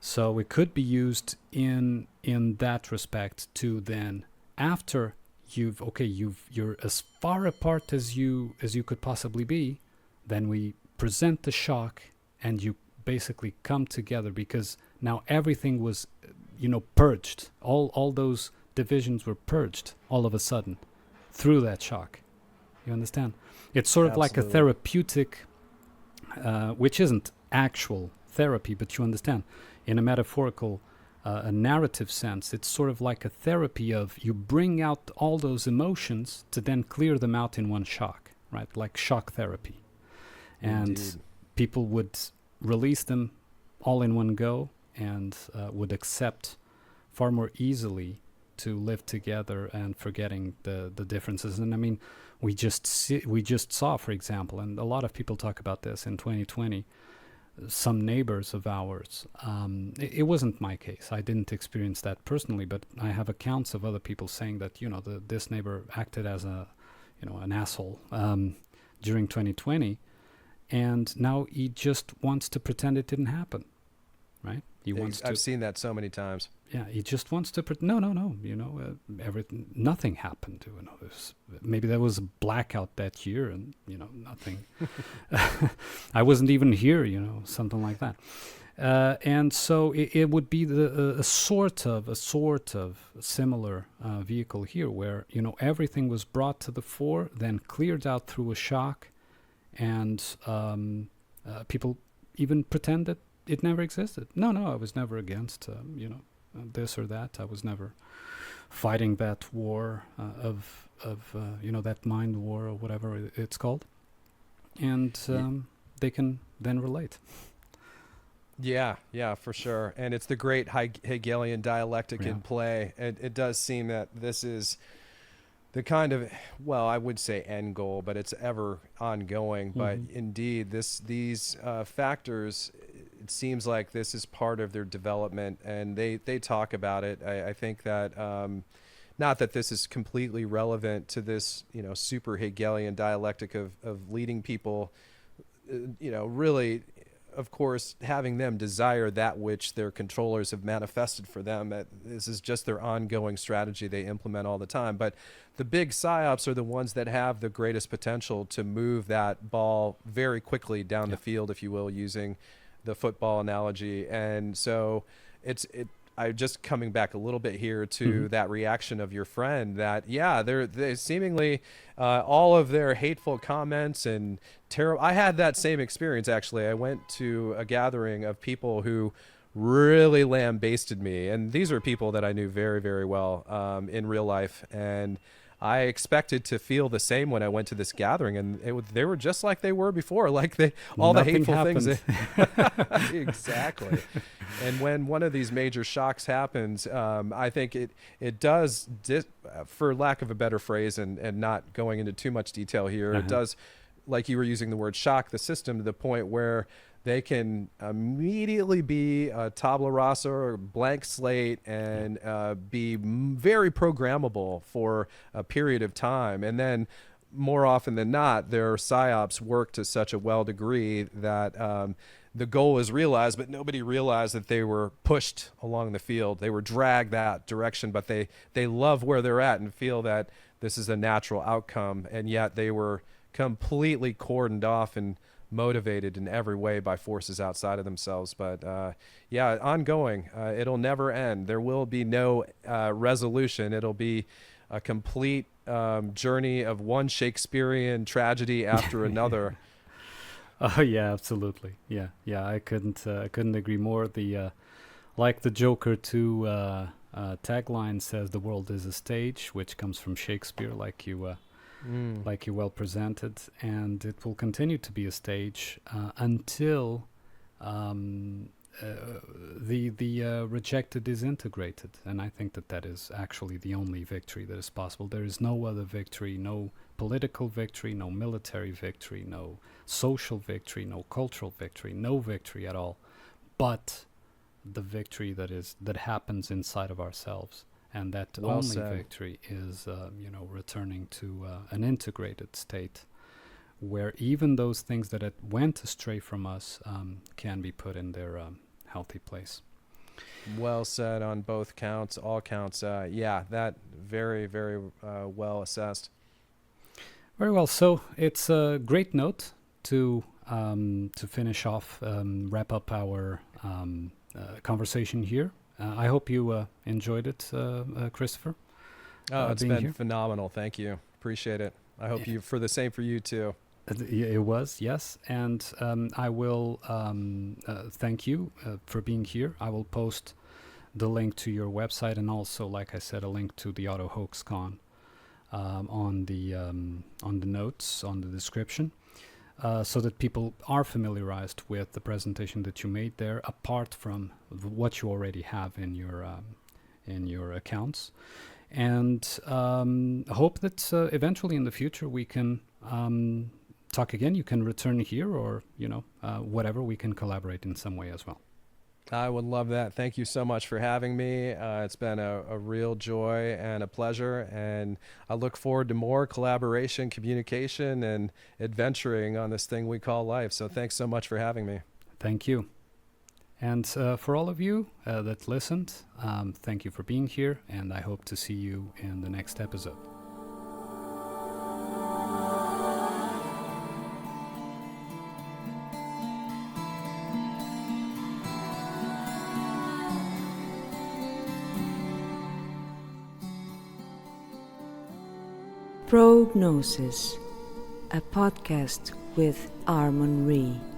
So it could be used in that respect to then, after you're as far apart as you could possibly be, then we present the shock and you basically come together, because now everything was purged. All those divisions were purged all of a sudden through that shock. You understand? It's sort of like a therapeutic, which isn't actual therapy, but you understand, in a metaphorical, a narrative sense, it's sort of like a therapy of you bring out all those emotions to then clear them out in one shock, right? Like shock therapy. And Indeed. people would release them all in one go and would accept far more easily to live together and forgetting the differences. And I mean, we just saw, for example, and a lot of people talk about this in 2020, some neighbors of ours. It wasn't my case. I didn't experience that personally, but I have accounts of other people saying that this neighbor acted as an asshole during 2020, and now he just wants to pretend it didn't happen, right? I've seen that so many times. Yeah, he just wants to no. Nothing happened. Maybe there was a blackout that year, and nothing. I wasn't even here. Something like that. And so it would be a sort of similar vehicle here, where everything was brought to the fore, then cleared out through a shock, and people even pretend that it never existed. No, I was never against this or that. I was never fighting that war of that mind war or whatever it's called, and they can then relate. Yeah, for sure. And it's the great Hegelian dialectic in play. It does seem that this is the kind of, well, I would say end goal, but it's ever ongoing. Mm-hmm. But indeed, these factors, it seems like this is part of their development, and they talk about it. I think that not that this is completely relevant to this, super Hegelian dialectic of leading people, really, of course, having them desire that which their controllers have manifested for them. This is just their ongoing strategy they implement all the time. But the big psyops are the ones that have the greatest potential to move that ball very quickly down the field, if you will, using the football analogy. And so I just coming back a little bit here to that reaction of your friend that, they seemingly all of their hateful comments and terrible. I had that same experience, actually. I went to a gathering of people who really lambasted me. And these are people that I knew very, very well in real life. And I expected to feel the same when I went to this gathering, and they were just like they were before, like all Nothing the hateful happened. things. Exactly. And when one of these major shocks happens, I think it does, for lack of a better phrase, and not going into too much detail here, it does, like you were using the word, shock the system to the point where they can immediately be a tabula rasa or blank slate and be very programmable for a period of time. And then more often than not, their psyops work to such a well degree that the goal is realized, but nobody realized that they were pushed along the field. They were dragged that direction, but they love where they're at and feel that this is a natural outcome. And yet they were completely cordoned off and motivated in every way by forces outside of themselves. But ongoing. It'll never end. There will be no resolution. It'll be a complete journey of one Shakespearean tragedy after another. Oh yeah, absolutely. Yeah. I couldn't agree more. The like the Joker 2 tagline says, "The world is a stage," which comes from Shakespeare, like you well presented, and it will continue to be a stage until the rejected is integrated. And I think that is actually the only victory that is possible. There is no other victory, no political victory, no military victory, no social victory, no cultural victory, no victory at all, but the victory that happens inside of ourselves. And that well only said. victory is, returning to an integrated state where even those things that went astray from us can be put in their healthy place. Well said on both counts, all counts. That very, very well assessed. Very well. So it's a great note to finish off, wrap up our conversation here I hope you enjoyed it, Christopher. Oh, it's being been here. phenomenal. Thank you. Appreciate it. I hope you for the same for you too. It was, yes. And I will thank you for being here. I will post the link to your website and also, like I said, a link to the Auto Hoax Con on the notes, on the description, so that people are familiarized with the presentation that you made there, apart from what you already have in your accounts. And hope that eventually in the future we can talk again. You can return here, or whatever, we can collaborate in some way as well. I would love that. Thank you so much for having me. It's been a real joy and a pleasure, and I look forward to more collaboration, communication, and adventuring on this thing we call life. So thanks so much for having me. Thank you. And for all of you that listened, thank you for being here, and I hope to see you in the next episode. Pro.Gnosis, a podcast with Àrmunn Rìgh.